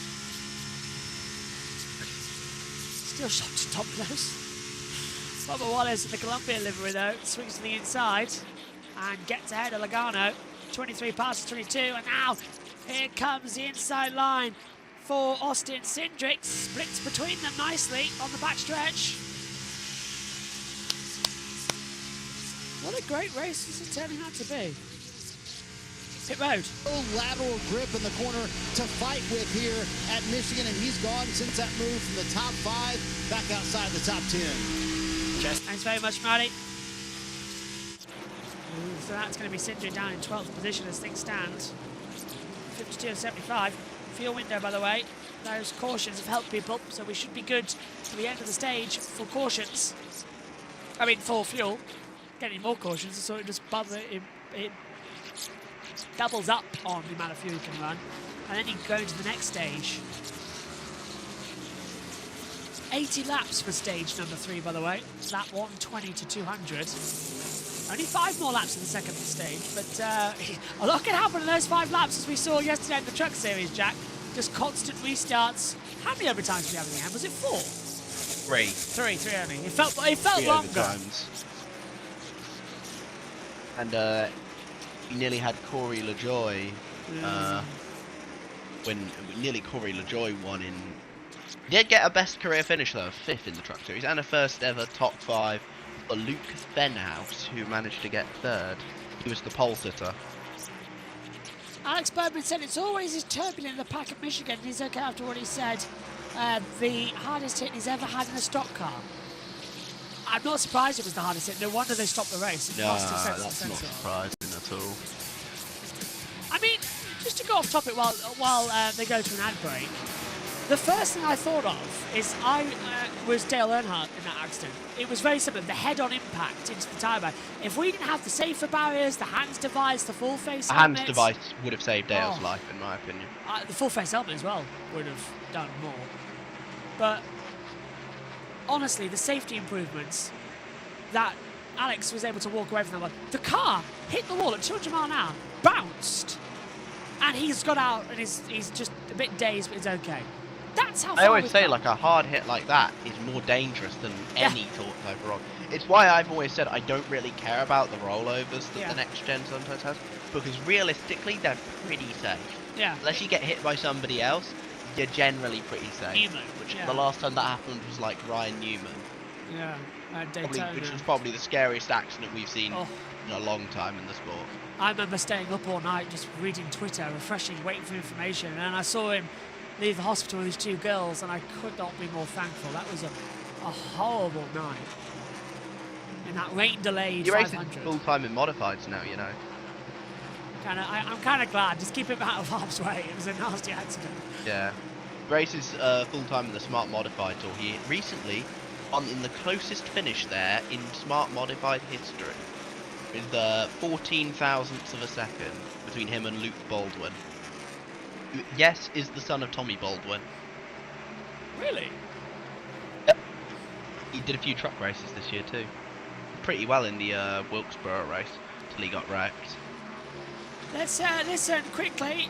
Speaker 1: Still shocked to Domino's. Bubba Wallace in the Columbia livery though swings to the inside and gets ahead of Logano. 23 passes 22, and now here comes the inside line for Austin Cindric. Splits between them nicely on the backstretch. What a great race this is turning out to be. Pit road.
Speaker 16: Lateral grip in the corner to fight with here at Michigan, and he's gone since that move from the top 5 back outside the top 10.
Speaker 1: Thanks very much, Marty. So that's going to be Cindric down in 12th position as things stand. 52 of 75. Fuel window, by the way. Those cautions have helped people, so we should be good to the end of the stage for cautions. I mean, for fuel. Getting more cautions, so it just it doubles up on the amount of fuel you can run. And then you go into the next stage. 80 laps for stage number 3, by the way. Lap 120 to 200. Only 5 more laps in the second stage, but a lot can happen in those 5 laps, as we saw yesterday in the Truck Series, Jack. Just constant restarts. How many overtimes did you have in the end? Was it 4?
Speaker 15: 3.
Speaker 1: 3 only. It felt
Speaker 15: 3
Speaker 1: longer.
Speaker 15: overtimes. And we nearly had Corey LaJoy when nearly Corey LaJoy won in. He did get a best career finish though, 5th in the Truck Series, and a first ever top 5 for Luke Benhouse, who managed to get 3rd. He was the pole sitter.
Speaker 1: Alex Bergman said it's always as turbulent in the pack at Michigan. He's okay after what he said. The hardest hit he's ever had in a stock car. I'm not surprised it was the hardest hit. No wonder they stopped the race.
Speaker 15: No, that's not surprising at all.
Speaker 1: I mean, just to go off topic while they go to an ad break, the first thing I thought of is was Dale Earnhardt in that accident. It was very simple. The head-on impact into the tyre bag. If we didn't have the safer barriers, the hands device, the full face helmet...
Speaker 15: A hands device would have saved Dale's life, in my opinion.
Speaker 1: The full face helmet as well would have done more. But honestly, the safety improvements that Alex was able to walk away from them. The car hit the wall at 200 miles an hour, bounced, and he's got out and he's just a bit dazed, but it's okay. That's how far
Speaker 15: I always say, like, a hard hit like that is more dangerous than any type of roll. It's why I've always said I don't really care about the rollovers that the next gen sometimes has, because realistically they're pretty safe.
Speaker 1: Yeah.
Speaker 15: Unless you get hit by somebody else, you're generally pretty safe.
Speaker 1: Newman,
Speaker 15: which the last time that happened was like Ryan Newman.
Speaker 1: Yeah,
Speaker 15: Which was probably the scariest accident we've seen in a long time in the sport.
Speaker 1: I remember staying up all night just reading Twitter, refreshing, waiting for information, and I saw him leave the hospital with his 2 girls, and I could not be more thankful. That was a horrible night. In that rain-delayed 500.
Speaker 15: You're racing full-time in modifieds now, you know.
Speaker 1: I'm kind of glad. Just keep him out of harm's way. It was a nasty accident.
Speaker 15: Yeah. Races full-time in the Smart Modified Tour. He recently in the closest finish there in Smart Modified history, with 14 thousandths of a second between him and Luke Baldwin. Who, yes, is the son of Tommy Baldwin.
Speaker 1: Really?
Speaker 15: Yep. He did a few truck races this year too. Pretty well in the Wilkesboro race till he got wrecked.
Speaker 1: Let's listen quickly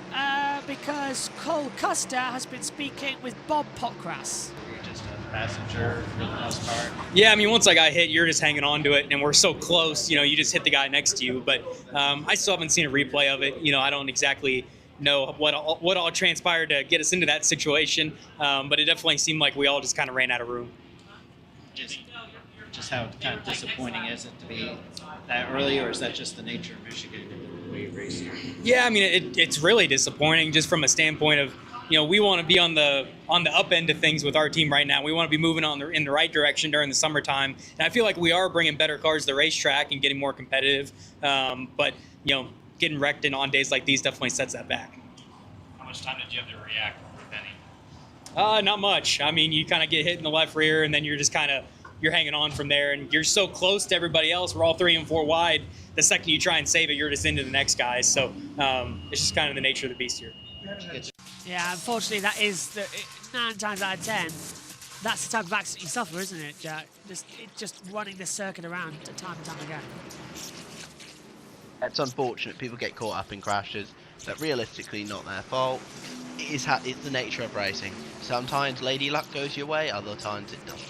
Speaker 1: because Cole Custer has been speaking with Bob Pockras.
Speaker 3: You're just a passenger for the most part.
Speaker 22: Yeah, I mean, once I got hit, you're just hanging on to it, and we're so close, you know, you just hit the guy next to you. But I still haven't seen a replay of it. You know, I don't exactly know what all transpired to get us into that situation, but it definitely seemed like we all just kind of ran out of room.
Speaker 3: Just how kind of disappointing is it to be that early, or is that just the nature of Michigan and the way you race here?
Speaker 22: Yeah, I mean, it's really disappointing just from a standpoint of, you know, we want to be on the up end of things with our team right now. We want to be moving in the right direction during the summertime, and I feel like we are bringing better cars to the racetrack and getting more competitive. But you know, getting wrecked on days like these definitely sets that back.
Speaker 3: How
Speaker 4: much time did you have to react, if any?
Speaker 22: Not much. I mean, you kind of get hit in the left rear, and then you're just you're hanging on from there, and you're so close to everybody else. We're all 3 and 4 wide. The second you try and save it, you're just into the next guy. So it's just kind of the nature of the beast here.
Speaker 1: Yeah, unfortunately, that is 9 times out of 10. That's the type of accident you suffer, isn't it, Jack? Just running this circuit around time and time again.
Speaker 15: It's unfortunate. People get caught up in crashes, but realistically, not their fault. It's the nature of racing. Sometimes lady luck goes your way, other times it doesn't.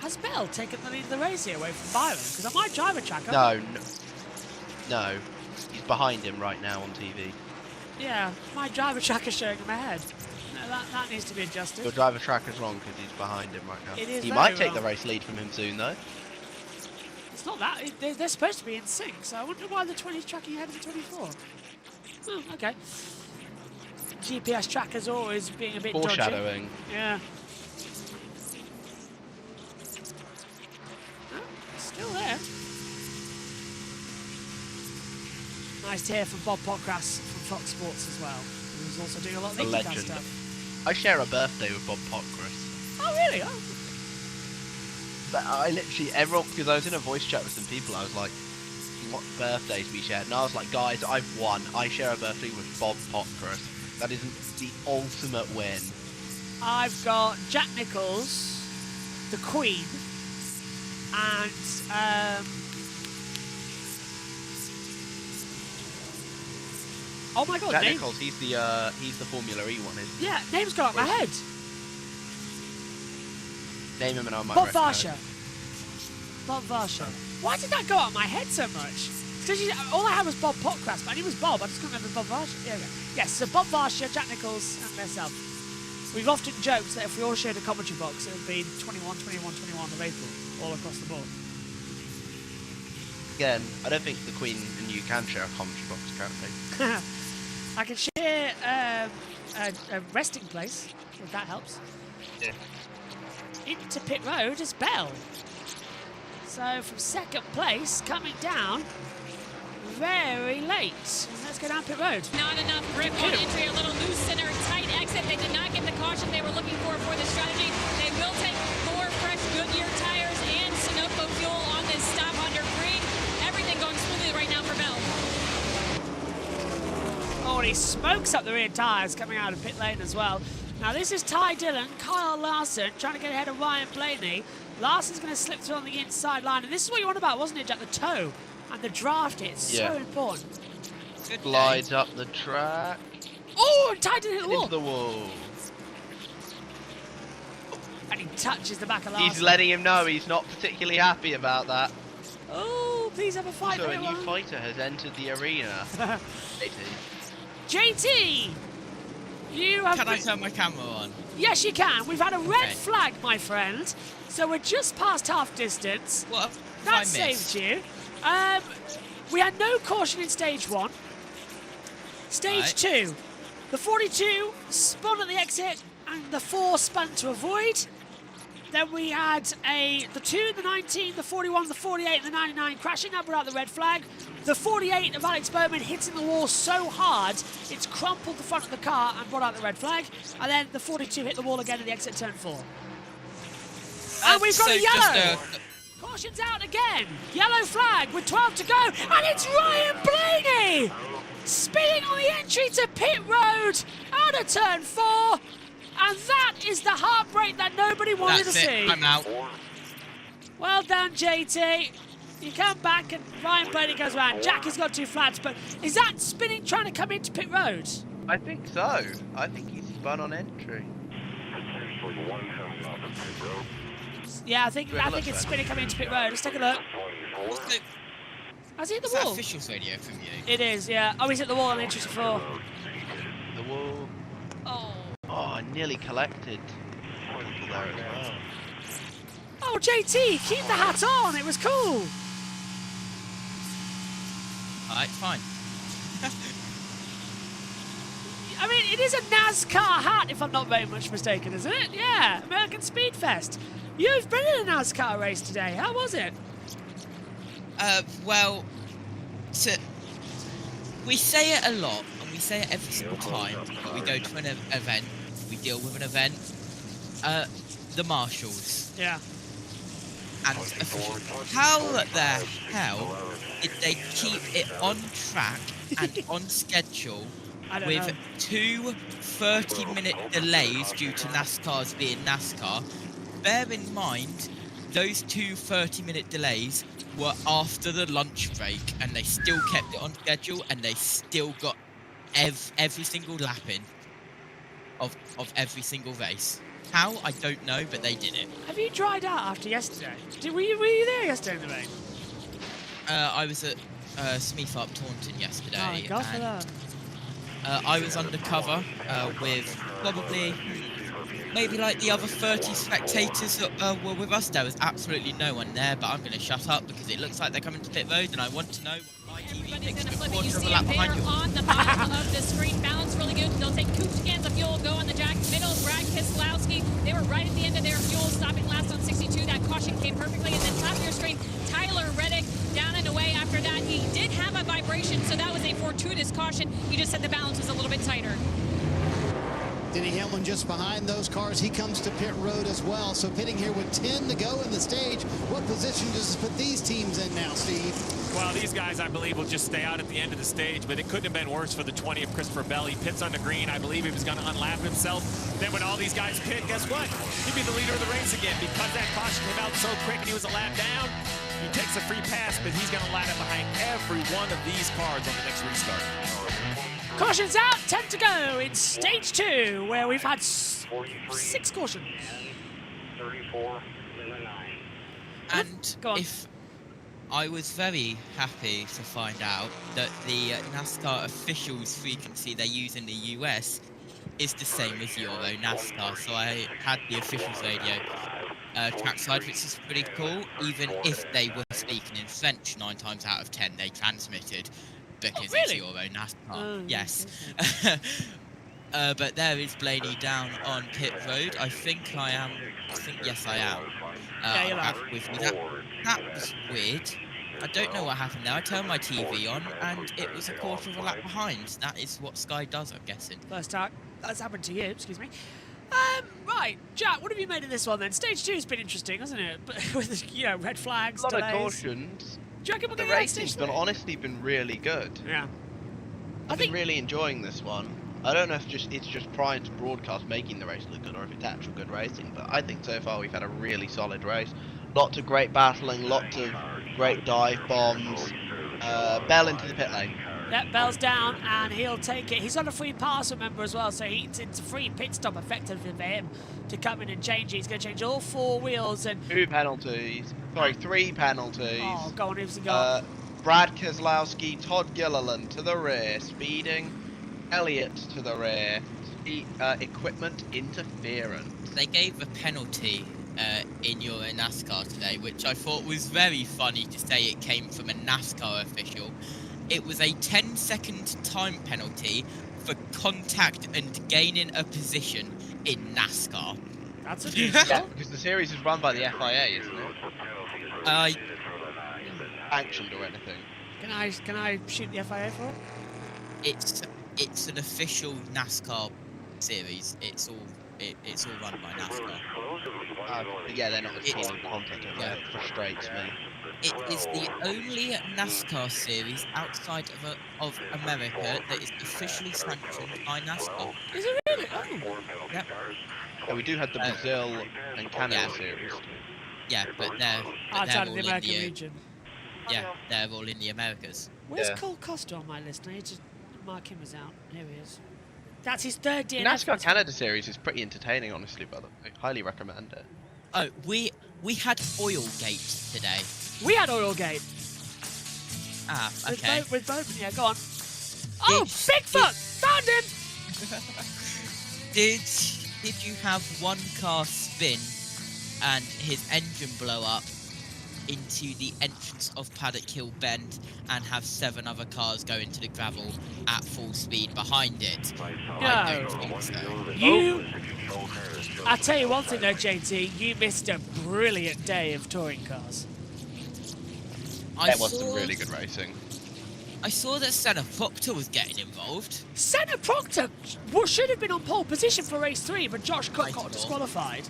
Speaker 1: Has Bell taken the lead of the race here away from Byron? Because I might drive a tracker.
Speaker 15: No. He's behind him right now on TV.
Speaker 1: Yeah, my driver tracker showing him ahead. No, that needs to be adjusted.
Speaker 15: Your driver tracker's wrong because he's behind him right now.
Speaker 1: It is
Speaker 15: he
Speaker 1: very
Speaker 15: might take
Speaker 1: wrong.
Speaker 15: the race lead from him soon, though.
Speaker 1: It's not that. They're supposed to be in sync, so I wonder why the 20's tracking ahead of the 24. Oh, okay. GPS trackers always being a bit
Speaker 15: foreshadowing.
Speaker 1: Dodgy. Yeah. Oh, still there. Nice to hear from Bob Potgrass from Fox Sports as well, who's also doing a lot of IndyCar stuff.
Speaker 15: I share a birthday with Bob Potgrass.
Speaker 1: Oh, really? Oh.
Speaker 15: But I literally, because I was in a voice chat with some people, I was like, what birthdays we shared? And I was like, guys, I've won. I share a birthday with Bob Potgrass. That isn't the ultimate win.
Speaker 1: I've got Jack Nicholls, the Queen, and oh my God,
Speaker 15: Jack Nicholls, he's the Formula E one, isn't he?
Speaker 1: Yeah, name's gone out my head.
Speaker 15: Name him and I might
Speaker 1: Bob
Speaker 15: recognise him.
Speaker 1: Varsha. Bob Varsha. Why did that go out of my head so much? Because all I had was Bob Potgrass, but I knew it was Bob. I just couldn't remember Bob Varsha. There we go. Yes, so Bob Varsha, Jack Nicholls, and myself. We've often joked that if we all shared a commentary box, it would be 21, 21, 21 of April, all across the board.
Speaker 15: Again, I don't think the Queen and you can share a commentary box currently.
Speaker 1: I can share a resting place, if that helps.
Speaker 15: Yeah.
Speaker 1: Into pit road is Bell. So from second place, coming down very late. Let's go down pit road.
Speaker 17: Not enough grip on entry, a little loose center, tight exit. They did not get the caution they were looking for the strategy. They will take more fresh Goodyear tires and Sunoco fuel on this stop under green. Everything going smoothly right now for Bell.
Speaker 1: Oh, and he smokes up the rear tyres coming out of pit lane as well. Now this is Ty Dillon, Kyle Larson trying to get ahead of Ryan Blaney. Larson's going to slip through on the inside line, and this is what you want about, wasn't it, Jack? The toe and the draft. It's so important.
Speaker 15: Glides up the track.
Speaker 1: Oh, and Ty Dillon hit the wall.
Speaker 15: Into the wall.
Speaker 1: And he touches the back of Larson.
Speaker 15: He's letting him know he's not particularly happy about that.
Speaker 1: Oh, please have a fight.
Speaker 15: So a new fighter has entered the arena.
Speaker 1: JT! You have
Speaker 6: Can I turn my camera on?
Speaker 1: Yes, you can. We've had a red flag, my friend. So we're just past half distance.
Speaker 6: What?
Speaker 1: That saved you. We had no caution in stage 1. Stage 2. The 42 spun at the exit, and the 4 spun to avoid. Then we had the 2, the 19, the 41, the 48, and the 99 crashing up without the red flag. The 48 of Alex Bowman hitting the wall so hard, it's crumpled the front of the car and brought out the red flag. And then the 42 hit the wall again at the exit turn 4. And we've got a yellow. Caution's out again. Yellow flag with 12 to go. And it's Ryan Blaney spinning on the entry to pit road out of turn 4. And that is the heartbreak that nobody wanted to see.
Speaker 6: I'm out.
Speaker 1: Well done, JT. You come back and Ryan Blaney goes around. Jack has got 2 flats, but is that spinning trying to come into pit road?
Speaker 15: I think so. I think he's spun on entry.
Speaker 1: Yeah, I think it's spinning coming into pit road. Let's take a look. Has he hit the wall?
Speaker 6: Official radio from you.
Speaker 1: It is, yeah. Oh, he's hit the wall on entry to 4.
Speaker 15: The wall.
Speaker 1: Oh.
Speaker 15: Oh, nearly collected. There as well.
Speaker 1: Oh, JT, keep the hat on. It was cool.
Speaker 6: Alright, fine.
Speaker 1: I mean, it is a NASCAR hat, if I'm not very much mistaken, isn't it? Yeah, American Speed Fest. You've been in a NASCAR race today. How was it?
Speaker 6: Well, we say it a lot, and we we say it every single time that we go to an event, we deal with an event. The marshals.
Speaker 1: Yeah.
Speaker 6: And officials. How the hell did they keep it on track and on schedule with 2 30-minute delays due to NASCAR's being NASCAR? Bear in mind, those 2 30-minute delays were after the lunch break, and they still kept it on schedule, and they still got every single lap in of every single race. How? I don't know, but they did it.
Speaker 1: Have you dried out after yesterday? Were you there yesterday in the rain?
Speaker 6: I was at Smith up Taunton yesterday.
Speaker 1: Oh, God for that.
Speaker 6: I was undercover with probably maybe like the other 30 spectators that were with us. There was absolutely no one there, but I'm going to shut up because it looks like they're coming to pit road, and I want to know what my TV thinks of a quarter of a lap behind you.
Speaker 17: On the bottom of the screen, balance really good. They'll take 2 cans of fuel, go on the jack, middle, Brad Keselowski. They were right at the end of their fuel, stopping last on 62. That caution came perfectly. And then top of your screen, Tyler Reddick down and away after that. He did have a vibration, so that was a fortuitous caution. He just said the balance was a little bit tighter.
Speaker 16: Denny Hamlin just behind those cars. He comes to pit road as well. So pitting here with 10 to go in the stage. What position does this put these teams in now, Steve?
Speaker 12: Well, these guys, I believe, will just stay out at the end of the stage, but it couldn't have been worse for the 20 of Christopher Bell. He pits on the green. I believe he was going to unlap himself. Then when all these guys pit, guess what? He'd be the leader of the race again because that caution came out so quick and he was a lap down. He takes a free pass, but he's going to line up behind every one of these cars on the next restart.
Speaker 1: Caution's out, 10 to go in stage 2, where we've had 6 cautions.
Speaker 20: 34 and a 9.
Speaker 6: And if I was very happy to find out that the NASCAR officials frequency they use in the US is the same as Euro NASCAR, so I had the officials radio trackside, which is pretty cool. Even if they were speaking in French, 9 times out of 10 they transmitted. Because it's Euro NASCAR, yes. But there is Blaney down on pit road. I think yes, I am. With me. That was weird. I don't know what happened there. I turned my TV on, and it was a quarter of a lap behind. That is what Sky does, I'm guessing.
Speaker 1: First time that's happened to you, excuse me. Right, Jack, what have you made of this one then? Stage 2's been interesting, hasn't it? But with, red flags,
Speaker 15: a lot
Speaker 1: delays.
Speaker 15: of cautions.
Speaker 1: Do you reckon we'll
Speaker 15: the
Speaker 1: get
Speaker 15: racing's honestly been really good.
Speaker 1: Yeah.
Speaker 15: I've been really enjoying this one. I don't know if it's just Pride's broadcast making the race look good or if it's actual good racing, but I think so far we've had a really solid race. Lots of great battling, lots of great dive bombs. Bell into the pit lane.
Speaker 1: Yep, Bell's down and he'll take it. He's on a free pass, remember, as well, so it's a free pit stop effectively for him to come in and change it. He's going to change all 4 wheels and...
Speaker 15: 2 penalties. Sorry, 3 penalties.
Speaker 1: Oh, go on, who's he got?
Speaker 15: Brad Keselowski, Todd Gilliland to the rear, speeding. Elliott to the rear. Equipment interference.
Speaker 6: They gave a penalty in your NASCAR today, which I thought was very funny to say it came from a NASCAR official. It was a 10-second time penalty for contact and gaining a position in NASCAR.
Speaker 1: That's a
Speaker 15: yeah, because the series is run by the FIA, isn't it? Sanctioned or anything.
Speaker 1: Can I shoot the FIA for it?
Speaker 6: It's an official NASCAR series. It's all run by NASCAR.
Speaker 15: Yeah, they're not the team of content. It frustrates me.
Speaker 6: It is the only NASCAR series outside of America that is officially sanctioned by NASCAR.
Speaker 1: Is it really? Oh.
Speaker 6: Yep.
Speaker 15: Yeah, we do have the Brazil and Canada series.
Speaker 6: Yeah, but they're
Speaker 1: outside
Speaker 6: all
Speaker 1: of the American region.
Speaker 6: Yeah, they're all in the Americas.
Speaker 1: Where's Cole Costa on my list? I need to mark him as out. Here he is. That's his 3rd DNF.
Speaker 15: The NASCAR Canada series is pretty entertaining, honestly, brother. I highly recommend it.
Speaker 6: Oh, we had Oilgate today.
Speaker 1: We had Oilgate.
Speaker 6: Ah, okay.
Speaker 1: With both, yeah, go on. Oh, Bigfoot! Found him!
Speaker 6: Did you have one car spin and his engine blow up into the entrance of Paddock Hill Bend and have 7 other cars go into the gravel at full speed behind it?
Speaker 1: No.
Speaker 6: I don't think so.
Speaker 1: I'll tell you one thing though, JT, you missed a brilliant day of touring cars.
Speaker 15: That was some really good racing.
Speaker 6: I saw that Senna Proctor was getting involved.
Speaker 1: Senna Proctor should have been on pole position for race 3, but Josh Cook got disqualified.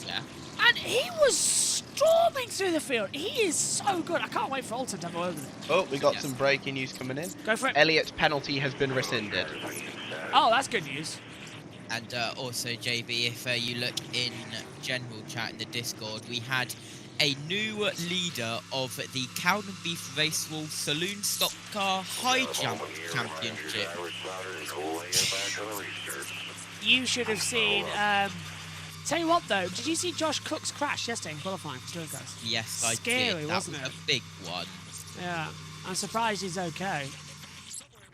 Speaker 6: Yeah.
Speaker 1: And he was storming through the field. He is so good. I can't wait for Alton to have a word with him.
Speaker 15: Oh, we got some breaking news coming in.
Speaker 1: Go for it.
Speaker 15: Elliot's penalty has been rescinded.
Speaker 1: Oh, that's good news.
Speaker 6: And also, JB, if you look in general chat in the Discord, we had a new leader of the Cow and Beef Racewall Saloon Stock Car High Jump Championship.
Speaker 1: You should have seen... tell you what, though, did you see Josh Cook's crash yesterday in qualifying for Touring Cars?
Speaker 6: Yes, I did.
Speaker 1: Scary, wasn't it?
Speaker 6: That was a big one.
Speaker 1: Yeah, I'm surprised he's okay.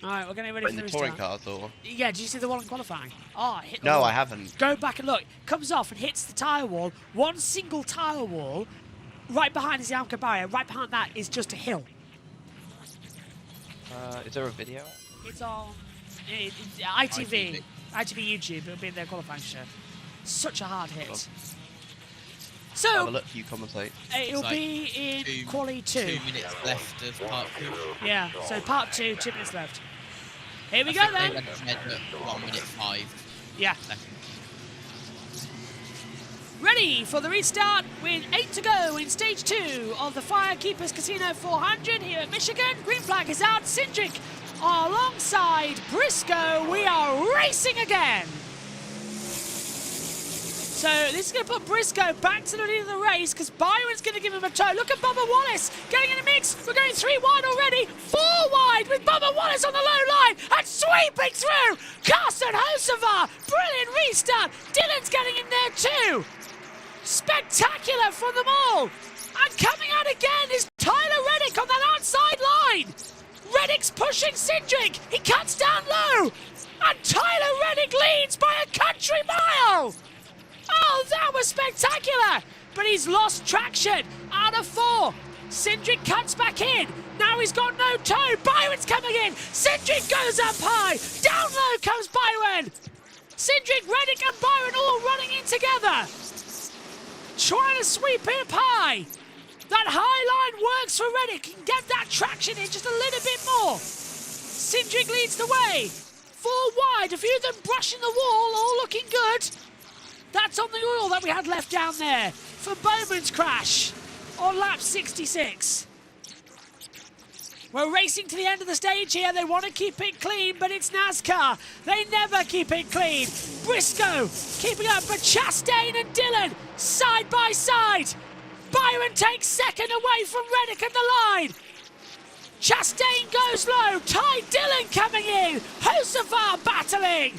Speaker 1: All right, we're getting ready for the
Speaker 15: touring
Speaker 1: restart.
Speaker 15: cars, or?
Speaker 1: Yeah, did you see the one in qualifying? Oh, hit the
Speaker 15: No,
Speaker 1: wall.
Speaker 15: I haven't.
Speaker 1: Go back and look. Comes off and hits the tyre wall. One single tyre wall. Right behind is the Amca barrier. Right behind that is just a hill.
Speaker 15: Is there a video?
Speaker 1: It's on ITV YouTube. It'll be in their qualifying show. Such a hard hit.
Speaker 15: Have
Speaker 1: So
Speaker 15: a look, you commentate.
Speaker 1: it'll be in quali 2.
Speaker 6: 2 minutes left of part 2.
Speaker 1: Yeah, so part 2, 2 minutes left. Here we
Speaker 6: I
Speaker 1: go
Speaker 6: think
Speaker 1: then.
Speaker 6: they went ahead at 1 minute 5.
Speaker 1: Yeah.
Speaker 6: Left.
Speaker 1: Ready for the restart with 8 to go in stage 2 of the Firekeepers Casino 400 here at Michigan. Green flag is out. Cindric alongside Briscoe. We are racing again. So this is going to put Briscoe back to the lead of the race because Byron's going to give him a tow. Look at Bubba Wallace getting in the mix. We're going 3 wide already. 4 wide with Bubba Wallace on the low line and sweeping through. Carson Hocevar. Brilliant restart. Dylan's getting in there too. Spectacular from them all. And coming out again is Tyler Reddick on that outside line. Reddick's pushing Cindric. He cuts down low. And Tyler Reddick leads by a country mile. Oh, that was spectacular! But he's lost traction out of 4. Cindric cuts back in. Now he's got no toe. Byron's coming in. Cindric goes up high. Down low comes Byron. Cindric, Reddick and Byron all running in together. Trying to sweep up high. That high line works for Reddick. He can get that traction in just a little bit more. Cindric leads the way. 4 wide. A few of them brushing the wall. All looking good. That's on the oil that we had left down there for Bowman's crash on lap 66. We're racing to the end of the stage here. They want to keep it clean, but it's NASCAR. They never keep it clean. Briscoe keeping up, but Chastain and Dillon side by side. Byron takes second away from Reddick at the line. Chastain goes low. Ty Dillon coming in. Hocevar battling.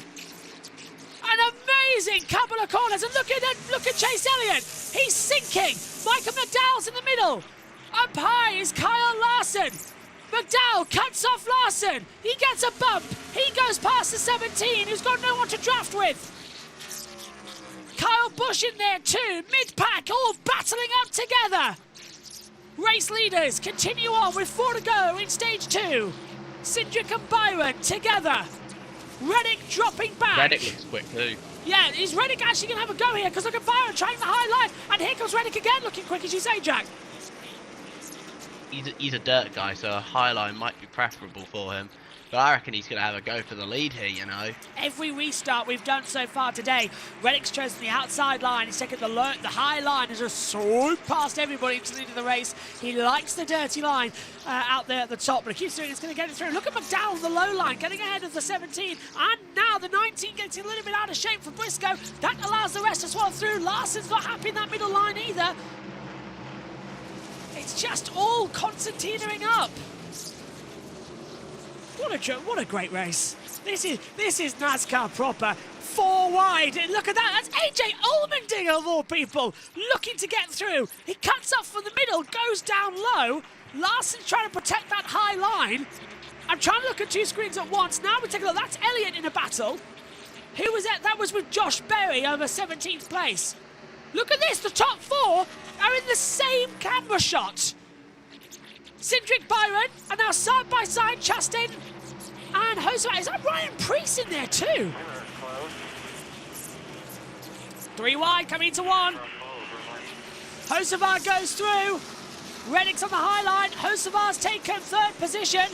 Speaker 1: An amazing couple of corners, and look at Chase Elliott. He's sinking. Michael McDowell's in the middle. Up high is Kyle Larson. McDowell cuts off Larson. He gets a bump. He goes past the 17, who's got no one to draft with. Kyle Busch in there too. Mid-pack, all battling up together. Race leaders continue on with 4 to go in stage 2. Cindric and Byron together. Reddick dropping back.
Speaker 15: Reddick looks quick too.
Speaker 1: Yeah, is Reddick actually going to have a go here? Because look at Byron trying the high line. And here comes Reddick again, looking quick, as you say, Jack.
Speaker 15: He's a dirt guy, so a high line might be preferable for him. But I reckon he's going to have a go for the lead here, you know.
Speaker 1: Every restart we've done so far today, Reddick's chosen the outside line. He's taken the high line and just swooped past everybody into the lead of the race. He likes the dirty line out there at the top, but he keeps doing it. It's going to get it through. Look at McDowell on the low line, getting ahead of the 17. And now the 19 gets a little bit out of shape for Briscoe. That allows the rest to swallow through. Larson's not happy in that middle line either. It's just all concertinaing up. What a great race. This is NASCAR proper. 4 wide. And look at that. That's AJ Allmendinger of all people looking to get through. He cuts off from the middle, goes down low. Larson's trying to protect that high line. I'm trying to look at 2 screens at once. Now we take a look. That's Elliott in a battle. Who was that? That was with Josh Berry over 17th place. Look at this. The top 4 are in the same camera shot. Cindric, Byron, and now side by side, Chastain and Hocevar. Is that Ryan Preece in there too? 3 wide, coming into 1. Hocevar goes through. Reddick's on the high line. Hocevar's taken 3rd position.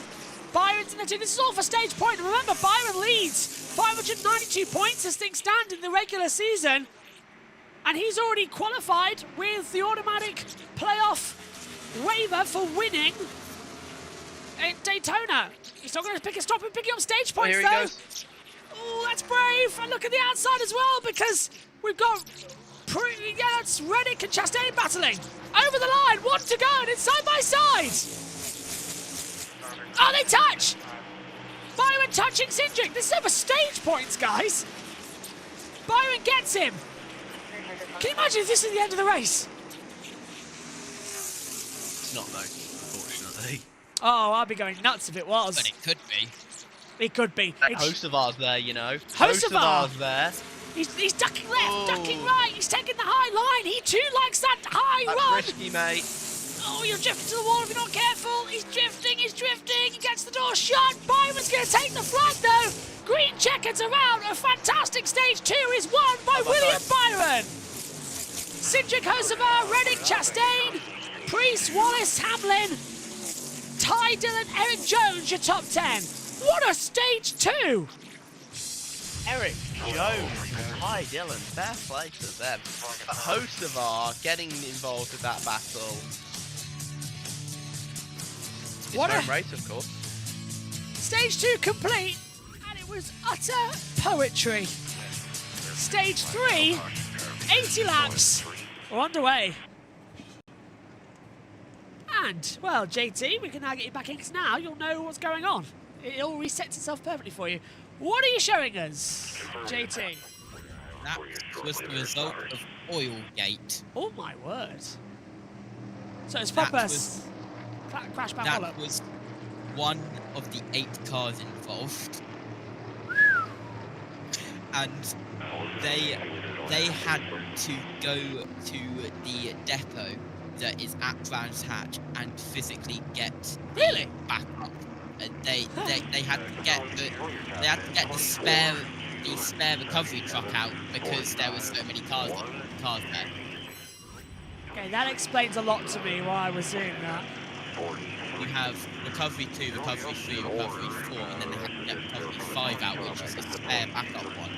Speaker 1: Byron's in the two. This is all for stage point. Remember, Byron leads 592 points as things stand in the regular season. And he's already qualified with the automatic playoff waiver for winning in Daytona. He's not going to stop and pick up stage points,
Speaker 15: here he
Speaker 1: though.
Speaker 15: goes.
Speaker 1: Oh, that's brave. And look at the outside as well, because we've got that's Reddick and Chastain battling. Over the line, 1 to go, and it's side by side. Oh, they touch. Byron touching Cindric. This is over stage points, guys. Byron gets him. Can you imagine if this is the end of the race?
Speaker 15: It's not though, unfortunately.
Speaker 1: Oh, I'd be going nuts if it was.
Speaker 6: But it could be.
Speaker 1: It could be.
Speaker 15: That host of ours there, you know.
Speaker 1: Host of ours
Speaker 15: there.
Speaker 1: He's ducking left, ducking right. He's taking the high line. He too likes that high run.
Speaker 15: Risky, mate.
Speaker 1: Oh, you're drifting to the wall if you're not careful. He's drifting, He gets the door shut. Byron's going to take the flag, though. Green checkers around. A fantastic stage 2 is won by William Byron. Cindric, Hocevar, Reddick, Chastain, Priest, Wallace, Hamlin, Ty Dillon, Eric Jones, your top 10. What a stage 2.
Speaker 15: Eric Jones, hi Dylan, fair play to them. A host of our getting involved with that battle. It's
Speaker 1: What a
Speaker 15: home race, of course.
Speaker 1: Stage 2 complete, and it was utter poetry. Stage 3, 80 laps are underway. And, well, JT, we can now get you back in, because now you'll know what's going on. It all resets itself perfectly for you. What are you showing us, JT?
Speaker 6: That was the result of Oilgate.
Speaker 1: Oh my word. So it's proper crash bang
Speaker 6: That
Speaker 1: wallop.
Speaker 6: was one of the 8 cars involved. And they had to go to the depot that is at Brands Hatch and physically get back up. They had to get the spare recovery truck out because there was so many cars there.
Speaker 1: Okay, that explains a lot to me why I was doing that.
Speaker 6: You have recovery 2, recovery 3, recovery 4, and then they have to get recovery 5 out, which is a spare backup one,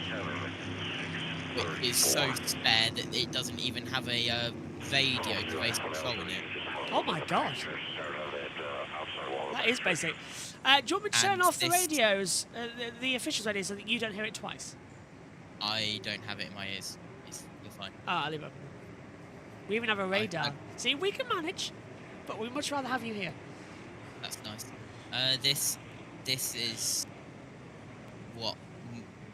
Speaker 6: which is so spare that it doesn't even have a radio to race control in it.
Speaker 1: Oh my god. That is basic. Do you want me to turn off the radios, the officials' radios, so that you don't hear it twice?
Speaker 6: I don't have it in my ears. You're fine.
Speaker 1: Ah, I'll leave it. We even have a radar. See, we can manage, but we'd much rather have you here.
Speaker 6: That's nice. This is what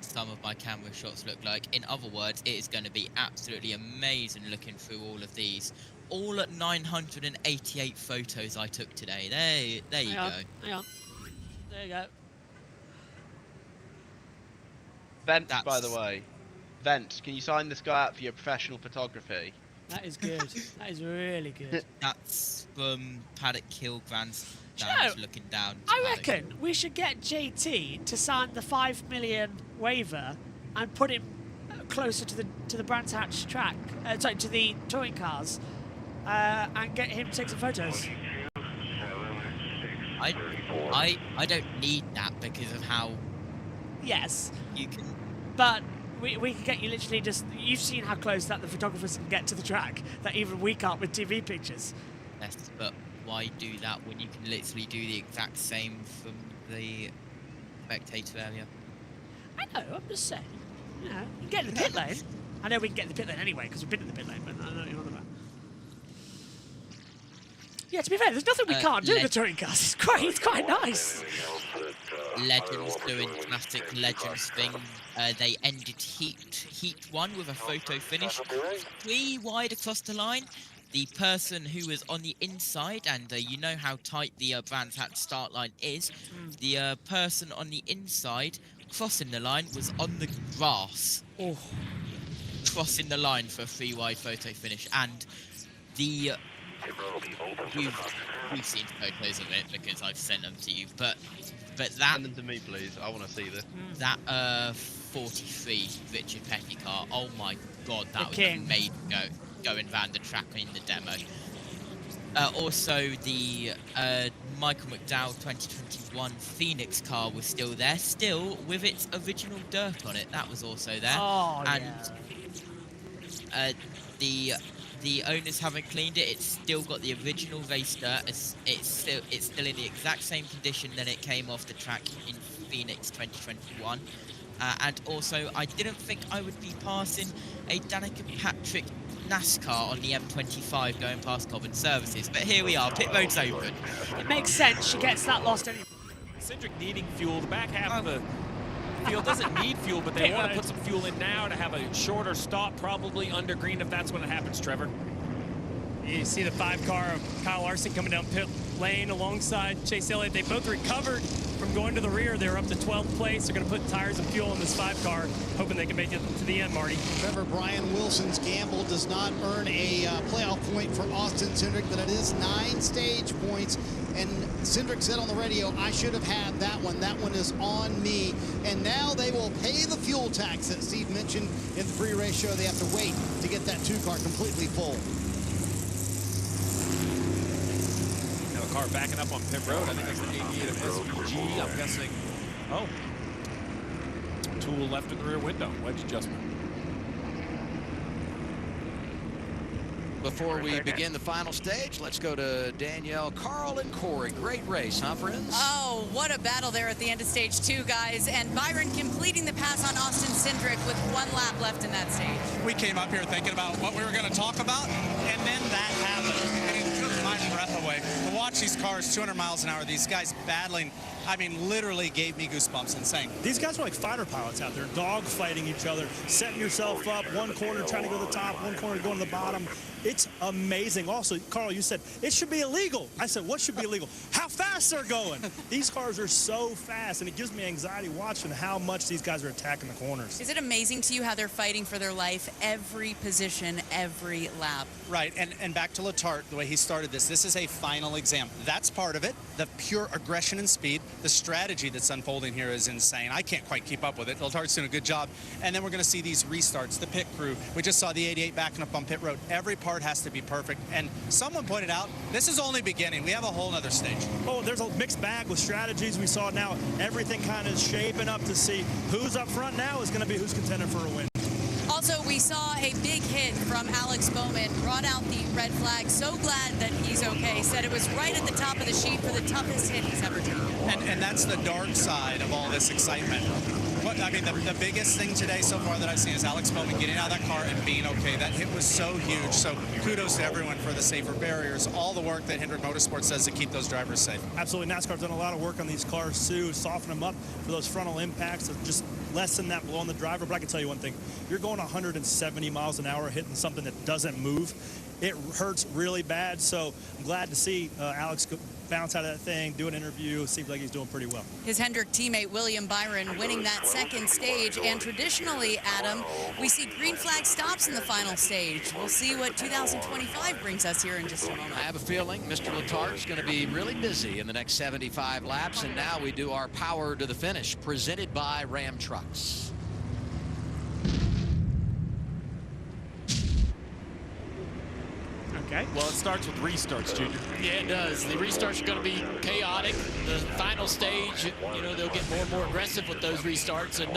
Speaker 6: some of my camera shots look like. In other words, it is going to be absolutely amazing looking through all of these. All at 988 photos I took today. There you go.
Speaker 1: Hang on. There you go.
Speaker 15: Vent, by the way. Vent, can you sign this guy up for your professional photography?
Speaker 1: That is good. That is really good.
Speaker 6: That's from Paddock Hill Grandstand looking down.
Speaker 1: I reckon we should get JT to sign the 5 million waiver and put him closer to the Brands Hatch track, sorry, to the touring cars, and get him to take some photos.
Speaker 6: I don't need that because of how.
Speaker 1: Yes.
Speaker 6: You can.
Speaker 1: But we can get you literally just. You've seen how close that the photographers can get to the track that even we can't with TV pictures.
Speaker 6: Yes, but why do that when you can literally do the exact same from the spectator area?
Speaker 1: I know. I'm just saying. You know, you get in the pit lane. I know we can get in the pit lane anyway because we've been in the pit lane, but I know what you're on about. Yeah, to be fair, there's nothing we can't do in the touring cars. It's quite nice.
Speaker 6: Legends doing classic Legends thing. They ended heat 1 with a photo finish 3 wide across the line. The person who was on the inside, and you know how tight the Brands Hatch start line is, the person on the inside crossing the line was on the grass.
Speaker 1: Oh.
Speaker 6: Crossing the line for a 3 wide photo finish, and the we've seen photos of it because I've sent them to you, but that
Speaker 15: send them to me, please. I want to see this.
Speaker 6: That 43 Richard Petty car. Oh my god, that was amazing going around the track in the demo. Also, the Michael McDowell 2021 Phoenix car was still there, still with its original dirt on it. That was also there.
Speaker 1: Oh,
Speaker 6: and
Speaker 1: yeah.
Speaker 6: The owners haven't cleaned it. It's still got the original race dirt. It's still in the exact same condition that it came off the track in Phoenix 2021. And also, I didn't think I would be passing a Danica Patrick NASCAR on the M25 going past Cobham Services, but here we are. Pit road's open.
Speaker 1: It makes sense. She gets that lost anyway.
Speaker 12: Cindric needing fuel. The back half of the field doesn't need fuel, but they want to put some fuel in now to have a shorter stop, probably under green if that's when it happens, Trevor.
Speaker 18: You see the 5 car of Kyle Larson coming down pit lane alongside Chase Elliott. They both recovered from going to the rear. They're up to 12th place. They're going to put tires and fuel in this 5 car, hoping they can make it to the end, Marty.
Speaker 16: Trevor, Brian Wilson's gamble does not earn a playoff point for Austin Cindric, but it is 9 stage points. And Cindric said on the radio, I should have had that one. That one is on me. And now they will pay the fuel tax that Steve mentioned in the pre-race show. They have to wait to get that 2 car completely full.
Speaker 12: Car backing up on pit road. I think that's the 88 of SVG. I'm guessing. Oh. Tool left in the rear window. Wedge adjustment.
Speaker 10: Before we begin the final stage, let's go to Danielle, Carl, and Corey. Great race, huh, friends?
Speaker 7: Oh, what a battle there at the end of stage 2, guys. And Byron completing the pass on Austin Cindric with 1 lap left in that stage.
Speaker 9: We came up here thinking about what we were going to talk about, and then that happened. And it took my breath away. To watch these cars 200 miles an hour, these guys battling, I mean, literally gave me goosebumps. Insane.
Speaker 8: These guys are like fighter pilots out there, dog fighting each other, setting yourself up, one corner trying to go to the top, one corner going to the bottom. It's amazing. Also, Carl, you said it should be illegal. I said, what should be illegal? How fast they're going. These cars are so fast, and it gives me anxiety watching how much these guys are attacking the corners.
Speaker 7: Is it amazing to you how they're fighting for their life every position, every lap?
Speaker 9: Right, and back to Letarte, the way he started this is a final exam. That's part of it, the pure aggression and speed. The strategy that's unfolding here is insane. I can't quite keep up with it. Letarte's doing a good job. And then we're going to see these restarts, the pit crew. We just saw the 88 backing up on pit road. Every part has to be perfect. And someone pointed out, this is only beginning. We have a whole other stage.
Speaker 8: Oh, there's a mixed bag with strategies. We saw now everything kind of shaping up to see who's up front now is going to be who's contending for a win.
Speaker 7: Also, we saw a big hit from Alex Bowman, brought out the red flag. So glad that he's okay. Said it was right at the top of the sheet for the toughest hit he's ever taken.
Speaker 9: And that's the dark side of all this excitement. I mean, the biggest thing today so far that I've seen is Alex Bowman getting out of that car and being okay. That hit was so huge. So kudos to everyone for the safer barriers, all the work that Hendrick Motorsports does to keep those drivers safe.
Speaker 8: Absolutely. NASCAR's done a lot of work on these cars, too, soften them up for those frontal impacts, to just lessen that blow on the driver. But I can tell you one thing. You're going 170 miles an hour hitting something that doesn't move. It hurts really bad. So I'm glad to see Alex bounce out of that thing, do an interview. Seems like he's doing pretty well.
Speaker 7: His Hendrick teammate William Byron winning that second stage, and traditionally, Adam, we see green flag stops in the final stage. We'll see what 2025 brings us here in just a moment.
Speaker 10: I have a feeling Mr. Letarte's going to be really busy in the next 75 laps, and now we do our power to the finish, presented by Ram Trucks.
Speaker 1: Okay.
Speaker 12: Well, it starts with restarts, Junior.
Speaker 11: Yeah, it does. The restarts are going to be chaotic. The final stage, you know, they'll get more and more aggressive with those restarts. And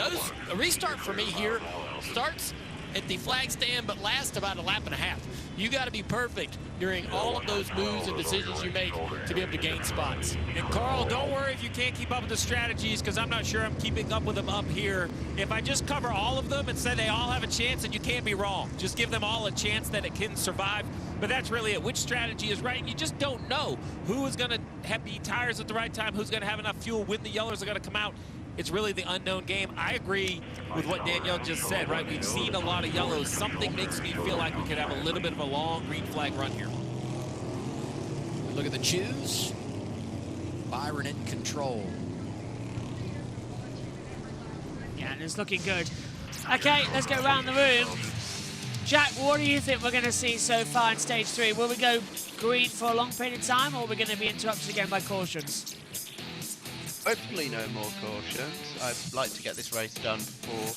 Speaker 11: a restart for me here starts at the flag stand, but lasts about a lap and a half. You got to be perfect during all of those moves and decisions you make to be able to gain spots.
Speaker 12: And Carl, don't worry if you can't keep up with the strategies, because I'm not sure I'm keeping up with them up here. If I just cover all of them and say they all have a chance, and you can't be wrong. Just give them all a chance that it can survive. But that's really it. Which strategy is right? And you just don't know who is going to have the tires at the right time, who's going to have enough fuel, when the yellows are going to come out. It's really the unknown game. I agree with what Danielle just said, right? We've seen a lot of yellows. Something makes me feel like we could have a little bit of a long green flag run here.
Speaker 10: Look at the choose. Byron in control.
Speaker 1: Yeah, and it's looking good. Okay, let's go around the room. Jack, what do you think we're going to see so far in stage 3? Will we go green for a long period of time, or are we going to be interrupted again by cautions?
Speaker 15: Hopefully no more cautions. I'd like to get this race done before...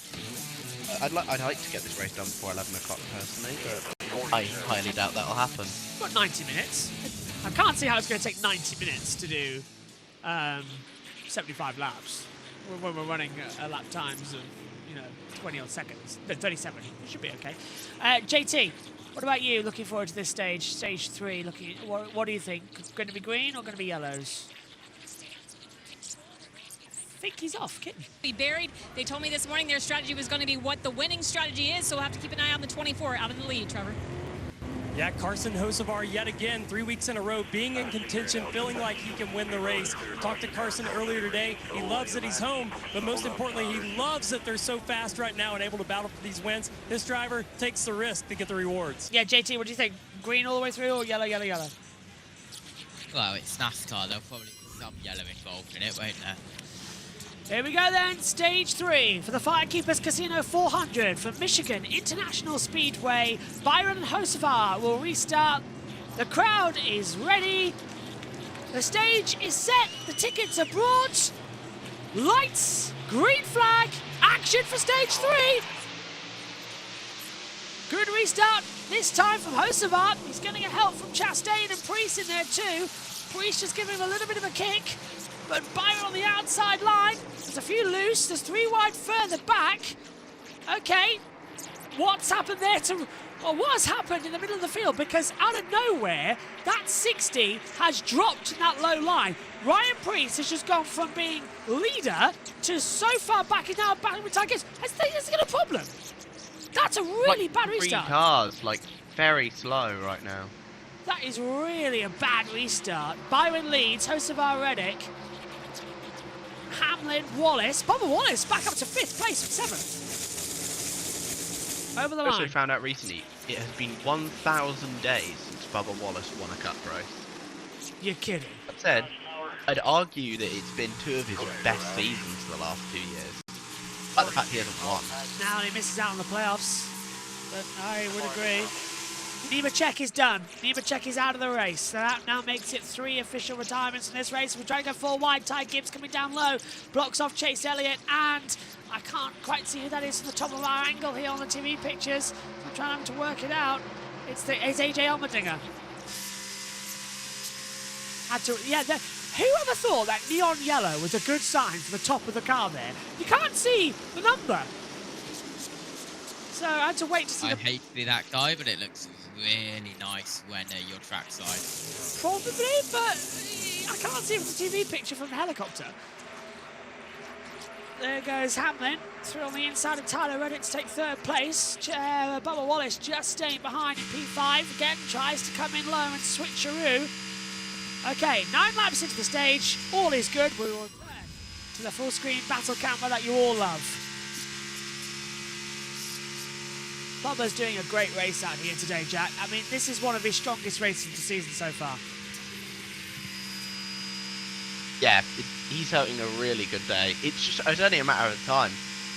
Speaker 15: I'd like to get this race done before 11 o'clock personally, but I highly doubt that'll happen.
Speaker 1: Got 90 minutes. I can't see how it's going to take 90 minutes to do 75 laps when we're running lap times of, 20 odd seconds. No, 37. It should be okay. JT, what about you? Looking forward to this stage, stage 3. What do you think? Going to be green or going to be yellows? I think he's off, kidding.
Speaker 17: Be buried. They told me this morning their strategy was going to be what the winning strategy is, so we'll have to keep an eye on the 24 out in the lead, Trevor.
Speaker 18: Yeah, Carson Hocevar yet again, 3 weeks in a row, being in contention, feeling like he can win the race. Talked to Carson earlier today. He loves that he's home, but most importantly, he loves that they're so fast right now and able to battle for these wins. This driver takes the risk to get the rewards.
Speaker 1: Yeah, JT, what do you think? Green all the way through or yellow, yellow, yellow?
Speaker 6: Well, it's NASCAR. There'll probably be some yellow involved in it, won't there?
Speaker 1: Here we go then, stage 3 for the Firekeepers Casino 400 from Michigan International Speedway. Byron and Hocevar will restart. The crowd is ready. The stage is set. The tickets are brought. Lights, green flag, action for stage 3. Good restart this time from Hocevar. He's going to get help from Chastain and Priest in there too. Priest just giving him a little bit of a kick. But Byron on the outside line. There's a few loose. There's 3 wide further back. Okay. What's happened there what has happened in the middle of the field? Because out of nowhere, that 60 has dropped in that low line. Ryan Priest has just gone from being leader to so far back, he's now battling with Tigers. Has he got a problem? That's a really bad restart.
Speaker 15: 3 cars, very slow right now.
Speaker 1: That is really a bad restart. Byron leads, Hocevar Reddick. Hamlin, Wallace. Bubba Wallace back up to 5th place from 7th. Over the line.
Speaker 15: Also found out recently, it has been 1,000 days since Bubba Wallace won a cup race.
Speaker 1: You're kidding.
Speaker 15: That said, I'd argue that it's been 2 of his best seasons the last 2 years. But the fact he hasn't won.
Speaker 1: Now he misses out on the playoffs. But I would agree. Nemechek is done. Nemechek is out of the race. So that now makes it 3 official retirements in this race. We're trying to go 4 wide. Ty Gibbs coming down low. Blocks off Chase Elliott. And I can't quite see who that is from the top of our angle here on the TV pictures. I'm trying to work it out. It's AJ Allmendinger. Whoever thought that neon yellow was a good sign for the top of the car there? You can't see the number. So I had to wait to see.
Speaker 6: I hate to be that guy, but it looks really nice when you're trackside.
Speaker 1: Probably, but I can't see it from the TV picture from the helicopter. There goes Hamlin through on the inside of Tyler Reddick to take 3rd place. Bubba Wallace just staying behind in P5. Again, tries to come in low and switcheroo. Okay, 9 laps into the stage. All is good. We will return to the full screen battle camera that you all love. Bubba's doing a great race out here today, Jack. I mean, this is one of his strongest races of the season so far.
Speaker 15: Yeah, he's having a really good day. It's only a matter of time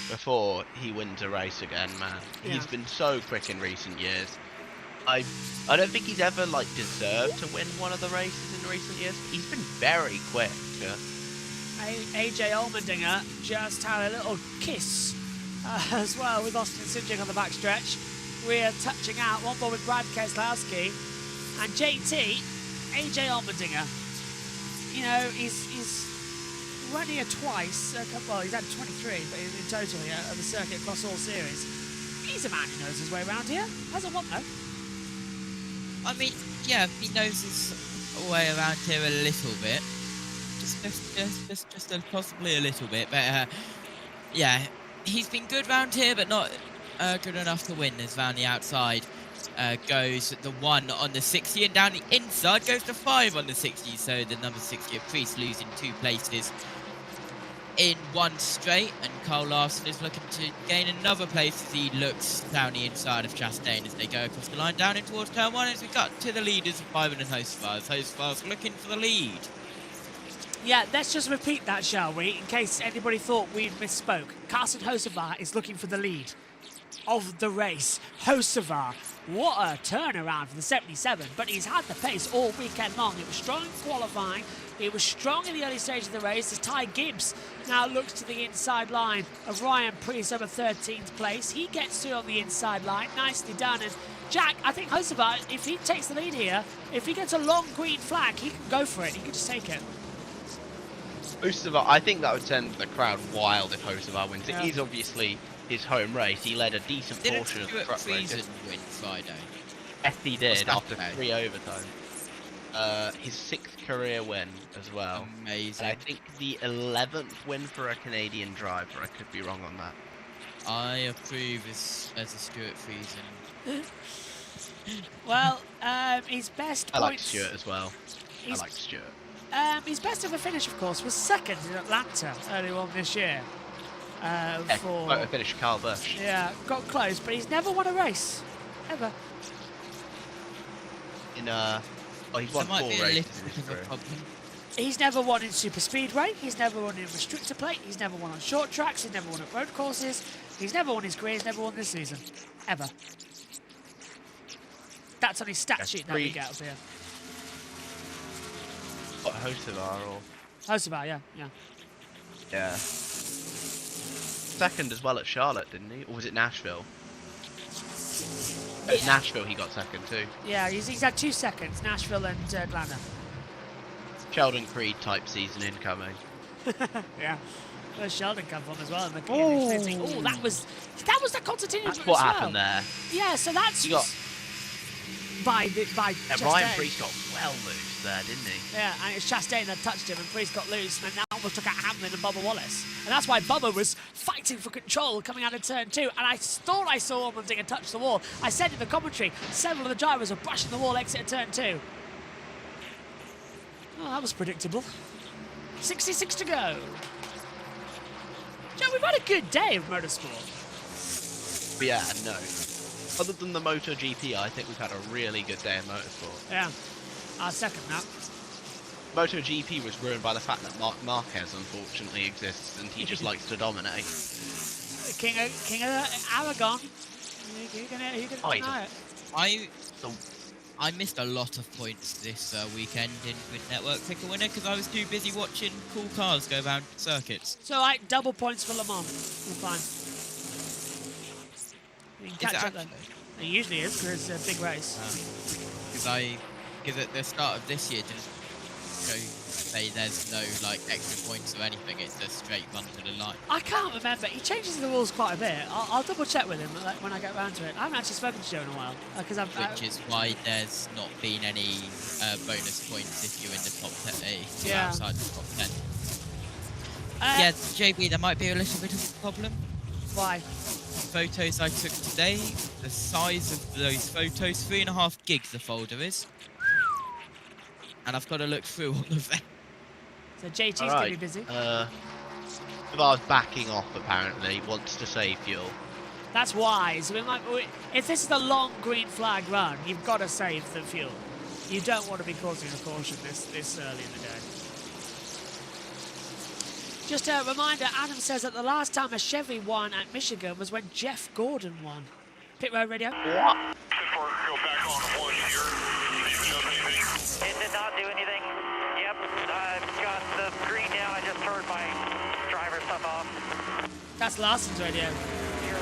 Speaker 15: before he wins a race again, man. Yeah. He's been so quick in recent years. I don't think he's ever deserved to win one of the races in recent years. He's been very quick. Yeah.
Speaker 1: AJ Allmendinger just had a little kiss as well with Austin Cindric on the backstretch. We're touching out one more with Brad Keselowski and JT. AJ Allmendinger. You know, he's run here twice. Well, he's had 23, but in total here at the circuit across all series. He's a man who knows his way around here. Hasn't won though.
Speaker 6: I mean, yeah, he knows his way around here a little bit. Just possibly a little bit. But, yeah, he's been good round here, but not good enough to win, as round the outside goes the 1 on the 60, and down the inside goes the 5 on the 60. So the number 60 of Priest losing 2 places in one straight, and Cole Larson is looking to gain another place as he looks down the inside of Chastain as they go across the line down in towards turn 1 as we got to the leaders of Byron and Hocevar. Hocevar's looking for the lead.
Speaker 1: Yeah, let's just repeat that, shall we, in case anybody thought we'd misspoke. Carson Hocevar is looking for the lead of the race. Hocevar, what a turnaround for the 77, but he's had the pace all weekend long. It was strong in qualifying. It was strong in the early stage of the race as Ty Gibbs now looks to the inside line of Ryan Priest over 13th place. He gets through on the inside line. Nicely done. And Jack, I think Hocevar, if he takes the lead here, if he gets a long green flag, he can go for it. He can just take it.
Speaker 15: Hocevar, I think that would send the crowd wild if Hocevar wins.
Speaker 1: Yeah.
Speaker 15: It is obviously his home race. He led a decent portion of the truck race.
Speaker 6: Win Friday.
Speaker 15: Yes, he did after
Speaker 6: Saturday.
Speaker 15: 3 overtime. His 6th career win as well.
Speaker 6: Amazing.
Speaker 15: I think the 11th win for a Canadian driver. I could be wrong on that.
Speaker 6: I approve as a Stuart Friesen.
Speaker 1: Well, his best
Speaker 15: I like
Speaker 1: points...
Speaker 15: Stuart as well. I
Speaker 1: He's-
Speaker 15: like Stuart.
Speaker 1: His best ever finish, of course, was second in Atlanta earlier on this year.
Speaker 15: Photo finish Carl Busch.
Speaker 1: Yeah, got close, but he's never won a race. Ever.
Speaker 15: He's won 4 races in his career.
Speaker 1: He's never won in super speedway. He's never won in restrictor plate. He's never won on short tracks. He's never won at road courses. He's never won his career. He's never won this season. Ever. That's on his stat sheet that we get up here.
Speaker 15: What, Hocevar or?
Speaker 1: Hocevar, yeah.
Speaker 15: Yeah. Second as well at Charlotte, didn't he? Or was it Nashville? At Nashville he got second too.
Speaker 1: Yeah, he's had 2 seconds, Nashville and Atlanta.
Speaker 15: Sheldon Creed type season incoming.
Speaker 1: Yeah. Where's Sheldon come from as well in the beginning? Oh, that was the Constantinian.
Speaker 15: That's what happened there.
Speaker 1: Yeah, so that's
Speaker 15: You got
Speaker 1: by
Speaker 15: Ryan
Speaker 1: Chastain.
Speaker 15: Priest got well loose there, didn't he?
Speaker 1: Yeah, and it's Chastain that touched him, and Priest got loose, and that almost took out Hamlin and Bubba Wallace. And that's why Bubba was fighting for control coming out of turn 2. And I thought I saw Allmendinger touch the wall. I said in the commentary, several of the drivers were brushing the wall exit turn 2. Oh, that was predictable. 66 to go. Joe, we've had a good day of motorsport.
Speaker 15: But yeah, no. Other than the MotoGP, I think we've had a really good day in motorsport.
Speaker 1: Yeah, I'll second that.
Speaker 15: MotoGP was ruined by the fact that Marc Marquez unfortunately exists and he just likes to dominate.
Speaker 1: King of Aragon. You can deny it.
Speaker 6: I missed a lot of points this weekend in Grid Network Pick a Winner because I was too busy watching cool cars go around circuits.
Speaker 1: So, like, double points for Le Mans. We're fine. You can catch up then. It usually is because it's a big race.
Speaker 6: Because at the start of this year, didn't go say there's no like extra points or anything. It's a straight run to the line.
Speaker 1: I can't remember. He changes the rules quite a bit. I'll double check with him when I get round to it. I haven't actually spoken to Joe in a while because
Speaker 6: Which is why there's not been any bonus points if you're in the top 10. If you're outside the top 10. Yeah, JB, there might be a little bit of a problem.
Speaker 1: Why?
Speaker 6: Photos I took today, the size of those photos, 3.5 gigs the folder is. And I've got to look through all of them.
Speaker 1: So JT's going to be busy.
Speaker 15: Savar's backing off apparently, wants to save fuel.
Speaker 1: That's wise. If this is the long green flag run, you've got to save the fuel. You don't want to be causing a caution this early in the day. Just a reminder, Adam says that the last time a Chevy won at Michigan was when Jeff Gordon won. Pit Road Radio.
Speaker 14: What? It did not do anything. Yep, I've got the green now. I just turned my driver stuff off.
Speaker 1: That's Larson's radio.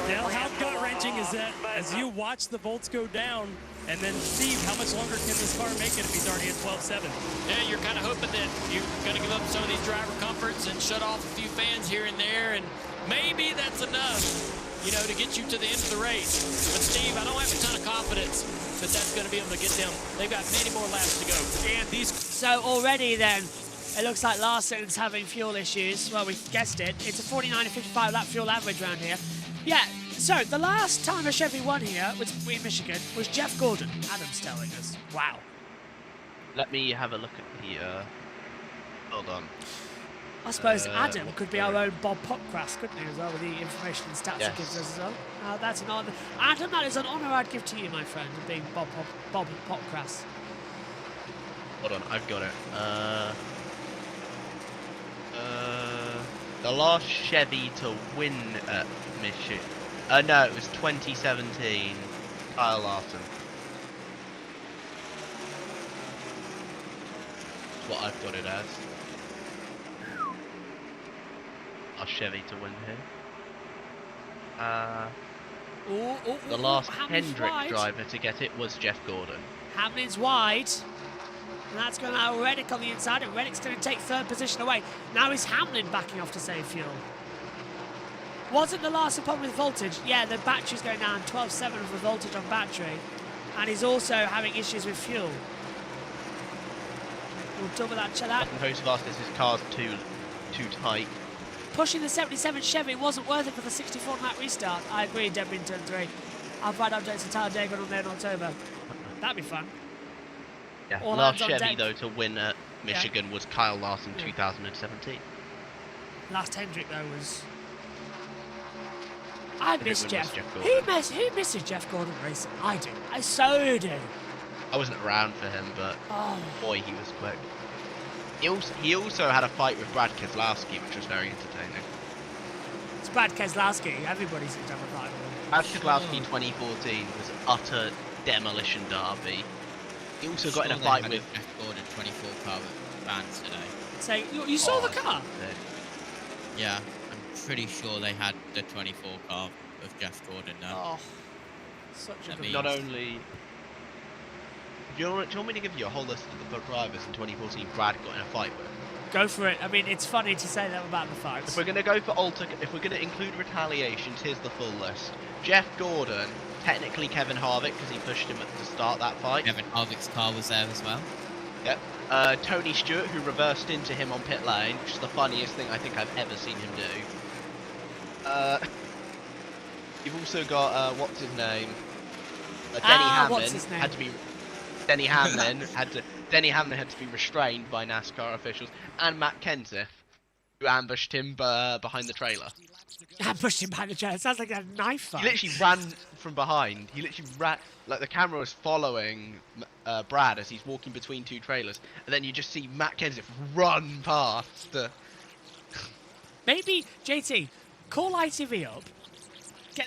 Speaker 18: Dale, how gut-wrenching is that as you watch the volts go down and then see how much longer can this car make it if he's already at 12.7?
Speaker 11: Yeah, you're kind of hoping that you're going to give up some of these driver comforts and shut off a few fans here and there, and maybe that's enough, you know, to get you to the end of the race. But Steve, I don't have a ton of confidence that that's going to be able to get them. They've got many more laps to go. And these.
Speaker 1: So already then, it looks like Larson's having fuel issues. Well, we guessed it. It's a 49 and 55 lap fuel average round here. Yeah, so the last time a Chevy won here was in Michigan was Jeff Gordon. Adam's telling us. Wow.
Speaker 15: Let me have a look at the, hold on.
Speaker 1: I suppose Adam could be our own Bob Popcrass, couldn't he, as well, with the information and stats he gives us as well. That's an honour. Adam, that is an honour I'd give to you, my friend, of being Bob Popcrass.
Speaker 15: Hold on, I've got it. The last Chevy to win at Michigan. No, it was 2017. Kyle Larson. That's what I've got it as. Our Chevy to win here. The last
Speaker 1: Hamlin's
Speaker 15: Hendrick
Speaker 1: wide.
Speaker 15: driver to get it was Jeff Gordon.
Speaker 1: Hamlin's wide. And that's going to allow Reddick on the inside, and Reddick's going to take third position away. Now is Hamlin backing off to save fuel. Wasn't the last problem with voltage? Yeah, the battery's going down 12.7 of the voltage on battery. And he's also having issues with fuel. We'll talk about that.
Speaker 15: Host asked this, his car's too tight.
Speaker 1: Pushing the 77 Chevy wasn't worth it for the 64 lap restart. I agree, Deborah in turn 3. I'll provide updates to Talladega on there in October. That'd be fun.
Speaker 15: Yeah,
Speaker 1: All
Speaker 15: last
Speaker 1: hands on
Speaker 15: Chevy
Speaker 1: deck.
Speaker 15: though to win at Michigan was Kyle Larson 2017.
Speaker 1: Last Hendrick though was... I miss
Speaker 15: Hendrick
Speaker 1: Jeff.
Speaker 15: was Jeff Gordon.
Speaker 1: Who misses Jeff Gordon racing? I do. I so do.
Speaker 15: I wasn't around for him, but
Speaker 1: Oh.
Speaker 15: boy, he was quick. He also had a fight with Brad Keselowski, which was very entertaining.
Speaker 1: It's Brad Keselowski. Everybody's in double fight with him.
Speaker 15: Brad Keselowski 2014 was utter demolition derby. He also got in a fight with
Speaker 6: Jeff Gordon 24 car with Vans today.
Speaker 1: So you saw the car?
Speaker 6: Yeah, I'm pretty sure they had the 24 car of Jeff Gordon now.
Speaker 1: Oh, such a good
Speaker 15: Not only... Do you want me to give you a whole list of the drivers in 2014 Brad got in a fight with?
Speaker 1: Go for it. I mean, it's funny to say that about the fights.
Speaker 15: If we're going to go for if we're going to include retaliations, here's the full list. Jeff Gordon, technically Kevin Harvick because he pushed him to start that fight.
Speaker 6: Kevin Harvick's car was there as well.
Speaker 15: Yep. Tony Stewart, who reversed into him on pit lane, which is the funniest thing I think I've ever seen him do. You've also got what's his name? Denny Hamlin had to be. Denny Hamlin had to be restrained by NASCAR officials, and Matt Kenseth, who ambushed him behind the trailer.
Speaker 1: Ambushed him behind the trailer. It sounds like a knife fight.
Speaker 15: He literally ran from behind. He literally ran, like the camera was following Brad as he's walking between two trailers, and then you just see Matt Kenseth run past.
Speaker 1: Maybe JT, call ITV up.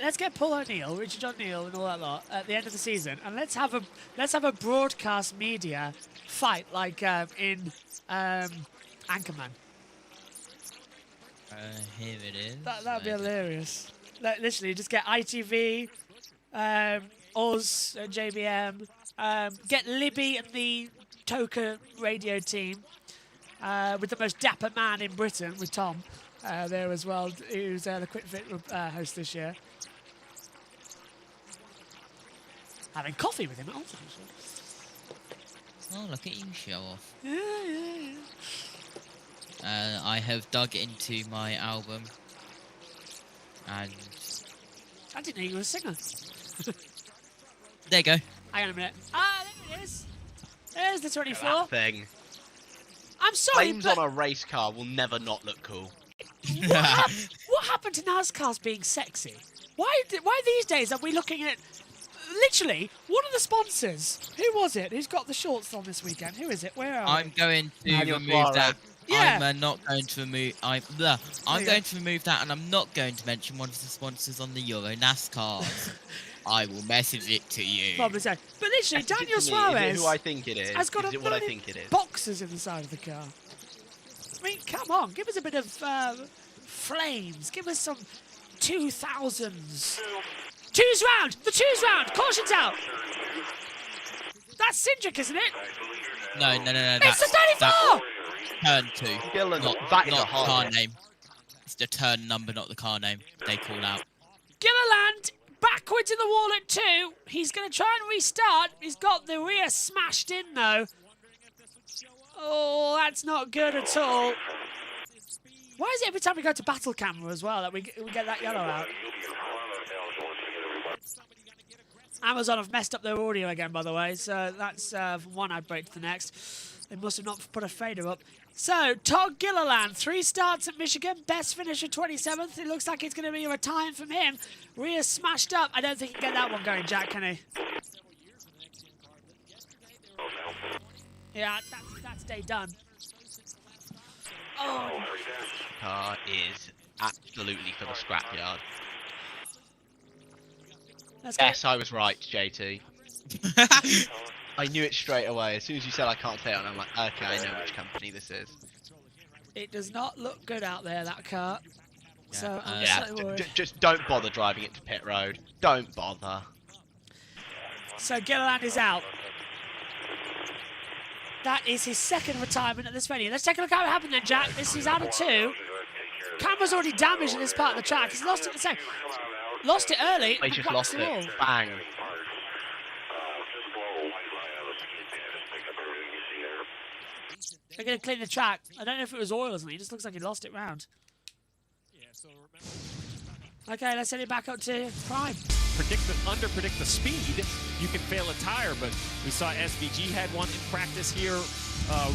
Speaker 1: Let's get Paul O'Neill, Richard O'Neill, and all that lot at the end of the season, and let's have a broadcast media fight like in Anchorman.
Speaker 6: Here it is.
Speaker 1: That'd be hilarious. Literally, just get ITV, Oz, JBM, get Libby and the Toka radio team with the most dapper man in Britain, with Tom there as well, who's the Quick Fit host this year. Having coffee with him at all times.
Speaker 6: Oh, look at you show off.
Speaker 1: Yeah.
Speaker 6: I have dug into my album, and
Speaker 1: I didn't know you were a singer.
Speaker 6: there you go.
Speaker 1: Hang on a minute. Ah, there it is. There's the 24.
Speaker 15: That thing.
Speaker 1: I'm sorry,
Speaker 15: Flames
Speaker 1: but
Speaker 15: on a race car will never not look cool.
Speaker 1: what happened to NASCAR's being sexy? Why these days are we looking at literally one of the sponsors? Who was it? Who's got the shorts on this weekend? Who is it? Where are
Speaker 6: I'm going to
Speaker 15: Daniel
Speaker 6: remove
Speaker 15: Suarez.
Speaker 6: that.
Speaker 1: Yeah.
Speaker 6: I'm not going to remove. I'm going to remove that, and I'm not going to mention one of the sponsors on the Euro NASCAR. I will message it to you.
Speaker 1: Probably so. But literally,
Speaker 15: Message it
Speaker 1: Daniel
Speaker 15: to me.
Speaker 1: Suarez
Speaker 15: Is it who I think it is?
Speaker 1: has got
Speaker 15: Is
Speaker 1: a
Speaker 15: it what I
Speaker 1: million
Speaker 15: think it is?
Speaker 1: boxes in the side of the car. I mean, come on, give us a bit of flames. Give us some 2000s. Choose round! The choose round! Caution's out! That's Cindric, isn't it?
Speaker 6: No.
Speaker 1: It's the 34!
Speaker 6: Turn 2.
Speaker 15: Dylan,
Speaker 6: not
Speaker 15: that is a
Speaker 6: the
Speaker 15: hard
Speaker 6: car
Speaker 15: hit.
Speaker 6: name. It's the turn number, not the car name. They call out.
Speaker 1: Gilliland backwards in the wall at 2. He's going to try and restart. He's got the rear smashed in, though. Oh, that's not good at all. Why is it every time we go to battle camera as well that we get that yellow out? Amazon have messed up their audio again, by the way, so that's from one outbreak to the next. They must have not put a fader up. So, Todd Gilliland, 3 starts at Michigan, best finisher 27th. It looks like it's going to be a time from him. Rear smashed up. I don't think he can get that one going, Jack, can he? Yeah, that's day done. Oh.
Speaker 15: Car is absolutely for the scrapyard. Yes, I was right, JT. I knew it straight away. As soon as you said I can't say it, I'm like, okay, I know which company this is.
Speaker 1: It does not look good out there, that car. So I'm
Speaker 15: Yeah,
Speaker 1: slightly worried.
Speaker 15: just don't bother driving it to pit road. Don't bother.
Speaker 1: So Gilliland is out. That is his second retirement at this venue. Let's take a look at what happened then, Jack. This is out of 2. Camera's already damaged in this part of the track. He's lost it. So, lost it early.
Speaker 15: He just lost it. Bang.
Speaker 1: They're going to clean the track. I don't know if it was oil or something. It just looks like he lost it round. Okay, let's send it back up to Prime.
Speaker 12: Under-predict the speed, you can fail a tire, but we saw SVG had one in practice here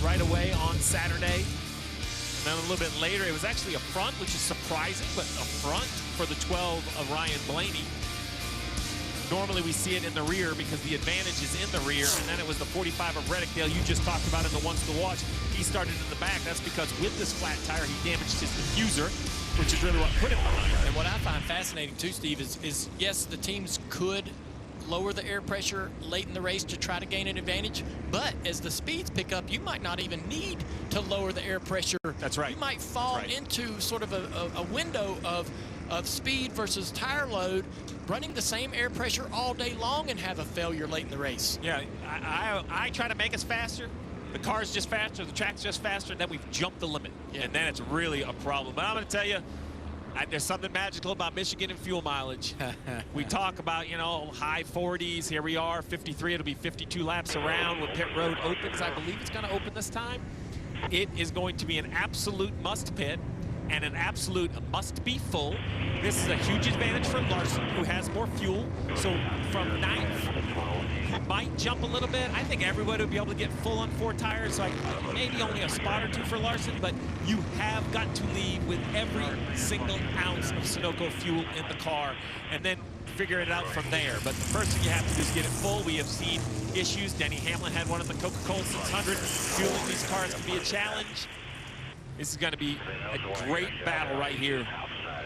Speaker 12: right away on Saturday. And then a little bit later, it was actually a front, which is surprising, but a front for the 12 of Ryan Blaney. Normally we see it in the rear because the advantage is in the rear, and then it was the 45 of Reddickdale you just talked about in the ones to watch. He started in the back. That's because with this flat tire, he damaged his diffuser, which is really what put him behind.
Speaker 11: And what I find fascinating too, Steve, is yes, the teams could lower the air pressure late in the race to try to gain an advantage, but as the speeds pick up, you might not even need to lower the air pressure.
Speaker 12: That's right.
Speaker 11: You might fall into sort of a window of speed versus tire load, running the same air pressure all day long and have a failure late in the race.
Speaker 12: Yeah, I try to make us faster. The car's just faster, the track's just faster, and then we've jumped the limit. Yeah. And then it's really a problem. But I'm going to tell you, there's something magical about Michigan and fuel mileage. We talk about, you know, high 40s. Here we are, 53. It'll be 52 laps around when pit road opens. I believe it's going to open this time. It is going to be an absolute must pit and an absolute must be full. This is a huge advantage for Larson, who has more fuel. So from 9th, he might jump a little bit. I think everybody will be able to get full on 4 tires, so maybe only a spot or 2 for Larson, but you have got to leave with every single ounce of Sunoco fuel in the car and then figure it out from there. But the first thing you have to do is get it full. We have seen issues. Denny Hamlin had one in the Coca-Cola 600. Fueling these cars can be a challenge. This is going to be a great battle right here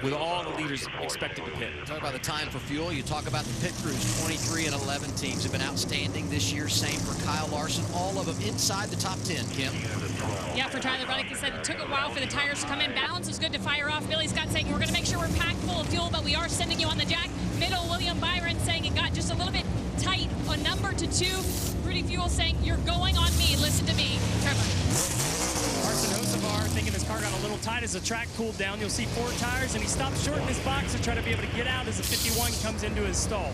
Speaker 12: with all the leaders expected to pit.
Speaker 10: Talk about the time for fuel. You talk about the pit crews. 23 and 11 teams have been outstanding this year. Same for Kyle Larson. All of them inside the top 10, Kim.
Speaker 17: Yeah, for Tyler Reddick, he said it took a while for the tires to come in. Balance is good to fire off. Billy Scott saying we're going to make sure we're packed full of fuel, but we are sending you on the jack. Middle, William Byron saying it got just a little bit tight on number to 2. Rudy Fuel saying you're going on me. Listen to me. Trevor.
Speaker 18: Carson Hocevar thinking his car got a little tight as the track cooled down. You'll see 4 tires, and he stopped short in his box to try to be able to get out as the 51 comes into his stall.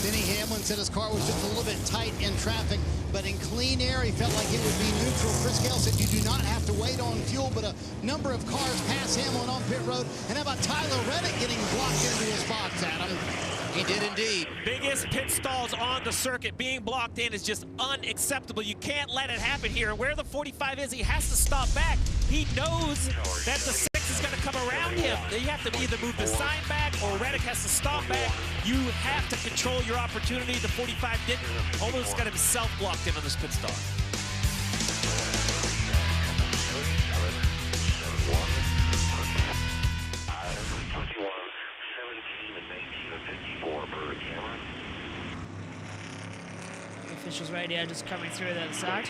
Speaker 16: Denny Hamlin said his car was just a little bit tight in traffic, but in clean air, he felt like it would be neutral. Chris Gale said you do not have to wait on fuel, but a number of cars pass Hamlin on pit road. And how about Tyler Reddick getting blocked into his box, Adam?
Speaker 10: He did indeed.
Speaker 12: Biggest pit stalls on the circuit. Being blocked in is just unacceptable. You can't let it happen here. Where the 45 is, he has to stop back. He knows that the 6 is going to come around him. You have to either move the sign back or Reddick has to stop back. You have to control your opportunity. The 45 didn't. Almost got himself blocked in on this pit stall.
Speaker 1: The officials radio just coming through the other side.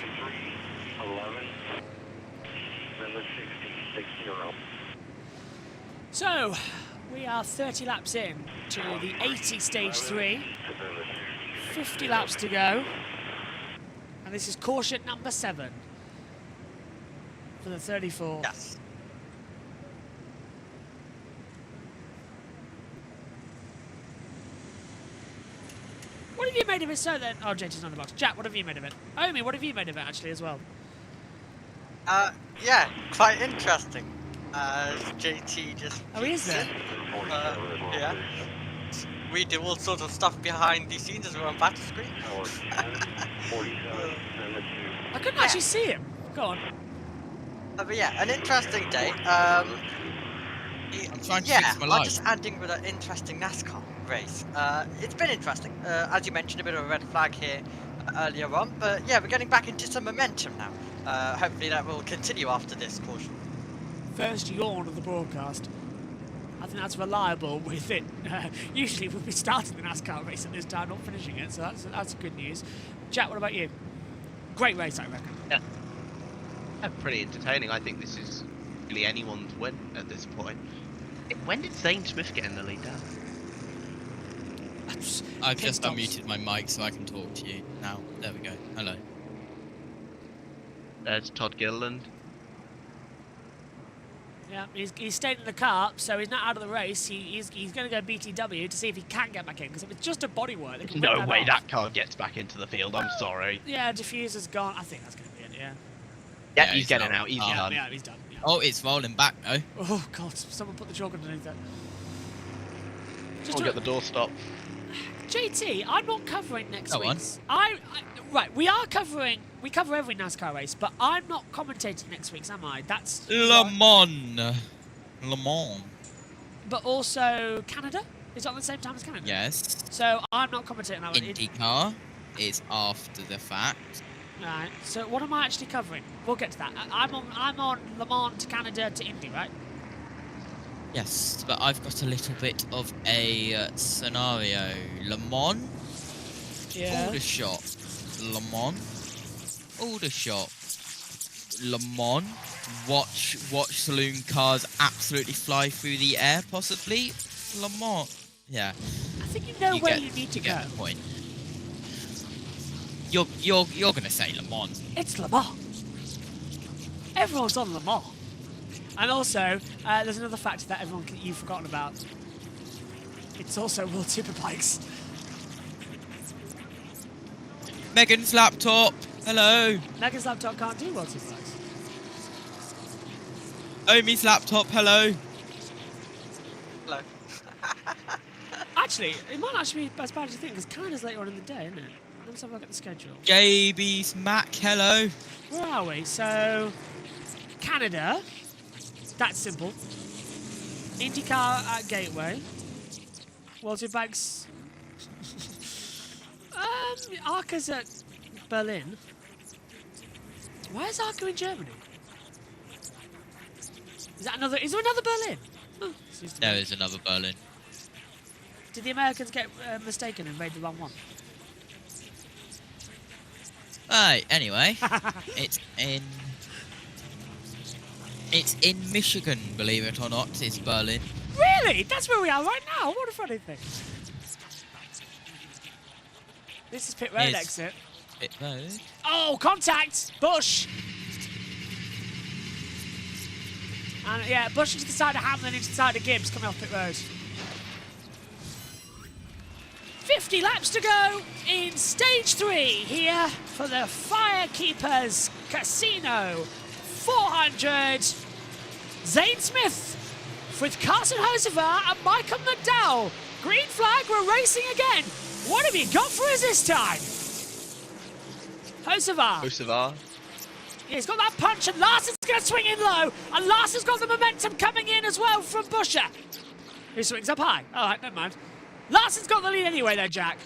Speaker 20: 11, 60.
Speaker 1: So, we are 30 laps in to the 80 stage 3. 50 laps to go. And this is caution number 7 for the 34.
Speaker 19: Yes.
Speaker 1: What have you made of it so then? Oh, JT's on the box. Jack, what have you made of it? Omi, what have you made of it actually as well?
Speaker 19: Yeah, quite interesting. JT just...
Speaker 1: Oh, he is there?
Speaker 19: Yeah. We do all sorts of stuff behind the scenes as we're on battle screen.
Speaker 1: I couldn't actually see him. Go on.
Speaker 19: But yeah, an interesting day.
Speaker 6: I'm trying to fix my life.
Speaker 19: I'm just ending with an interesting NASCAR race. It's been interesting. As you mentioned, a bit of a red flag here earlier on. But yeah, we're getting back into some momentum now. Hopefully that will continue after this caution.
Speaker 1: First yawn of the broadcast. I think that's reliable with it. Usually we'll be starting the NASCAR race at this time, not finishing it, so that's good news. Jack, what about you? Great race, I reckon.
Speaker 15: Yeah, pretty entertaining. I think this is really anyone's win at this point. When did Zane Smith get in the lead down?
Speaker 6: I've just unmuted my mic so I can talk to you now. There we go. Hello.
Speaker 15: There's Todd Gilliland.
Speaker 1: Yeah, he's stayed in the car, so he's not out of the race. He's going to go BTW to see if he can get back in, because if it's just a bodywork, they can
Speaker 15: No
Speaker 1: rip
Speaker 15: way
Speaker 1: off.
Speaker 15: that car gets back into the field. I'm sorry.
Speaker 1: Yeah, diffuser's gone. I think that's going to be it. Yeah.
Speaker 15: Yeah, he's getting out. He's
Speaker 1: yeah,
Speaker 15: done.
Speaker 1: Yeah, he's done. Yeah.
Speaker 6: Oh, it's rolling back though.
Speaker 1: Oh God! Someone put the chalk underneath that.
Speaker 15: I'll get the door stopped.
Speaker 1: JT, I'm not covering next
Speaker 6: Go on.
Speaker 1: week's. Right, we cover every NASCAR race, but I'm not commentating next week's, am I? That's
Speaker 6: Le Mans. Le Mans.
Speaker 1: But also Canada? Is it on the same time as Canada?
Speaker 6: Yes.
Speaker 1: So I'm not commentating that one.
Speaker 6: IndyCar is after the fact.
Speaker 1: Right. So what am I actually covering? We'll get to that. I'm on Le Mans to Canada to Indy, right?
Speaker 6: Yes, but I've got a little bit of a scenario. Le Mans.
Speaker 1: Yeah.
Speaker 6: Aldershot. Le Mans. Aldershot. Le Mans. Watch saloon cars absolutely fly through the air, possibly. Le Mans. Yeah.
Speaker 1: I think you know where you need to go.
Speaker 6: Get the point. You're gonna say Le Mans.
Speaker 1: It's Le Mans. Everyone's on Le Mans. And also, there's another factor that you've forgotten about. It's also World Superbikes.
Speaker 6: Megan's laptop. Hello.
Speaker 1: Megan's laptop can't do World Superbikes.
Speaker 6: Omi's laptop. Hello.
Speaker 19: Hello.
Speaker 1: Actually, it might actually be as bad as you think, because Canada's later on in the day, isn't it? Let's have a look at the schedule.
Speaker 6: JB's Mac. Hello.
Speaker 1: Where are we? So, Canada. That's simple. IndyCar at Gateway. World Superbikes. Arca's at Berlin. Why is Arca in Germany? Is there another Berlin? Oh,
Speaker 6: There is another Berlin.
Speaker 1: Did the Americans get mistaken and made the wrong one?
Speaker 6: Right, anyway. It's in Michigan, believe it or not, it's Berlin.
Speaker 1: Really? That's where we are right now? What a funny thing. This is pit road exit.
Speaker 6: Pit road?
Speaker 1: Oh, contact! Bush! And yeah, Bush into the side of Hamlin, into the side of Gibbs, coming off pit road. 50 laps to go in stage 3 here for the Firekeepers Casino 400. Zane Smith with Carson Hocevar and Michael McDowell. Green flag, we're racing again. What have you got for us this time? Hocevar. Yeah, he's got that punch, and Larson's going to swing in low, and Larson's got the momentum coming in as well from Busher, who swings up high. All right, never mind. Larson's got the lead anyway, though, Jack.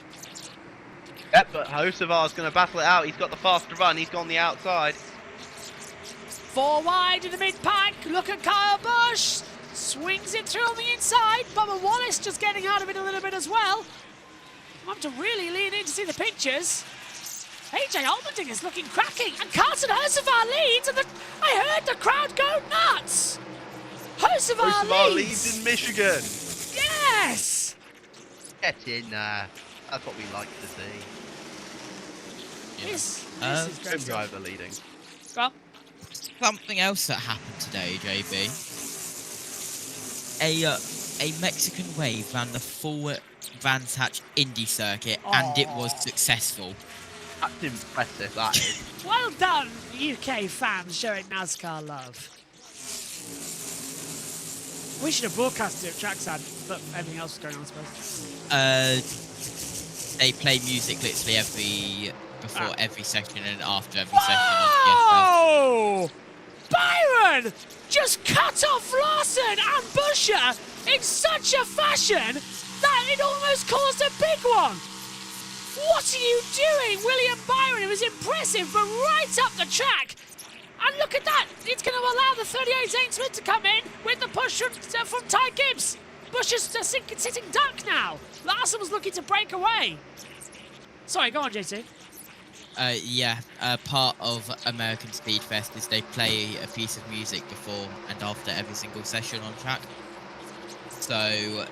Speaker 15: Yep, but Hocevar's going to battle it out. He's got the faster run. He's gone the outside.
Speaker 1: 4 wide in the mid-pack. Look at Kyle Busch. Swings it through on the inside. Bubba Wallace just getting out of it a little bit as well. I have to really lean in to see the pictures. AJ Allmendinger is looking cracking, and Carson Hocevar leads, and I heard the crowd go nuts. Hocevar
Speaker 15: leads in Michigan.
Speaker 1: Yes.
Speaker 15: Get in there. That's what we like to see.
Speaker 1: This is great
Speaker 15: Trim
Speaker 1: stuff.
Speaker 15: driver leading.
Speaker 1: Go on.
Speaker 6: Something else that happened today, JB. A Mexican wave ran the full Vans Hatch Indy circuit, and it was successful.
Speaker 15: That's impressive, that is.
Speaker 1: Well done, UK fans showing NASCAR love. We should have broadcasted it at Trackside, but everything else was going on, I suppose.
Speaker 6: They play music literally before every session and after every session.
Speaker 1: Oh! Byron just cut off Larson and Busher in such a fashion that it almost caused a big one. What are you doing, William Byron? It was impressive, but right up the track. And look at that. It's going to allow the 38 Zane Smith to come in with the push from Ty Gibbs. Bush is sitting duck now. Larson was looking to break away. Sorry, go on, JT.
Speaker 6: Part of American Speed Fest is they play a piece of music before and after every single session on track. So,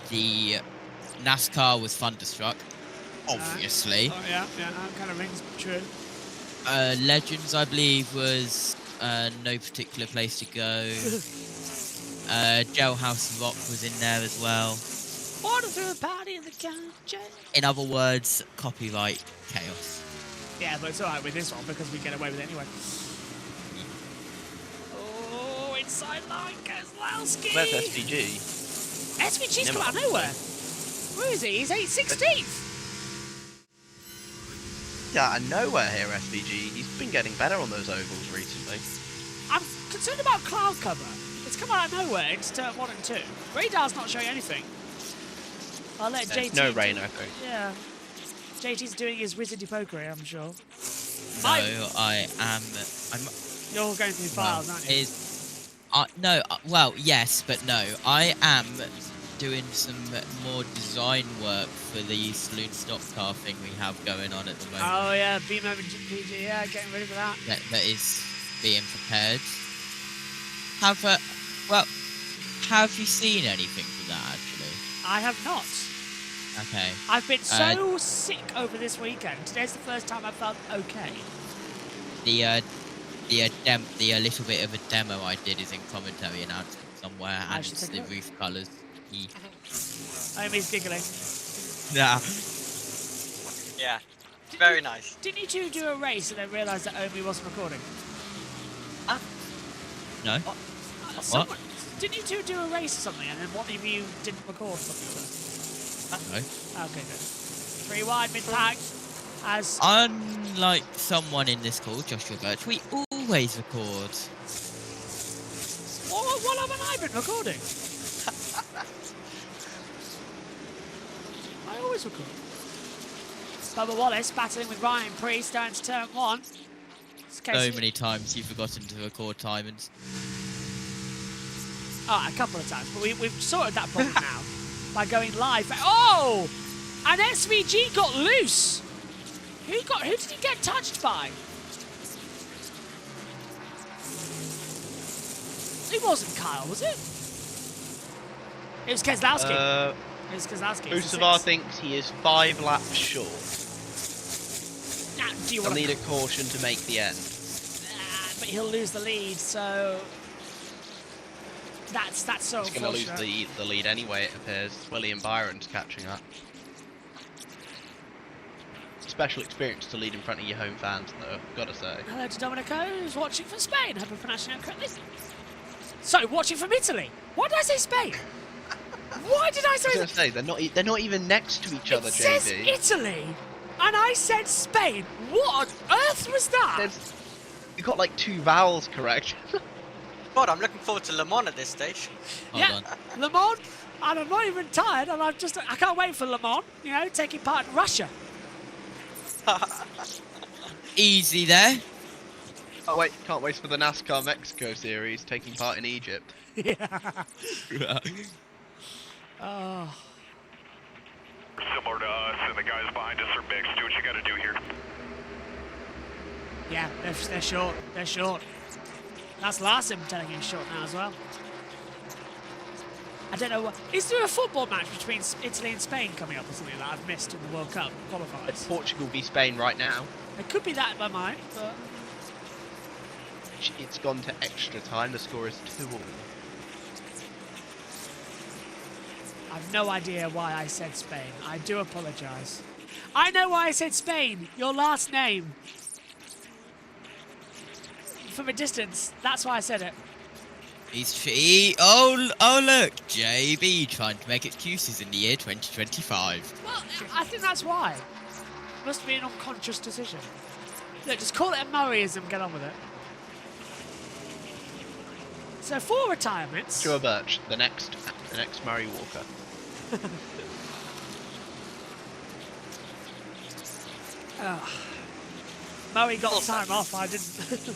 Speaker 6: the NASCAR was Thunderstruck, obviously.
Speaker 1: Oh, yeah, that kind of rings true.
Speaker 6: Legends, I believe, was no particular place to go. Jailhouse Rock was in there as well.
Speaker 1: Order through a party in the country.
Speaker 6: In other words, copyright chaos.
Speaker 1: Yeah, but it's alright with this one because we get away with it anyway. Oh, inside line, Kozlowski.
Speaker 15: Where's SVG?
Speaker 1: SVG's come out of nowhere. Where is he? He's 16th.
Speaker 15: Yeah, out of nowhere here, SVG. He's been getting better on those ovals recently.
Speaker 1: I'm concerned about cloud cover. It's come out of nowhere into turn 1 and 2. Radar's not showing anything. I'll let JT.
Speaker 15: No rain, I think.
Speaker 1: Yeah. JT's doing his wizardy pokery, I'm sure.
Speaker 6: No, I'm.
Speaker 1: You're going through files, aren't you?
Speaker 6: No, well, yes, but no. I am doing some more design work for the saloon stock car thing we have going on at the moment.
Speaker 1: Oh yeah, BMO and PG, yeah, getting ready for that.
Speaker 6: That is being prepared. Have you seen anything from that actually?
Speaker 1: I have not.
Speaker 6: Okay.
Speaker 1: I've been so sick over this weekend. Today's the first time I felt okay.
Speaker 6: The little bit of a demo I did is in commentary announcement somewhere, and it's the roof colours.
Speaker 1: Amy's giggling.
Speaker 6: Yeah.
Speaker 19: Yeah. Very nice.
Speaker 1: Didn't you two do a race and then realise that Omi wasn't recording?
Speaker 6: No.
Speaker 1: What? Didn't you two do a race or something and then one of you didn't record something?
Speaker 6: No.
Speaker 1: Okay, good. 3 wide, mid-pack. As
Speaker 6: unlike someone in this call, Joshua Birch, we always record.
Speaker 1: What haven't I been recording? I always record. Bubba Wallace battling with Ryan Priest down to turn 1.
Speaker 6: So many times you've forgotten to record timings.
Speaker 1: Oh, a couple of times, but we've sorted that problem now by going live. Oh! And SVG got loose! Who did he get touched by? It wasn't Kyle, was it? It was Kozlowski. It was Kozlowski.
Speaker 15: Usavar thinks he is 5 laps short.
Speaker 1: Now, do you
Speaker 15: He'll
Speaker 1: want
Speaker 15: need a caution to make the end.
Speaker 1: But he'll lose the lead, so that's so
Speaker 15: He's going to lose the lead anyway, it appears. William Byron's catching up. Special experience to lead in front of your home fans, though, gotta say.
Speaker 1: Hello to Dominico, who's watching from Spain. Hope I'm pronouncing it correctly. So, watching from Italy. Why did I say Spain? Why did I say?
Speaker 15: I was going to say they're not even next to each other,
Speaker 1: it
Speaker 15: JB.
Speaker 1: says Italy, and I said Spain. What on earth was that?
Speaker 15: You got like 2 vowels correct.
Speaker 19: God, I'm looking forward to Le Mans at this stage.
Speaker 1: Yeah, Le Mans, and I'm not even tired, and I can't wait for Le Mans. You know, taking part in Russia.
Speaker 6: Easy there.
Speaker 15: Oh wait, can't wait for the NASCAR Mexico series, taking part in Egypt.
Speaker 1: Yeah. Oh.
Speaker 20: Similar to us, and the guys behind us are mixed. Do what you gotta do here.
Speaker 1: Yeah, they're short. They're short. That's Larson telling him short now as well. I don't know what. Is there a football match between Italy and Spain coming up or something that I've missed in the World Cup qualifiers?
Speaker 15: It's Portugal v Spain right now.
Speaker 1: It could be that in my mind, but
Speaker 15: It's gone to extra time. The score is 2-2.
Speaker 1: I've no idea why I said Spain. I do apologise. I know why I said Spain. Your last name. From a distance. That's why I said it.
Speaker 6: Oh look, JB trying to make excuses in the year 2025.
Speaker 1: Well, I think that's why. Must be an unconscious decision. Look, just call it a Murrayism. Get on with it. So 4 retirements.
Speaker 15: Joe Birch, the next Murray Walker.
Speaker 1: Murray got time off. I didn't.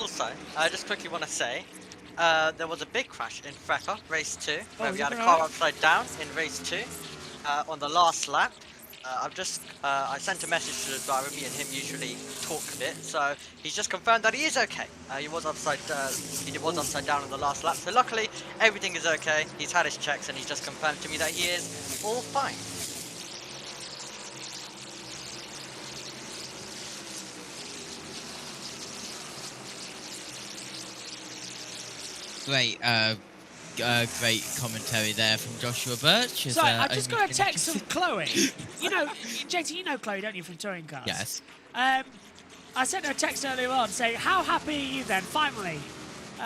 Speaker 19: Also, I just quickly want to say, there was a big crash in Frecker, race 2, where we had a car upside down in race 2 on the last lap. I sent a message to the driver. Me and him usually talk a bit, so he's just confirmed that he is okay. He was upside down on the last lap, so luckily everything is okay. He's had his checks and he's just confirmed to me that he is all fine.
Speaker 6: Great, great commentary there from Joshua Birch.
Speaker 1: Sorry, I just got a text from Chloe. You know, JT, you know Chloe, don't you, from Touring Cars?
Speaker 6: Yes.
Speaker 1: I sent her a text earlier on saying, "How happy are you then, finally?"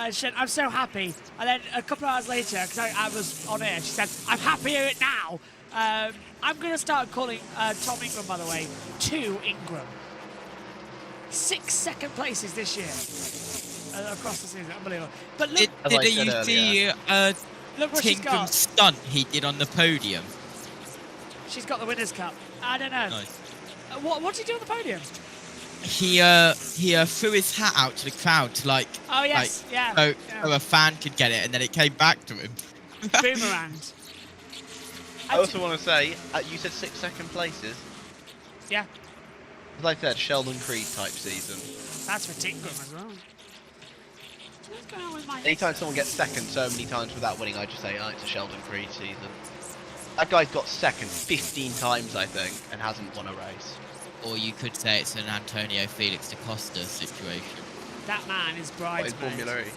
Speaker 1: She said, "I'm so happy." And then a couple of hours later, because I was on air, she said, "I'm happier it now." I'm going to start calling Tom Ingram, by the way, 2 Ingram. 6 second places this year. Across the season, unbelievable. But look,
Speaker 6: did you see
Speaker 1: look what she's
Speaker 6: Ingram's
Speaker 1: got.
Speaker 6: stunt he did on the podium?
Speaker 1: She's got the winner's cup. I don't know.
Speaker 6: Nice.
Speaker 1: What did he do on the podium?
Speaker 6: He threw his hat out to the crowd to
Speaker 1: Oh yes, yeah.
Speaker 6: So a fan could get it, and then it came back to him.
Speaker 1: Boomerang.
Speaker 15: I also want to say, you said 6 second places.
Speaker 1: Yeah.
Speaker 15: As I said, Sheldon Creed type season.
Speaker 1: That's for Ingram as well. What's going on with my
Speaker 15: Anytime someone gets second so many times without winning, I just say, oh, it's a Sheldon Creed season. That guy's got second 15 times, I think, and hasn't won a race.
Speaker 6: Or you could say it's an Antonio Felix da Costa situation.
Speaker 1: That man is bridesmaid.
Speaker 15: Formula E.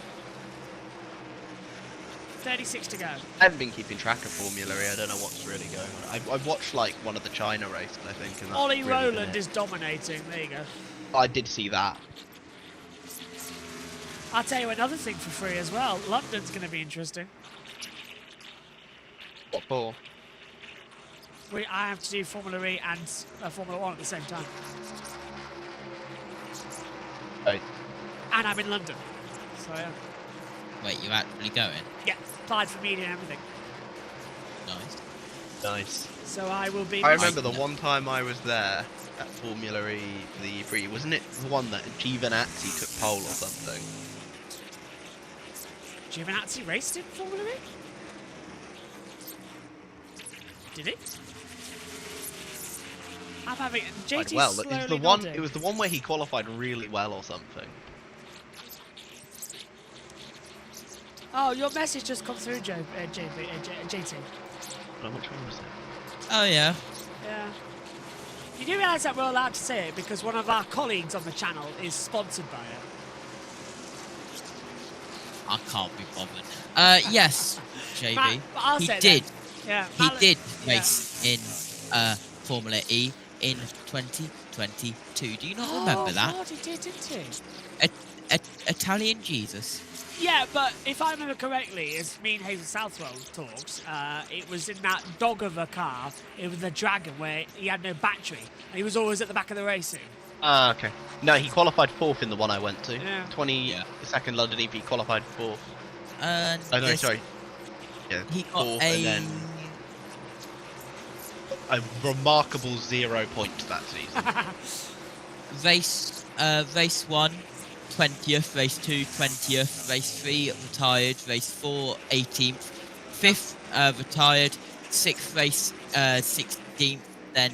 Speaker 1: 36 to go.
Speaker 15: I haven't been keeping track of Formula E. I don't know what's really going on. I've watched like one of the China races, I think. And
Speaker 1: Ollie Rowland is dominating. There you go.
Speaker 15: I did see that.
Speaker 1: I'll tell you another thing for free as well. London's going to be interesting.
Speaker 15: What for?
Speaker 1: I have to do Formula E and Formula 1 at the same time.
Speaker 15: Right.
Speaker 1: And I'm in London. So yeah.
Speaker 6: Wait, you're actually going?
Speaker 1: Yeah, applied for media and everything.
Speaker 6: Nice.
Speaker 15: Nice.
Speaker 1: So I will be...
Speaker 15: I remember the one time I was there at Formula E, the E3, wasn't it the one that Giovinazzi took pole or something?
Speaker 1: Giovinazzi raced in Formula E? Did he? I'm having JT
Speaker 15: Well,
Speaker 1: slowly
Speaker 15: it was the one. It was the one where he qualified really well or something.
Speaker 1: Oh, your message just come through, JT.
Speaker 15: Which one was it?
Speaker 6: Oh yeah.
Speaker 1: Yeah. You do realise that we're allowed to say it because one of our colleagues on the channel is sponsored by it.
Speaker 6: I can't be bothered. Yes, JB.
Speaker 1: Matt, I'll
Speaker 6: he
Speaker 1: say
Speaker 6: did.
Speaker 1: Yeah.
Speaker 6: He did race in Formula E in 2022. Do you not remember that?
Speaker 1: God, he did, didn't he?
Speaker 6: Italian Jesus.
Speaker 1: Yeah, but if I remember correctly, as me and Hazel Southwell talks, it was in that dog of a car. It was the Dragon where he had no battery, and he was always at the back of the racing.
Speaker 15: Ah, okay. No, he qualified 4th in the one I went to.
Speaker 1: Yeah.
Speaker 15: 22nd London EP qualified 4th. Oh no, sorry. Yeah,
Speaker 6: he got
Speaker 15: 4th
Speaker 6: a...
Speaker 15: and then a remarkable 0 points that season.
Speaker 6: Race 1, 20th, race 2, 20th, race 3, retired, race 4, 18th, 5th, retired, 6th race, 16th, then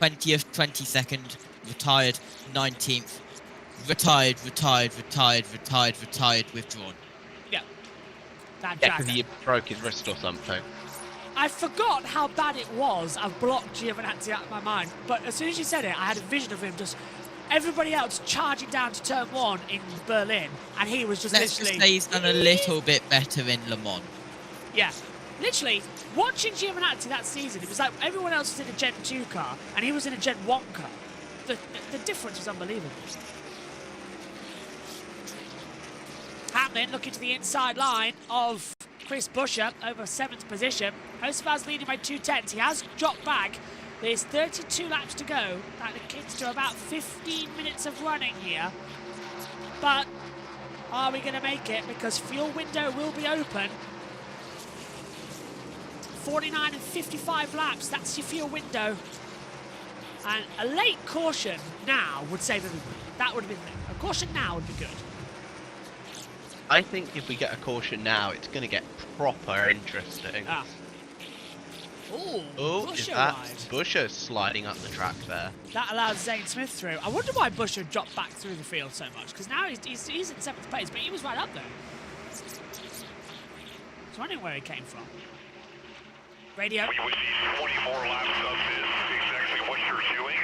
Speaker 6: 20th, 22nd, retired, 19th, retired, withdrawn.
Speaker 1: Yeah. That
Speaker 15: Yeah, because
Speaker 1: Dragon.
Speaker 15: he broke his wrist or something.
Speaker 1: I forgot how bad it was. I've blocked Giovinazzi out of my mind. But as soon as you said it, I had a vision of him just... Everybody else charging down to turn 1 in Berlin, and he was just
Speaker 6: Let's
Speaker 1: literally...
Speaker 6: just say he's done a little bit better in Le Mans.
Speaker 1: Yeah. Literally, watching Giovinazzi that season, it was like everyone else was in a Gen 2 car, and he was in a Gen 1 car. The difference was unbelievable. Hamlin looking to the inside line of Chris Buescher over 7th position. Hocevar's leading by 2/10. He has dropped back. There's 32 laps to go. That gets to about 15 minutes of running here. But are we going to make it? Because fuel window will be open. 49 and 55 laps. That's your fuel window. And a late caution now would save everything. That would have been a caution now would be good.
Speaker 15: I think if we get a caution now, it's going to get proper interesting. Oh,
Speaker 1: Busher
Speaker 15: is that
Speaker 1: wide.
Speaker 15: Busher sliding up the track there?
Speaker 1: That allowed Zane Smith through. I wonder why Busher dropped back through the field so much, because now he's in 7th place, but he was right up there. I was wondering where he came from. Radio.
Speaker 20: We would see 24 laps of this, exactly what you're doing,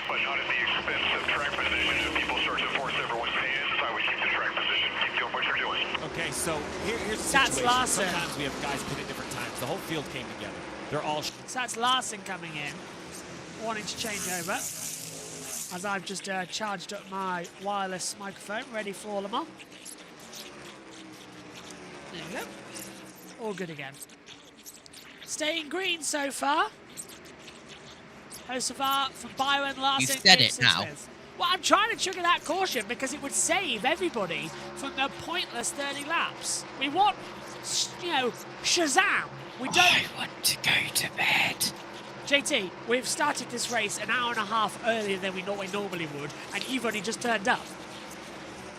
Speaker 20: but not at the expense of track position. If people start to force everyone's hands, I would keep the track position. Keep doing what you're doing.
Speaker 12: Okay, so here's the
Speaker 1: That's
Speaker 12: situation.
Speaker 1: Larson.
Speaker 12: Sometimes we have guys pit at different times. The whole field came together. They're all...
Speaker 1: So that's Larson coming in, wanting to change over. As I've just charged up my wireless microphone, ready for Le Mans. There you go. All good again. Staying green so far. Hocevar from Byron, Larson.
Speaker 6: You've said it
Speaker 1: Gibson,
Speaker 6: now.
Speaker 1: Smith. Well, I'm trying to trigger that caution because it would save everybody from the pointless 30 laps. We want, you know, Shazam. We don't.
Speaker 6: I want to go to bed.
Speaker 1: JT, we've started this race an hour and a half earlier than we normally would, and you've only just turned up.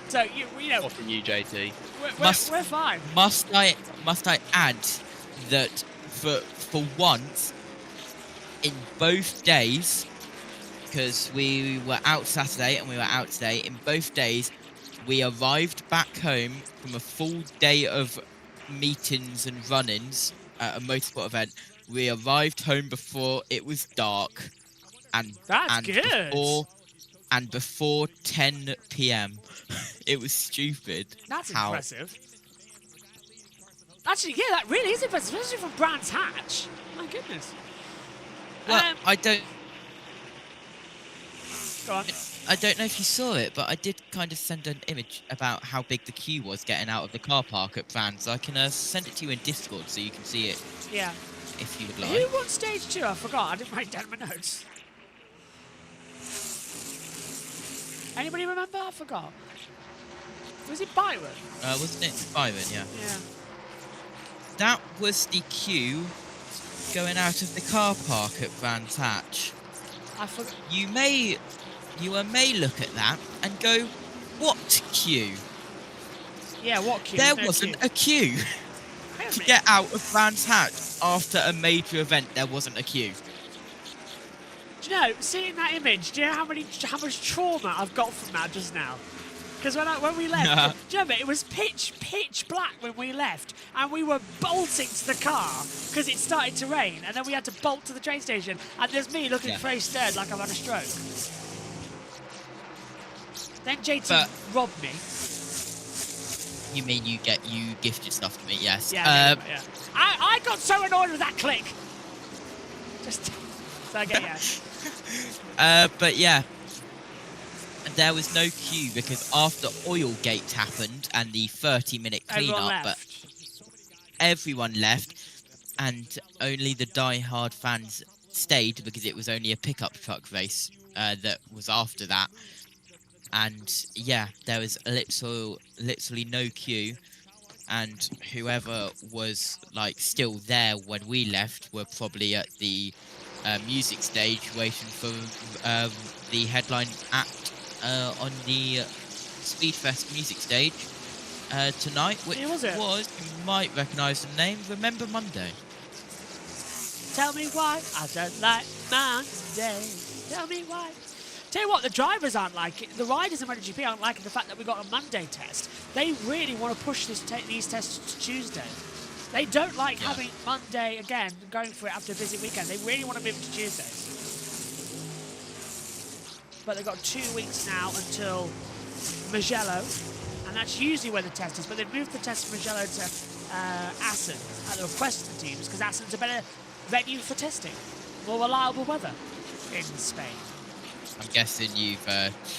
Speaker 1: So you know.
Speaker 15: What from you, JT?
Speaker 1: We're fine.
Speaker 6: Must I add that for once in both days, because we were out Saturday and we were out today, in both days we arrived back home from a full day of meetings and run-ins at a motorsport event. We arrived home before it was dark, and before 10 p.m. It was stupid.
Speaker 1: That's impressive. Actually, yeah, that really is impressive, especially from Brands Hatch. My goodness.
Speaker 6: Well, I don't.
Speaker 1: Go on.
Speaker 6: I don't know if you saw it, but I did kind of send an image about how big the queue was getting out of the car park at Brands. I can send it to you in Discord so you can see it.
Speaker 1: Yeah.
Speaker 6: If you would like.
Speaker 1: Who won stage 2? I forgot. I didn't write down my notes. Anybody remember? I forgot. Was it Byron?
Speaker 6: Wasn't it Byron? Yeah.
Speaker 1: Yeah.
Speaker 6: That was the queue going out of the car park at Brands Hatch.
Speaker 1: I forgot.
Speaker 6: You may look at that and go, what queue?
Speaker 1: Yeah, what queue?
Speaker 6: There wasn't a queue. To get out of Brands Hatch after a major event, there wasn't a queue.
Speaker 1: Do you know, seeing that image, do you know how much trauma I've got from that just now? Because when we left, do you remember, it was pitch black when we left, and we were bolting to the car because it started to rain, and then we had to bolt to the train station, and there's me looking very scared like I've had a stroke. Then JT robbed me.
Speaker 6: You mean you gifted stuff to me? Yes.
Speaker 1: Yeah. I got so annoyed with that click. Just so I get
Speaker 6: but yeah, there was no queue because after Oilgate happened and the 30-minute cleanup, but everyone left, and only the die-hard fans stayed because it was only a pickup truck race that was after that. And yeah, there was literally no queue, and whoever was like still there when we left were probably at the music stage waiting for the headline act on the Speedfest music stage tonight, which was, you might recognise the name, Remember Monday.
Speaker 1: Tell me why I don't like Monday. Tell me why. Tell you what, the drivers aren't like it. The riders in MotoGP aren't liking the fact that we got a Monday test. They really want to push these tests to Tuesday. They don't like having Monday again, going for it after a busy weekend. They really want to move it to Tuesdays. But they've got 2 weeks now until Mugello, and that's usually where the test is. But they've moved the test from Mugello to Assen at the request of the teams, because Assen's a better venue for testing. More reliable weather in Spain.
Speaker 6: I'm guessing you've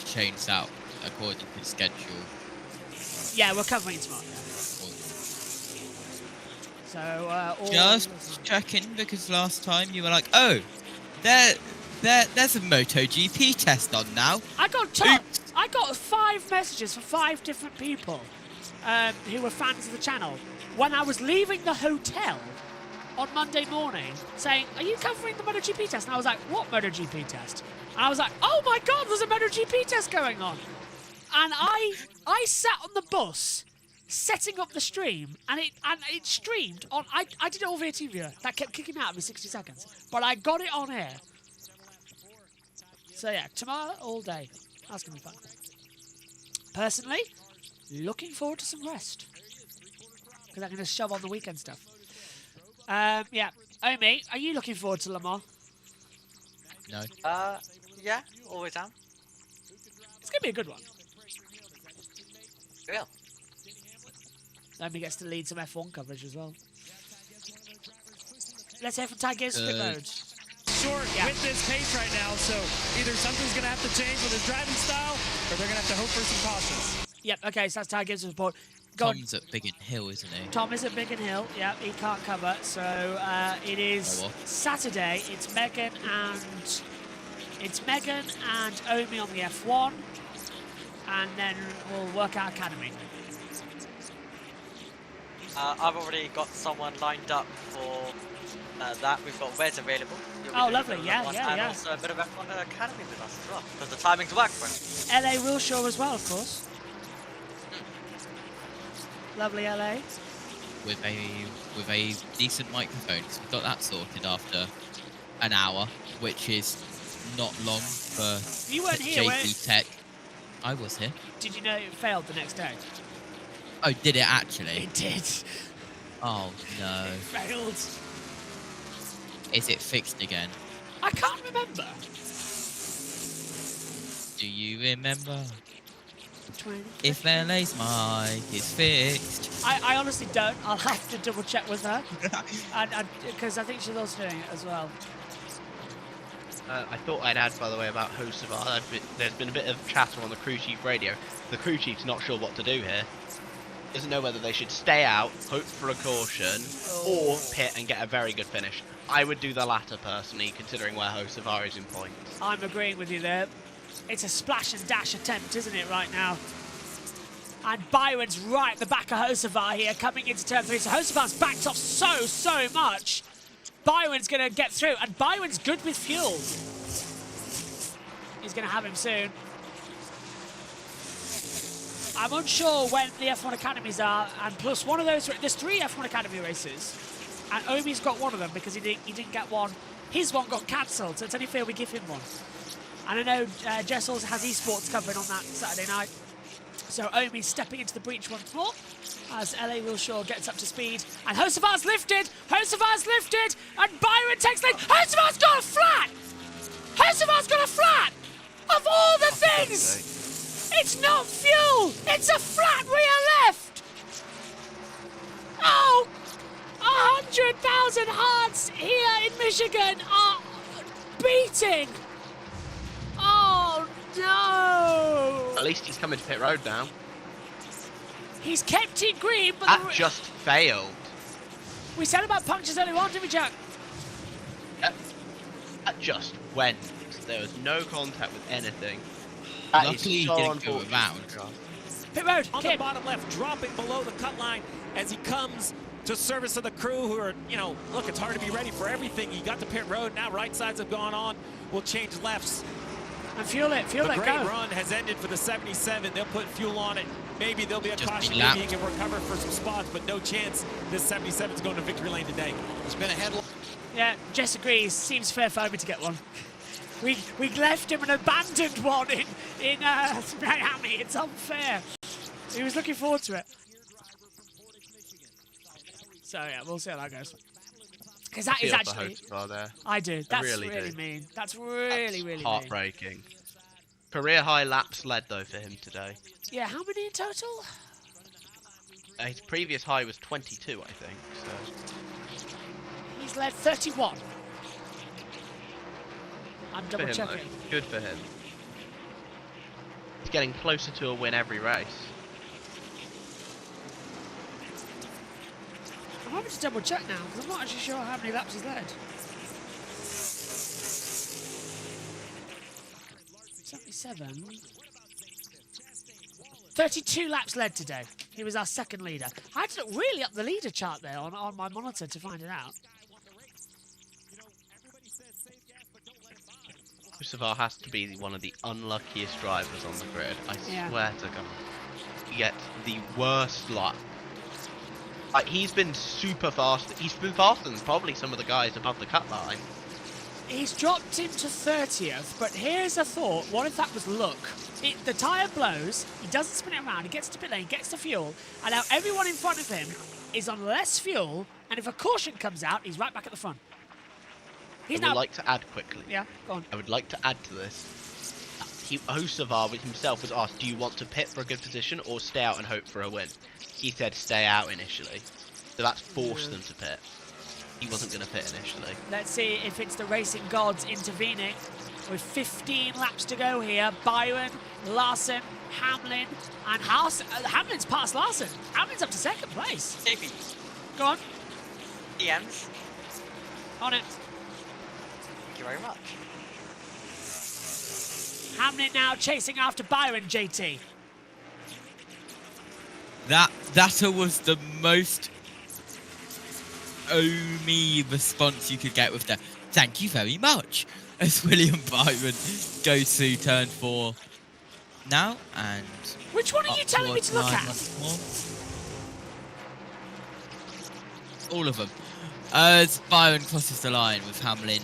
Speaker 6: changed out according to the schedule.
Speaker 1: Yeah, we're covering it tomorrow. So,
Speaker 6: just checking, because last time you were like, oh, there's a MotoGP test on now.
Speaker 1: I got 5 messages from 5 different people who were fans of the channel when I was leaving the hotel on Monday morning saying, are you covering the MotoGP test? And I was like, what MotoGP test? And I was like, oh my God, there's a MotoGP test going on. And I sat on the bus setting up the stream, and it streamed on. I did it all via TeamViewer. That kept kicking me out every 60 seconds, but I got it on air. So yeah, tomorrow all day. That's gonna be fun. Personally, looking forward to some rest because I'm gonna shove on the weekend stuff. Yeah, Omi, are you looking forward to Le Mans?
Speaker 6: No.
Speaker 19: Yeah, always am.
Speaker 1: It's gonna be a good one.
Speaker 19: Real.
Speaker 1: Omi gets to lead some F1 coverage as well. Let's hear from Tigers Pit Road.
Speaker 18: Short with this pace right now, so either something's going to have to change with his driving style, or they're going to have to hope for some cautions.
Speaker 1: Yep, okay, so that's Ty Gibbs' report.
Speaker 6: Tom's at Biggin Hill, isn't he?
Speaker 1: Tom is at Biggin Hill, yeah, he can't cover, so it is Saturday, it's Megan and Omi on the F1, and then we'll work out Academy.
Speaker 19: I've already got someone lined up for that. We've got Wes available.
Speaker 1: Oh, lovely, yeah.
Speaker 19: And also a bit of F1 Academy with us as well, because the timings work for it.
Speaker 1: LA Wilshaw as well, of course. Lovely LA.
Speaker 6: With a decent microphone, because we got that sorted after an hour, which is not long for
Speaker 1: you weren't here,
Speaker 6: JB Tech. I was here.
Speaker 1: Did you know it failed the next day?
Speaker 6: Oh, did it actually?
Speaker 1: It did.
Speaker 6: Oh no.
Speaker 1: It failed.
Speaker 6: Is it fixed again?
Speaker 1: I can't remember.
Speaker 6: Do you remember?
Speaker 1: 20.
Speaker 6: If LA's mic is fixed.
Speaker 1: I honestly don't. I'll have to double check with her. Because I think she's also doing it as well.
Speaker 15: I thought I'd add, by the way, about Hocevar. There's been a bit of chatter on the crew chief radio. The crew chief's not sure what to do here. Doesn't know whether they should stay out, hope for a caution, or pit and get a very good finish. I would do the latter personally, considering where Hocevar is in points.
Speaker 1: I'm agreeing with you there. It's a splash and dash attempt, isn't it, right now? And Byron's right at the back of Hocevar here, coming into turn 3. So Hocevar's backed off so much. Byron's going to get through, and Byron's good with fuel. He's going to have him soon. I'm unsure when the F1 Academies are, and plus one of those, there's 3 F1 Academy races, and Omi's got one of them because he didn't get one. His one got cancelled, so it's only fair we give him one. And I know Jess also has esports covering on that Saturday night. So Omi's stepping into the breach once more as LA Wilshaw gets up to speed. And Hocevar's lifted! Hocevar's lifted! And Byron takes lead! Hocevar's got a flat! Hocevar's got a flat! Of all the things! It's not fuel! It's a flat rear left! Oh! 100,000 hearts here in Michigan are beating! Oh no!
Speaker 15: At least he's coming to pit road now.
Speaker 1: He's kept it green, but
Speaker 15: that just failed.
Speaker 1: We said about punctures earlier on, didn't we, Jack?
Speaker 15: That just went. There was no contact with anything.
Speaker 6: Luckily he didn't go around.
Speaker 1: Pit road,
Speaker 12: on the bottom left, dropping below the cut line as he comes to service of the crew who are, look, it's hard to be ready for everything. He got to pit road, now right sides have gone on. We'll change lefts.
Speaker 1: And fuel it, go.
Speaker 12: The great run has ended for the 77. They'll put fuel on it. Maybe there'll be a caution. Maybe he can recover for some spots, but no chance this 77 is going to victory lane today. It's been a headline.
Speaker 1: Yeah, Jess agrees. Seems fair for Omi to get one. We left him and abandoned one in Miami. It's unfair. He was looking forward to it. So yeah, we'll see how that goes. Because that is actually. I do. That's really mean. That's really mean.
Speaker 15: Heartbreaking. Career high laps led though for him today.
Speaker 1: Yeah, how many in total?
Speaker 15: His previous high was 22, I think. So.
Speaker 1: He's led 31. I'm double checking.
Speaker 15: Good for him. He's getting closer to a win every race.
Speaker 1: I'm having to double check now because I'm not actually sure how many laps he's led. 77. 32 laps led today. He was our second leader. I had to look really up the leader chart there on my monitor to find it out.
Speaker 15: Hocevar has to be one of the unluckiest drivers on the grid. I swear to God. get the worst luck. Like, he's been super fast. He's been faster than probably some of the guys above the cut line.
Speaker 1: He's dropped into 30th, but here's a thought. What if that was luck? The tyre blows, he doesn't spin it around, he gets to pit lane, gets the fuel, and now everyone in front of him is on less fuel, and if a caution comes out, he's right back at the front.
Speaker 15: I would like to add quickly.
Speaker 1: Yeah, go on.
Speaker 15: I would like to add to this. Hocevar himself was asked, do you want to pit for a good position or stay out and hope for a win? He said stay out initially. So that's forced them to pit. He wasn't going to pit initially.
Speaker 1: Let's see if it's the racing gods intervening. With 15 laps to go here, Byron, Larson, Hamlin, and Hamlin's passed Larson. Hamlin's up to second place.
Speaker 19: JB.
Speaker 1: Go on.
Speaker 19: DMs.
Speaker 1: On it.
Speaker 19: Thank you very much.
Speaker 1: Hamlin now chasing after Byron, JT.
Speaker 6: That was the most me response you could get with the thank you very much as William Byron goes to turn 4 now, and
Speaker 1: which one are you telling me to look at?
Speaker 6: All of them. As Byron crosses the line with Hamlin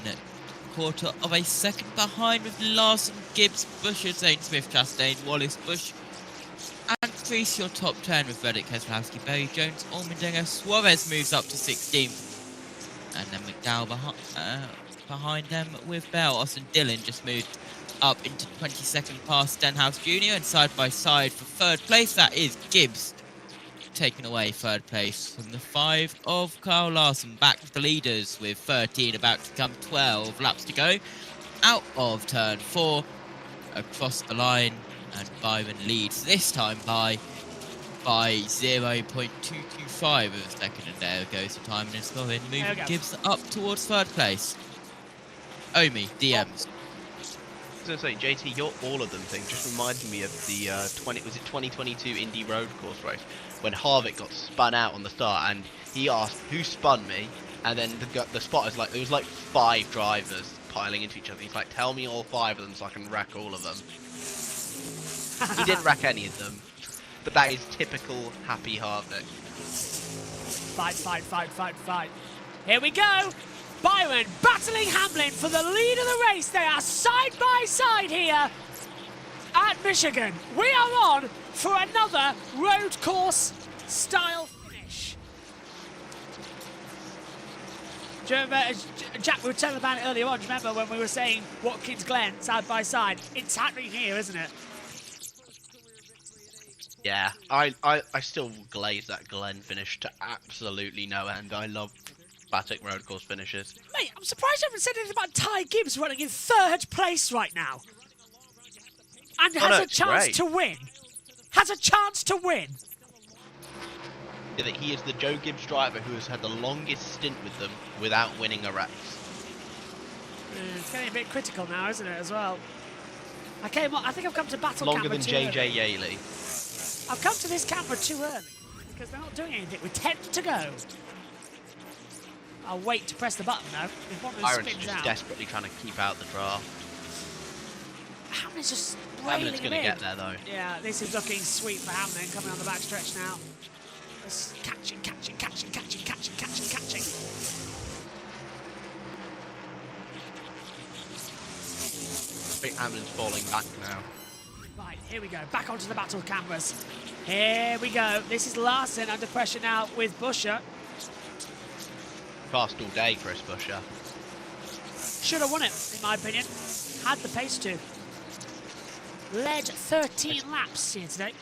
Speaker 6: quarter of a second behind, with Larson, Gibbs, Busher, Zane Smith, Chastain, Wallace, Bush, and increase your top 10 with Reddick, Keselowski, Berry, Jones, Allmendinger. Suarez moves up to 16th. And then McDowell behind them with Bell. Austin Dillon just moved up into 22nd past Stenhouse Jr. And side by side for third place, that is Gibbs taking away third place from the 5 of Kyle Larson. Back to the leaders with 13 about to come, 12 laps to go. Out of turn 4, across the line. And Byron leads this time by 0.225 of a second, and there goes the time in Slovin, moving Gibbs up towards third place. Omi, DMs.
Speaker 15: I was going to say, JT, your all of them thing just reminded me of the 2022 Indy Road Course race when Harvick got spun out on the start, and he asked who spun me, and then the spotter's like, there was like 5 drivers piling into each other. He's like, tell me all 5 of them so I can wreck all of them. He didn't wreck any of them, but that is typical happy Harvick.
Speaker 1: Fight. Here we go. Byron battling Hamlin for the lead of the race. They are side by side here at Michigan. We are on for another road course style finish. Do you remember, Jack, we were telling about it earlier on. Do you remember when we were saying Watkins Glen side by side? It's happening here, isn't it?
Speaker 15: Yeah, I still glaze that Glen finish to absolutely no end. I love classic road course finishes.
Speaker 1: Mate, I'm surprised you haven't said anything about Ty Gibbs running in third place right now. And has a chance to win. Has a chance to win.
Speaker 15: Yeah, that he is the Joe Gibbs driver who has had the longest stint with them without winning a race.
Speaker 1: It's getting a bit critical now, isn't it, as well? I think I've come to battle
Speaker 15: longer
Speaker 1: camera
Speaker 15: than
Speaker 1: too
Speaker 15: JJ
Speaker 1: early.
Speaker 15: Yaley.
Speaker 1: I've come to this camera too early because they're not doing anything with 10 to go. I'll wait to press the button now. If one of them
Speaker 15: Iron's
Speaker 1: spins
Speaker 15: just
Speaker 1: out.
Speaker 15: desperately trying to keep out the draft.
Speaker 1: Hamlin's just railing
Speaker 15: going to get there though.
Speaker 1: Yeah, this is looking sweet for Hamlin coming on the back stretch now. Just catching.
Speaker 15: I think Hamlin's falling back now.
Speaker 1: Right, here we go. Back onto the battle cameras. Here we go. This is Larson under pressure now with Busher.
Speaker 15: Fast all day, Chris Busher.
Speaker 1: Should have won it, in my opinion. Had the pace to. Led 13 laps here today.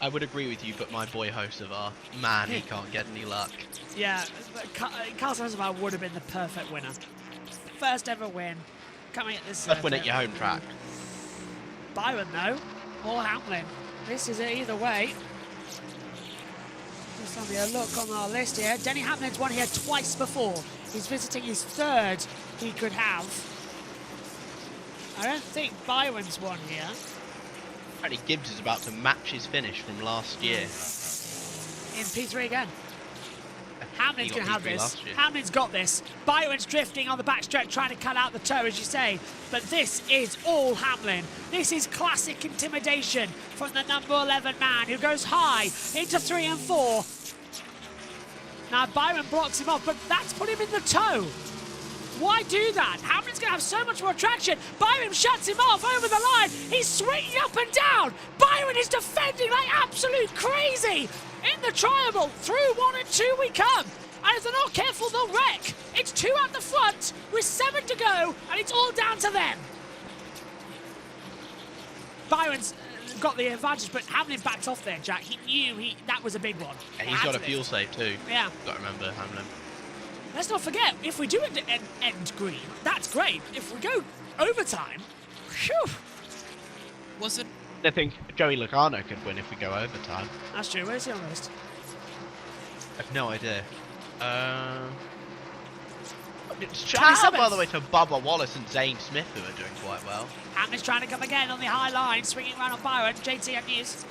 Speaker 15: I would agree with you, but my boy Hocevar, man, he can't get any luck.
Speaker 1: Yeah, Carl Hocevar would have been the perfect winner. First ever win. Coming at this
Speaker 15: First win at your home track.
Speaker 1: Byron, though, or Hamlin. This is it either way. Just having a look on our list here. Denny Hamlin's won here twice before. He's visiting his third he could have. I don't think Byron's won here.
Speaker 15: Apparently Gibbs is about to match his finish from last year.
Speaker 1: In P3 again. Hamlin's
Speaker 15: He
Speaker 1: going to
Speaker 15: got
Speaker 1: have
Speaker 15: P3
Speaker 1: this.
Speaker 15: last year.
Speaker 1: Hamlin's got this. Byron's drifting on the backstretch, trying to cut out the toe, as you say. But this is all Hamlin. This is classic intimidation from the number 11 man, who goes high into 3 and 4. Now, Byron blocks him off, but that's put him in the toe. Why do that? Hamlin's going to have so much more traction. Byron shuts him off over the line. He's swinging up and down. Byron is defending like absolute crazy. In the triangle, through 1 and 2 we come. And if they're not careful, they'll wreck. It's 2 at the front with 7 to go, and it's all down to them. Byron's got the advantage, but Hamlin backed off there, Jack. He knew that was a big one.
Speaker 15: And he's got a fuel save too.
Speaker 1: Yeah.
Speaker 15: Got to remember Hamlin.
Speaker 1: Let's not forget, if we do end green, that's great. If we go overtime, phew.
Speaker 6: Wasn't...
Speaker 15: I think Joey Logano could win if we go overtime.
Speaker 1: That's true. Where's he on the list?
Speaker 15: I have no idea. Shout out, by the way, to Bubba Wallace and Zane Smith, who are doing quite well.
Speaker 1: Hamlin's trying to come again on the high line, swinging around on Byron. JT and News.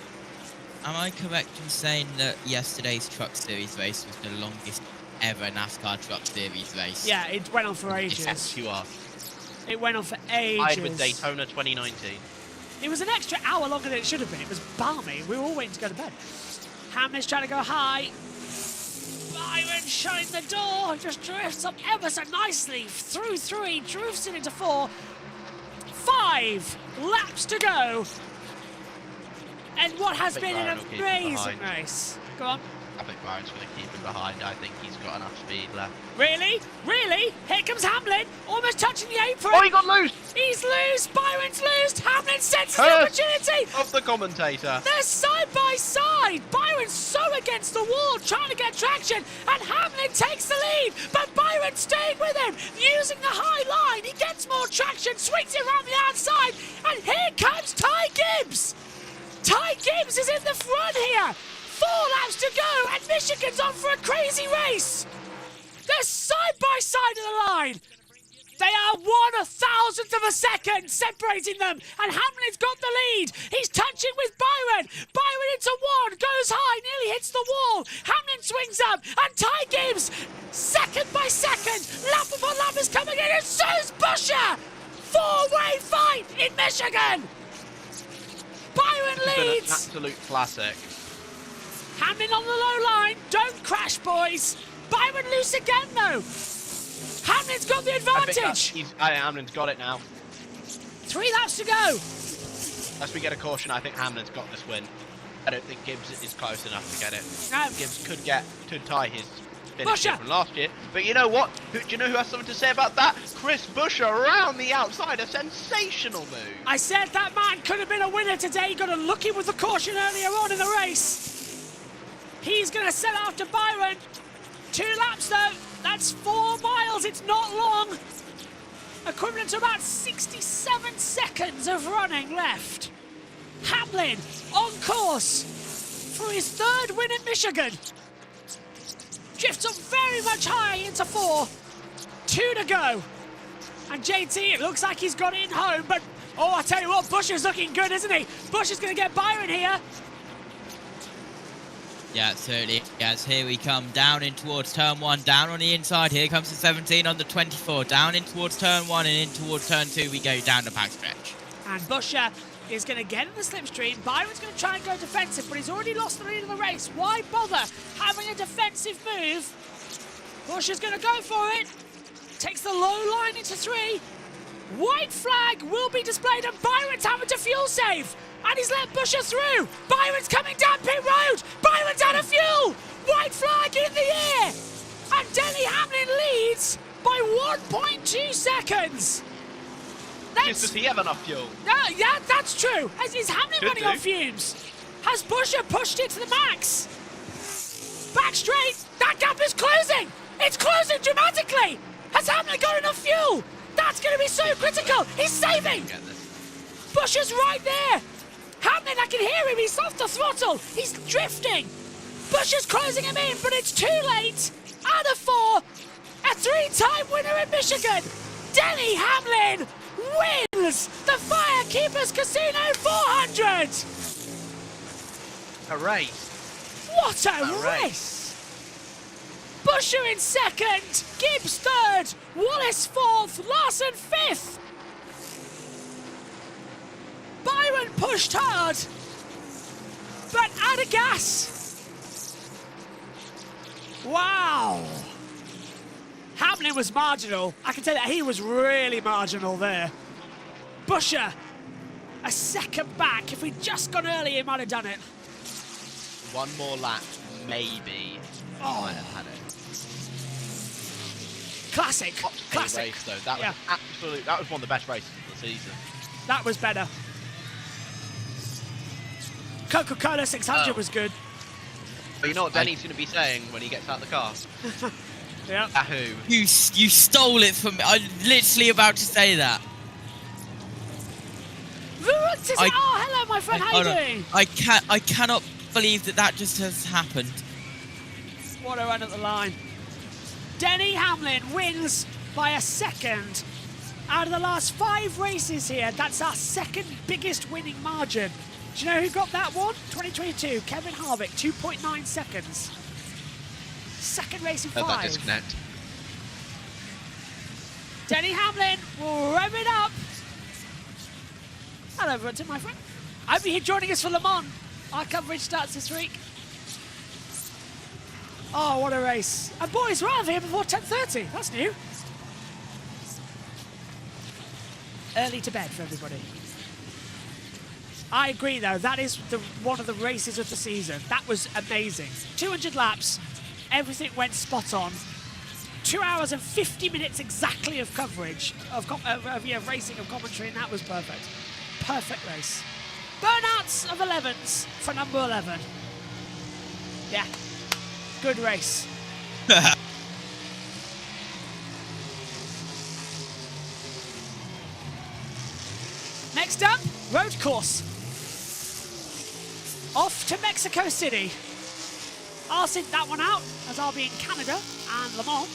Speaker 6: Am I correct in saying that yesterday's Truck Series race was the longest ever NASCAR Truck Series race?
Speaker 1: Yeah, it went on for ages.
Speaker 15: Yes, you are.
Speaker 1: It went on for ages.
Speaker 15: Tied with Daytona 2019.
Speaker 1: It was an extra hour longer than it should have been. It was balmy. We were all waiting to go to bed. Hamlin's trying to go high. Byron shutting the door. Just drifts up ever so nicely. Through 3, drifts it into 4. 5 laps to go. And what has been an amazing race. Go on.
Speaker 15: I think Byron's going to keep him behind. I think he's got enough speed left.
Speaker 1: Really? Really? Here comes Hamlin, almost touching the apron.
Speaker 15: Oh, he got loose!
Speaker 1: He's loose! Byron's loose! Hamlin senses the opportunity!
Speaker 15: Of the commentator.
Speaker 1: They're side by side! Byron's so against the wall, trying to get traction, and Hamlin takes the lead, but Byron's staying with him, using the high line. He gets more traction, swings it around the outside, and here comes Ty Gibbs! Ty Gibbs is in the front here! 4 laps to go, and Michigan's on for a crazy race. They're side by side of the line. They are 1/1000th of a second separating them, and Hamlin's got the lead. He's touching with Byron. Byron into 1, goes high, nearly hits the wall. Hamlin swings up, and Ty Gibbs, second by second, lap upon lap is coming in, and so's Buscher. 4-way fight in Michigan. Byron leads.
Speaker 15: An absolute classic.
Speaker 1: Hamlin on the low line. Don't crash, boys. Byron loose again, though. Hamlin's got the advantage.
Speaker 15: Hamlin's got it now.
Speaker 1: 3 laps to go.
Speaker 15: Unless we get a caution, I think Hamlin's got this win. I don't think Gibbs is close enough to get it.
Speaker 1: No.
Speaker 15: Gibbs could tie his finish
Speaker 1: Buscher.
Speaker 15: from last year. But you know what? Do you know who has something to say about that? Chris Buscher around the outside. A sensational move.
Speaker 1: I said that man could have been a winner today. He got a lucky with the caution earlier on in the race. He's going to set after Byron. 2 laps, though. That's 4 miles. It's not long. Equivalent to about 67 seconds of running left. Hamlin on course for his 3rd win in Michigan. Drifts up very much high into 4. 2 to go. And JT, it looks like he's got it in home, but oh, I tell you what, Buscher's looking good, isn't he? Buscher's going to get Byron here.
Speaker 6: Yeah, certainly. Yes, here we come down in towards turn 1, down on the inside. Here comes the 17 on the 24, down in towards turn 1 and in towards turn 2. We go down the backstretch.
Speaker 1: And Buscher is going to get in the slipstream. Byron's going to try and go defensive, but he's already lost the lead of the race. Why bother having a defensive move? Buscher's going to go for it. Takes the low line into 3. White flag will be displayed, and Byron's having to fuel save. And he's let Buscher through. Byron's coming down pit road. Byron's out of fuel. White flag in the air. And Denny Hamlin leads by 1.2 seconds.
Speaker 15: Does he have enough fuel?
Speaker 1: Yeah, that's true. Is Hamlin running on fumes? Has Buscher pushed it to the max? Back straight. That gap is closing. It's closing dramatically. Has Hamlin got enough fuel? That's going to be so critical. He's saving. Buscher's right there. Hamlin, I can hear him. He's off the throttle. He's drifting. Buscher's closing him in, but it's too late. Out of 4, a 3-time winner in Michigan. Denny Hamlin wins the Firekeepers Casino 400.
Speaker 15: A race.
Speaker 1: What a race. Busher in second. Gibbs third. Wallace fourth. Larson fifth. Byron pushed hard, but out of gas. Wow. Hamlin was marginal. I can tell you that he was really marginal there. Busher, a second back. If we'd just gone early, he might have done it.
Speaker 15: One more lap, maybe.
Speaker 1: Oh.
Speaker 15: Might have had it.
Speaker 1: Classic. Classic.
Speaker 15: Race, though. That was absolute. That was one of the best races of the season.
Speaker 1: That was better. Coca-Cola 600 was good.
Speaker 15: But you know what Denny's going to be saying when he gets out of the car?
Speaker 1: Yeah.
Speaker 15: Yahoo.
Speaker 6: You stole it from me. I'm literally about to say that.
Speaker 1: Oh, hello, my friend. How you doing?
Speaker 6: I cannot believe that just has happened.
Speaker 1: What a run at the line. Denny Hamlin wins by a second. Out of the last 5 races here, that's our second biggest winning margin. Do you know who got that one? 2022, Kevin Harvick, 2.9 seconds. Second race in 5.
Speaker 15: That disconnect.
Speaker 1: Denny Hamlin will rev it up. Hello, Brunton, my friend. I hope you're joining us for Le Mans. Our coverage starts this week. Oh, what a race. And boys, we're out of here before 10:30. That's new. Early to bed for everybody. I agree, though. That is one of the races of the season. That was amazing. 200 laps. Everything went spot on. 2 hours and 50 minutes exactly of coverage, of racing, of commentary, and that was perfect. Perfect race. Burnouts of 11s for number 11. Yeah. Good race. Next up, road course. Off to Mexico City. I'll sync that one out as I'll be in Canada and Le Mans.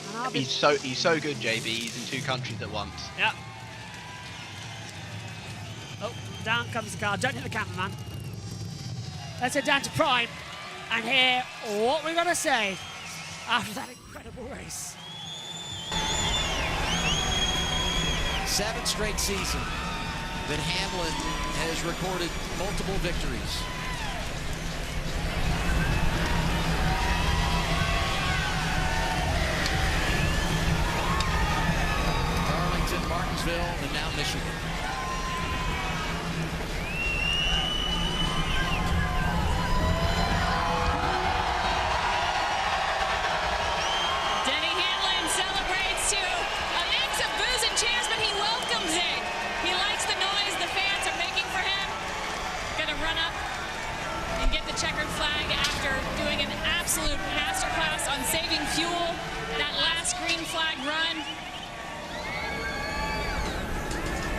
Speaker 1: And I'll be...
Speaker 15: He's so good, JB. He's in 2 countries at once.
Speaker 1: Yep. Oh, down comes the car. Don't hit the cameraman. Let's head down to Prime and hear what we're going to say after that incredible race.
Speaker 10: 7th straight season that Hamlin has recorded multiple victories. Arlington, Martinsville, and now Michigan.
Speaker 17: Denny Hamlin celebrates to a mix of boos and cheers, but he welcomes it. He likes the noise the fans are making for him. Gonna run up and get the checkered flag after doing an absolute masterclass on saving fuel. That last green flag run.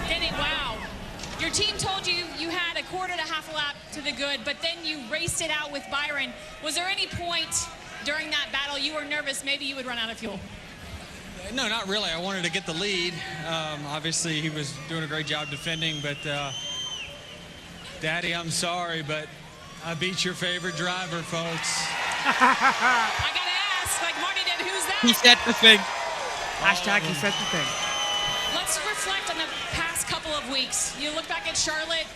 Speaker 17: Denny, wow. Your team told you you had a quarter to half a lap to the good, but then you raced it out with Byron. Was there any point during that battle you were nervous maybe you would run out of fuel?
Speaker 2: No, not really. I wanted to get the lead. Obviously, he was doing a great job defending, but Daddy, I'm sorry, but I beat your favorite driver, folks.
Speaker 17: I gotta ask, like Marty did, who's that?
Speaker 6: He said the thing.
Speaker 1: Hashtag he said the thing.
Speaker 17: Let's reflect on the past couple of weeks. You look back at Charlotte,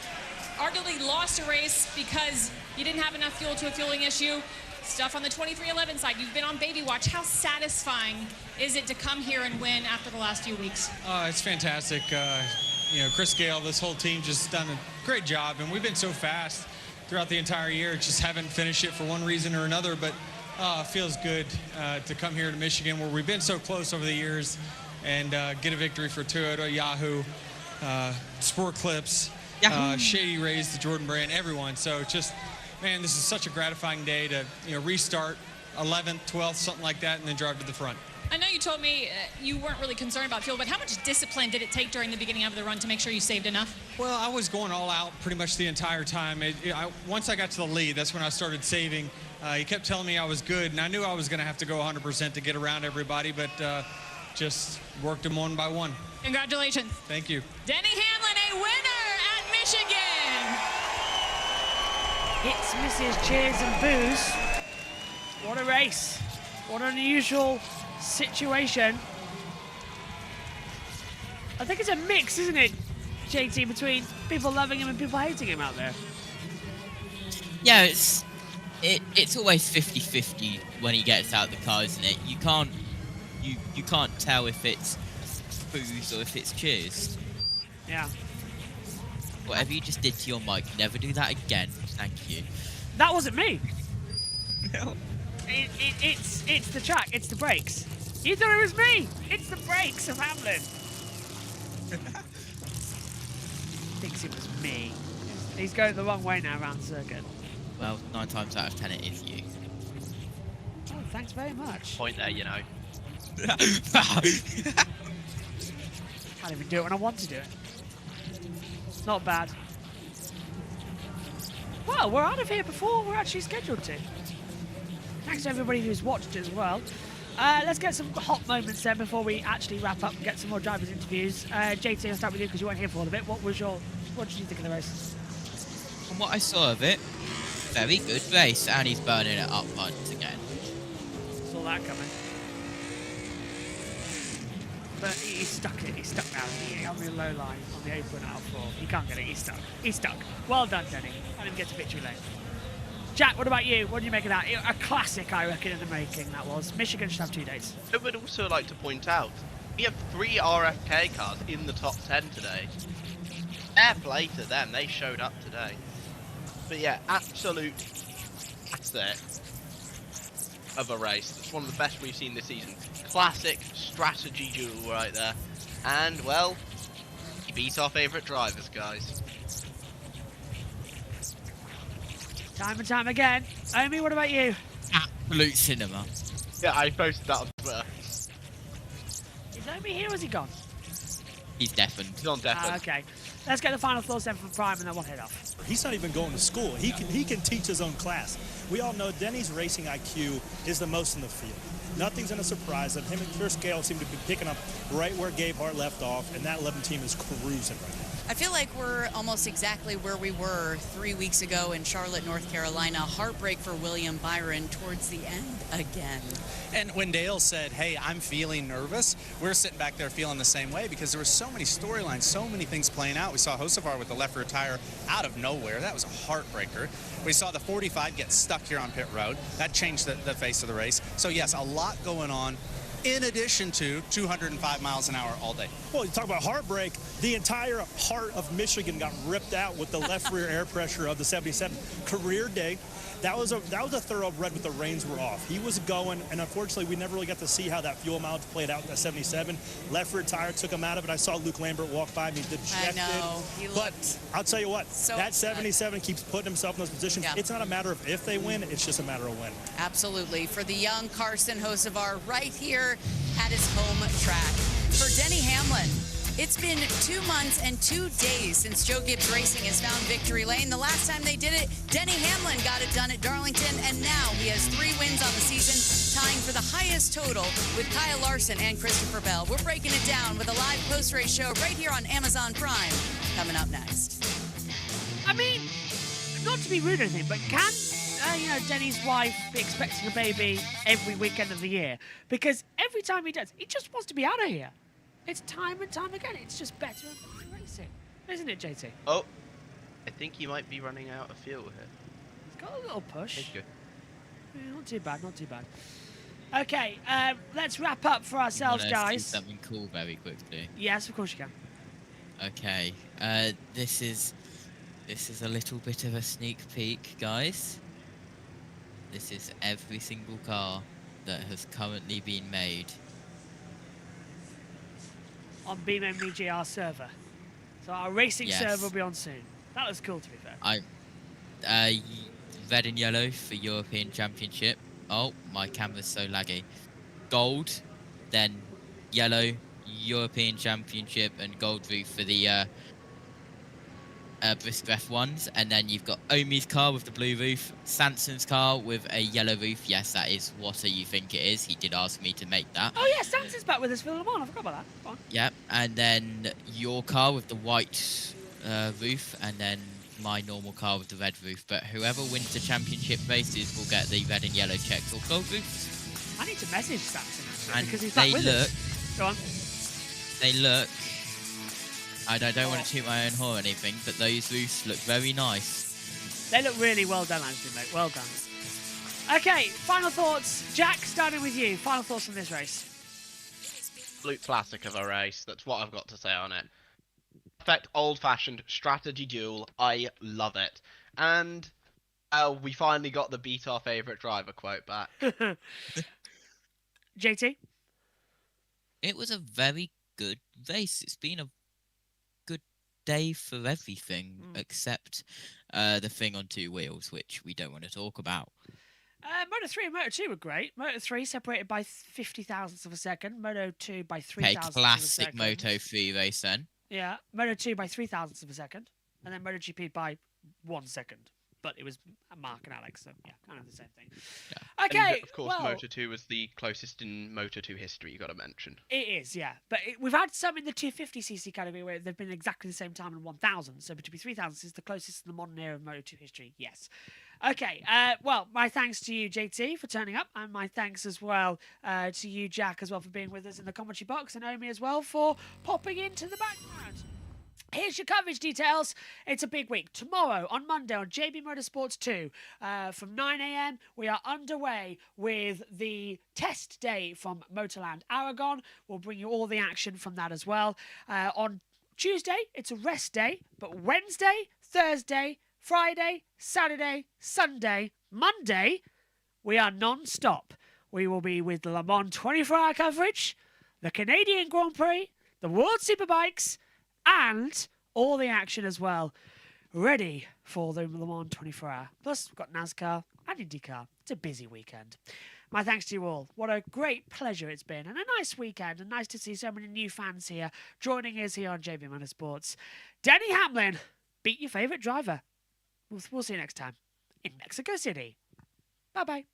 Speaker 17: arguably lost a race because you didn't have enough fuel to a fueling issue. Stuff on the 2311 side. You've been on baby watch. How satisfying is it to come here and win after the last few weeks?
Speaker 2: It's fantastic. You know, Chris Gale, this whole team just done a great job, and we've been so fast throughout the entire year. Just haven't finished it for one reason or another, but it feels good to come here to Michigan where we've been so close over the years and get a victory for Toyota, Yahoo, Sport Clips, Shady Rays, the Jordan brand, everyone. So just, man, this is such a gratifying day to, you know, restart 11th, 12th, something like that, and then drive to the front.
Speaker 17: I know you told me you weren't really concerned about fuel, but how much discipline did it take during the beginning of the run to make sure you saved enough?
Speaker 2: Well, I was going all out pretty much the entire time. Once I got to the lead, that's when I started saving. He kept telling me I was good, and I knew I was going to have to go 100% to get around everybody, but just worked them one by one.
Speaker 17: Congratulations.
Speaker 2: Thank you.
Speaker 17: Denny Hamlin, a winner at Michigan.
Speaker 1: It's Mrs. Cheers and Booze. What a race. What an unusual situation. I think it's a mix, isn't it, JT, between people loving him and people hating him out there?
Speaker 6: Yeah, it's always 50-50 when he gets out the car, isn't it? You can't tell if it's boos or if it's cheers.
Speaker 1: Yeah.
Speaker 6: Whatever you just did to your mic, never do that again. Thank you.
Speaker 1: That wasn't me. No. It's the track. It's the brakes. You thought it was me. It's the brakes of Hamlin. Thinks it was me. He's going the wrong way now around the circuit.
Speaker 6: Well, 9 times out of 10 it is you.
Speaker 1: Oh, thanks very much.
Speaker 15: Point there, you know.
Speaker 1: Can't even do it when I want to do it. Not bad. Well, we're out of here before we're actually scheduled to. Thanks to everybody who's watched as well. Let's get some hot moments then before we actually wrap up and get some more drivers' interviews. JT, I'll start with you because you weren't here for all of it. What did you think of the race?
Speaker 6: From what I saw of it, very good race, and he's burning it up once again.
Speaker 1: Saw that coming. But he's stuck it. He's stuck now. On the low line, on the apron out of 4. He can't get it. He's stuck. He's stuck. Well done, Denny. Let him get to victory lane. Jack, what about you? What do you make of that? A classic, I reckon, in the making, that was. Michigan should have 2 days.
Speaker 15: I would also like to point out, we have 3 RFK cars in the top 10 today. Fair play to them. They showed up today. But yeah, absolute asset of a race. It's one of the best we've seen this season. Classic strategy duel right there. And, well, he beat our favourite drivers, guys.
Speaker 1: Time and time again. Omi, what about you?
Speaker 6: Absolute cinema.
Speaker 15: Yeah, I posted that on Twitter.
Speaker 1: Is Omi here or is he gone?
Speaker 6: He's deafened.
Speaker 15: He's on deafened.
Speaker 1: Okay. Let's get the final thoughts then from Prime and then we'll head off.
Speaker 8: He's not even going to school. He can teach his own class. We all know Denny's racing IQ is the most in the field. Nothing's going to surprise him. Him and Chris Gale seem to be picking up right where Gabe Hart left off, and that 11 team is cruising right now.
Speaker 7: I feel like we're almost exactly where we were 3 weeks ago in Charlotte, North Carolina. Heartbreak for William Byron towards the end again.
Speaker 9: And when Dale said, hey, I'm feeling nervous, we're sitting back there feeling the same way because there were so many storylines, so many things playing out. We saw Hocevar with the left rear tire out of nowhere. That was a heartbreaker. We saw the 45 get stuck here on pit road. That changed the face of the race. So, yes, a lot going on in addition to 205 miles an hour all day.
Speaker 8: Well, you talk about heartbreak. The entire heart of Michigan got ripped out with the left rear air pressure of the 77. Career day. That was a thoroughbred, but the reins were off. He was going, and unfortunately, we never really got to see how that fuel mileage played out in that 77. Left rear tire took him out of it. I saw Luke Lambert walk by me, dejected.
Speaker 7: I know.
Speaker 8: But I'll tell you what,
Speaker 7: so
Speaker 8: that 77 keeps putting himself in those positions.
Speaker 7: Yeah.
Speaker 8: It's not a matter of if they win, it's just a matter of when.
Speaker 7: Absolutely. For the young Carson Hocevar right here at his home track. For Denny Hamlin, it's been 2 months and 2 days since Joe Gibbs Racing has found victory lane. The last time they did it, Denny Hamlin got it done at Darlington, and now he has 3 wins on the season, tying for the highest total with Kyle Larson and Christopher Bell. We're breaking it down with a live post-race show right here on Amazon Prime, coming up next.
Speaker 1: I mean, not to be rude or anything, but can Denny's wife be expecting a baby every weekend of the year? Because every time he does, he just wants to be out of here. It's time and time again. It's just better and better racing. Isn't it, JT?
Speaker 15: Oh, I think he might be running out of fuel here.
Speaker 1: He's got a little push.
Speaker 15: Thank you.
Speaker 1: Yeah, not too bad, not too bad. Okay, let's wrap up for ourselves, guys.
Speaker 6: Do something cool very quickly.
Speaker 1: Yes, of course you can.
Speaker 6: Okay, this is a little bit of a sneak peek, guys. This is every single car that has currently been made
Speaker 1: On BMW GR server. So our racing
Speaker 6: Yes.
Speaker 1: server will be on soon. That was cool, to be fair.
Speaker 6: Red and yellow for European Championship. Oh, my camera's so laggy. Gold, then yellow, European Championship, and gold roof for the Bristol F1s. And then you've got Omi's car with the blue roof, Sanson's car with a yellow roof. Yes, that is what you think it is. He did ask me to make that.
Speaker 1: Oh yeah, Sanson's back with us for Le Mans. I forgot about that. Go on.
Speaker 6: Yep, and then your car with the white roof, and then my normal car with the red roof, but whoever wins the championship races will get the red and yellow checks or gold roofs.
Speaker 1: I need to message Samson actually,
Speaker 6: And
Speaker 1: because he's back with us. Go on.
Speaker 6: They look... I don't want to toot my own horn or anything, but those roofs look very nice.
Speaker 1: They look really well done, actually, mate. Well done. Okay, final thoughts. Jack, starting with you. Final thoughts from this race.
Speaker 15: Absolute classic of a race. That's what I've got to say on it. Perfect old-fashioned strategy duel. I love it. And we finally got the beat our favourite driver quote back.
Speaker 1: JT?
Speaker 6: It was a very good race. It's been a good day for everything except the thing on two wheels, which we don't want to talk about.
Speaker 1: Moto 3 and Moto 2 were great. Moto 3 separated by 50 thousandths of a second. Moto 2 by 3 thousandths of a
Speaker 6: classic
Speaker 1: second.
Speaker 6: Moto 3 race then.
Speaker 1: Yeah, Moto 2 by 3 thousandths of a second. And then MotoGP by 1 second. But it was Mark and Alex, so yeah, kind of the same thing.
Speaker 6: Yeah.
Speaker 1: Okay,
Speaker 15: And of course,
Speaker 1: well,
Speaker 15: Moto 2 was the closest in Moto 2 history, you got to mention.
Speaker 1: it is, yeah. But we've had some in the 250cc category where they've been exactly the same time in 1,000. So to be 3,000 is the closest in the modern era of Moto 2 history, yes. Okay, well, my thanks to you, JT, for turning up, and my thanks as well to you, Jack, as well, for being with us in the commentary box, and Omi as well for popping into the background. Here's your coverage details. It's a big week. Tomorrow, on Monday, on JB Motorsports 2, from 9 a.m, we are underway with the test day from Motorland Aragon. We'll bring you all the action from that as well. On Tuesday, it's a rest day, but Wednesday, Thursday, Friday, Saturday, Sunday, Monday, we are non-stop. We will be with the Le Mans 24-hour coverage, the Canadian Grand Prix, the World Superbikes, and all the action as well, ready for the Le Mans 24-hour. Plus, we've got NASCAR and IndyCar. It's a busy weekend. My thanks to you all. What a great pleasure it's been, and a nice weekend, and nice to see so many new fans here joining us here on JB Motorsports. Denny Hamlin, beat your favourite driver. We'll see you next time in Mexico City. Bye-bye.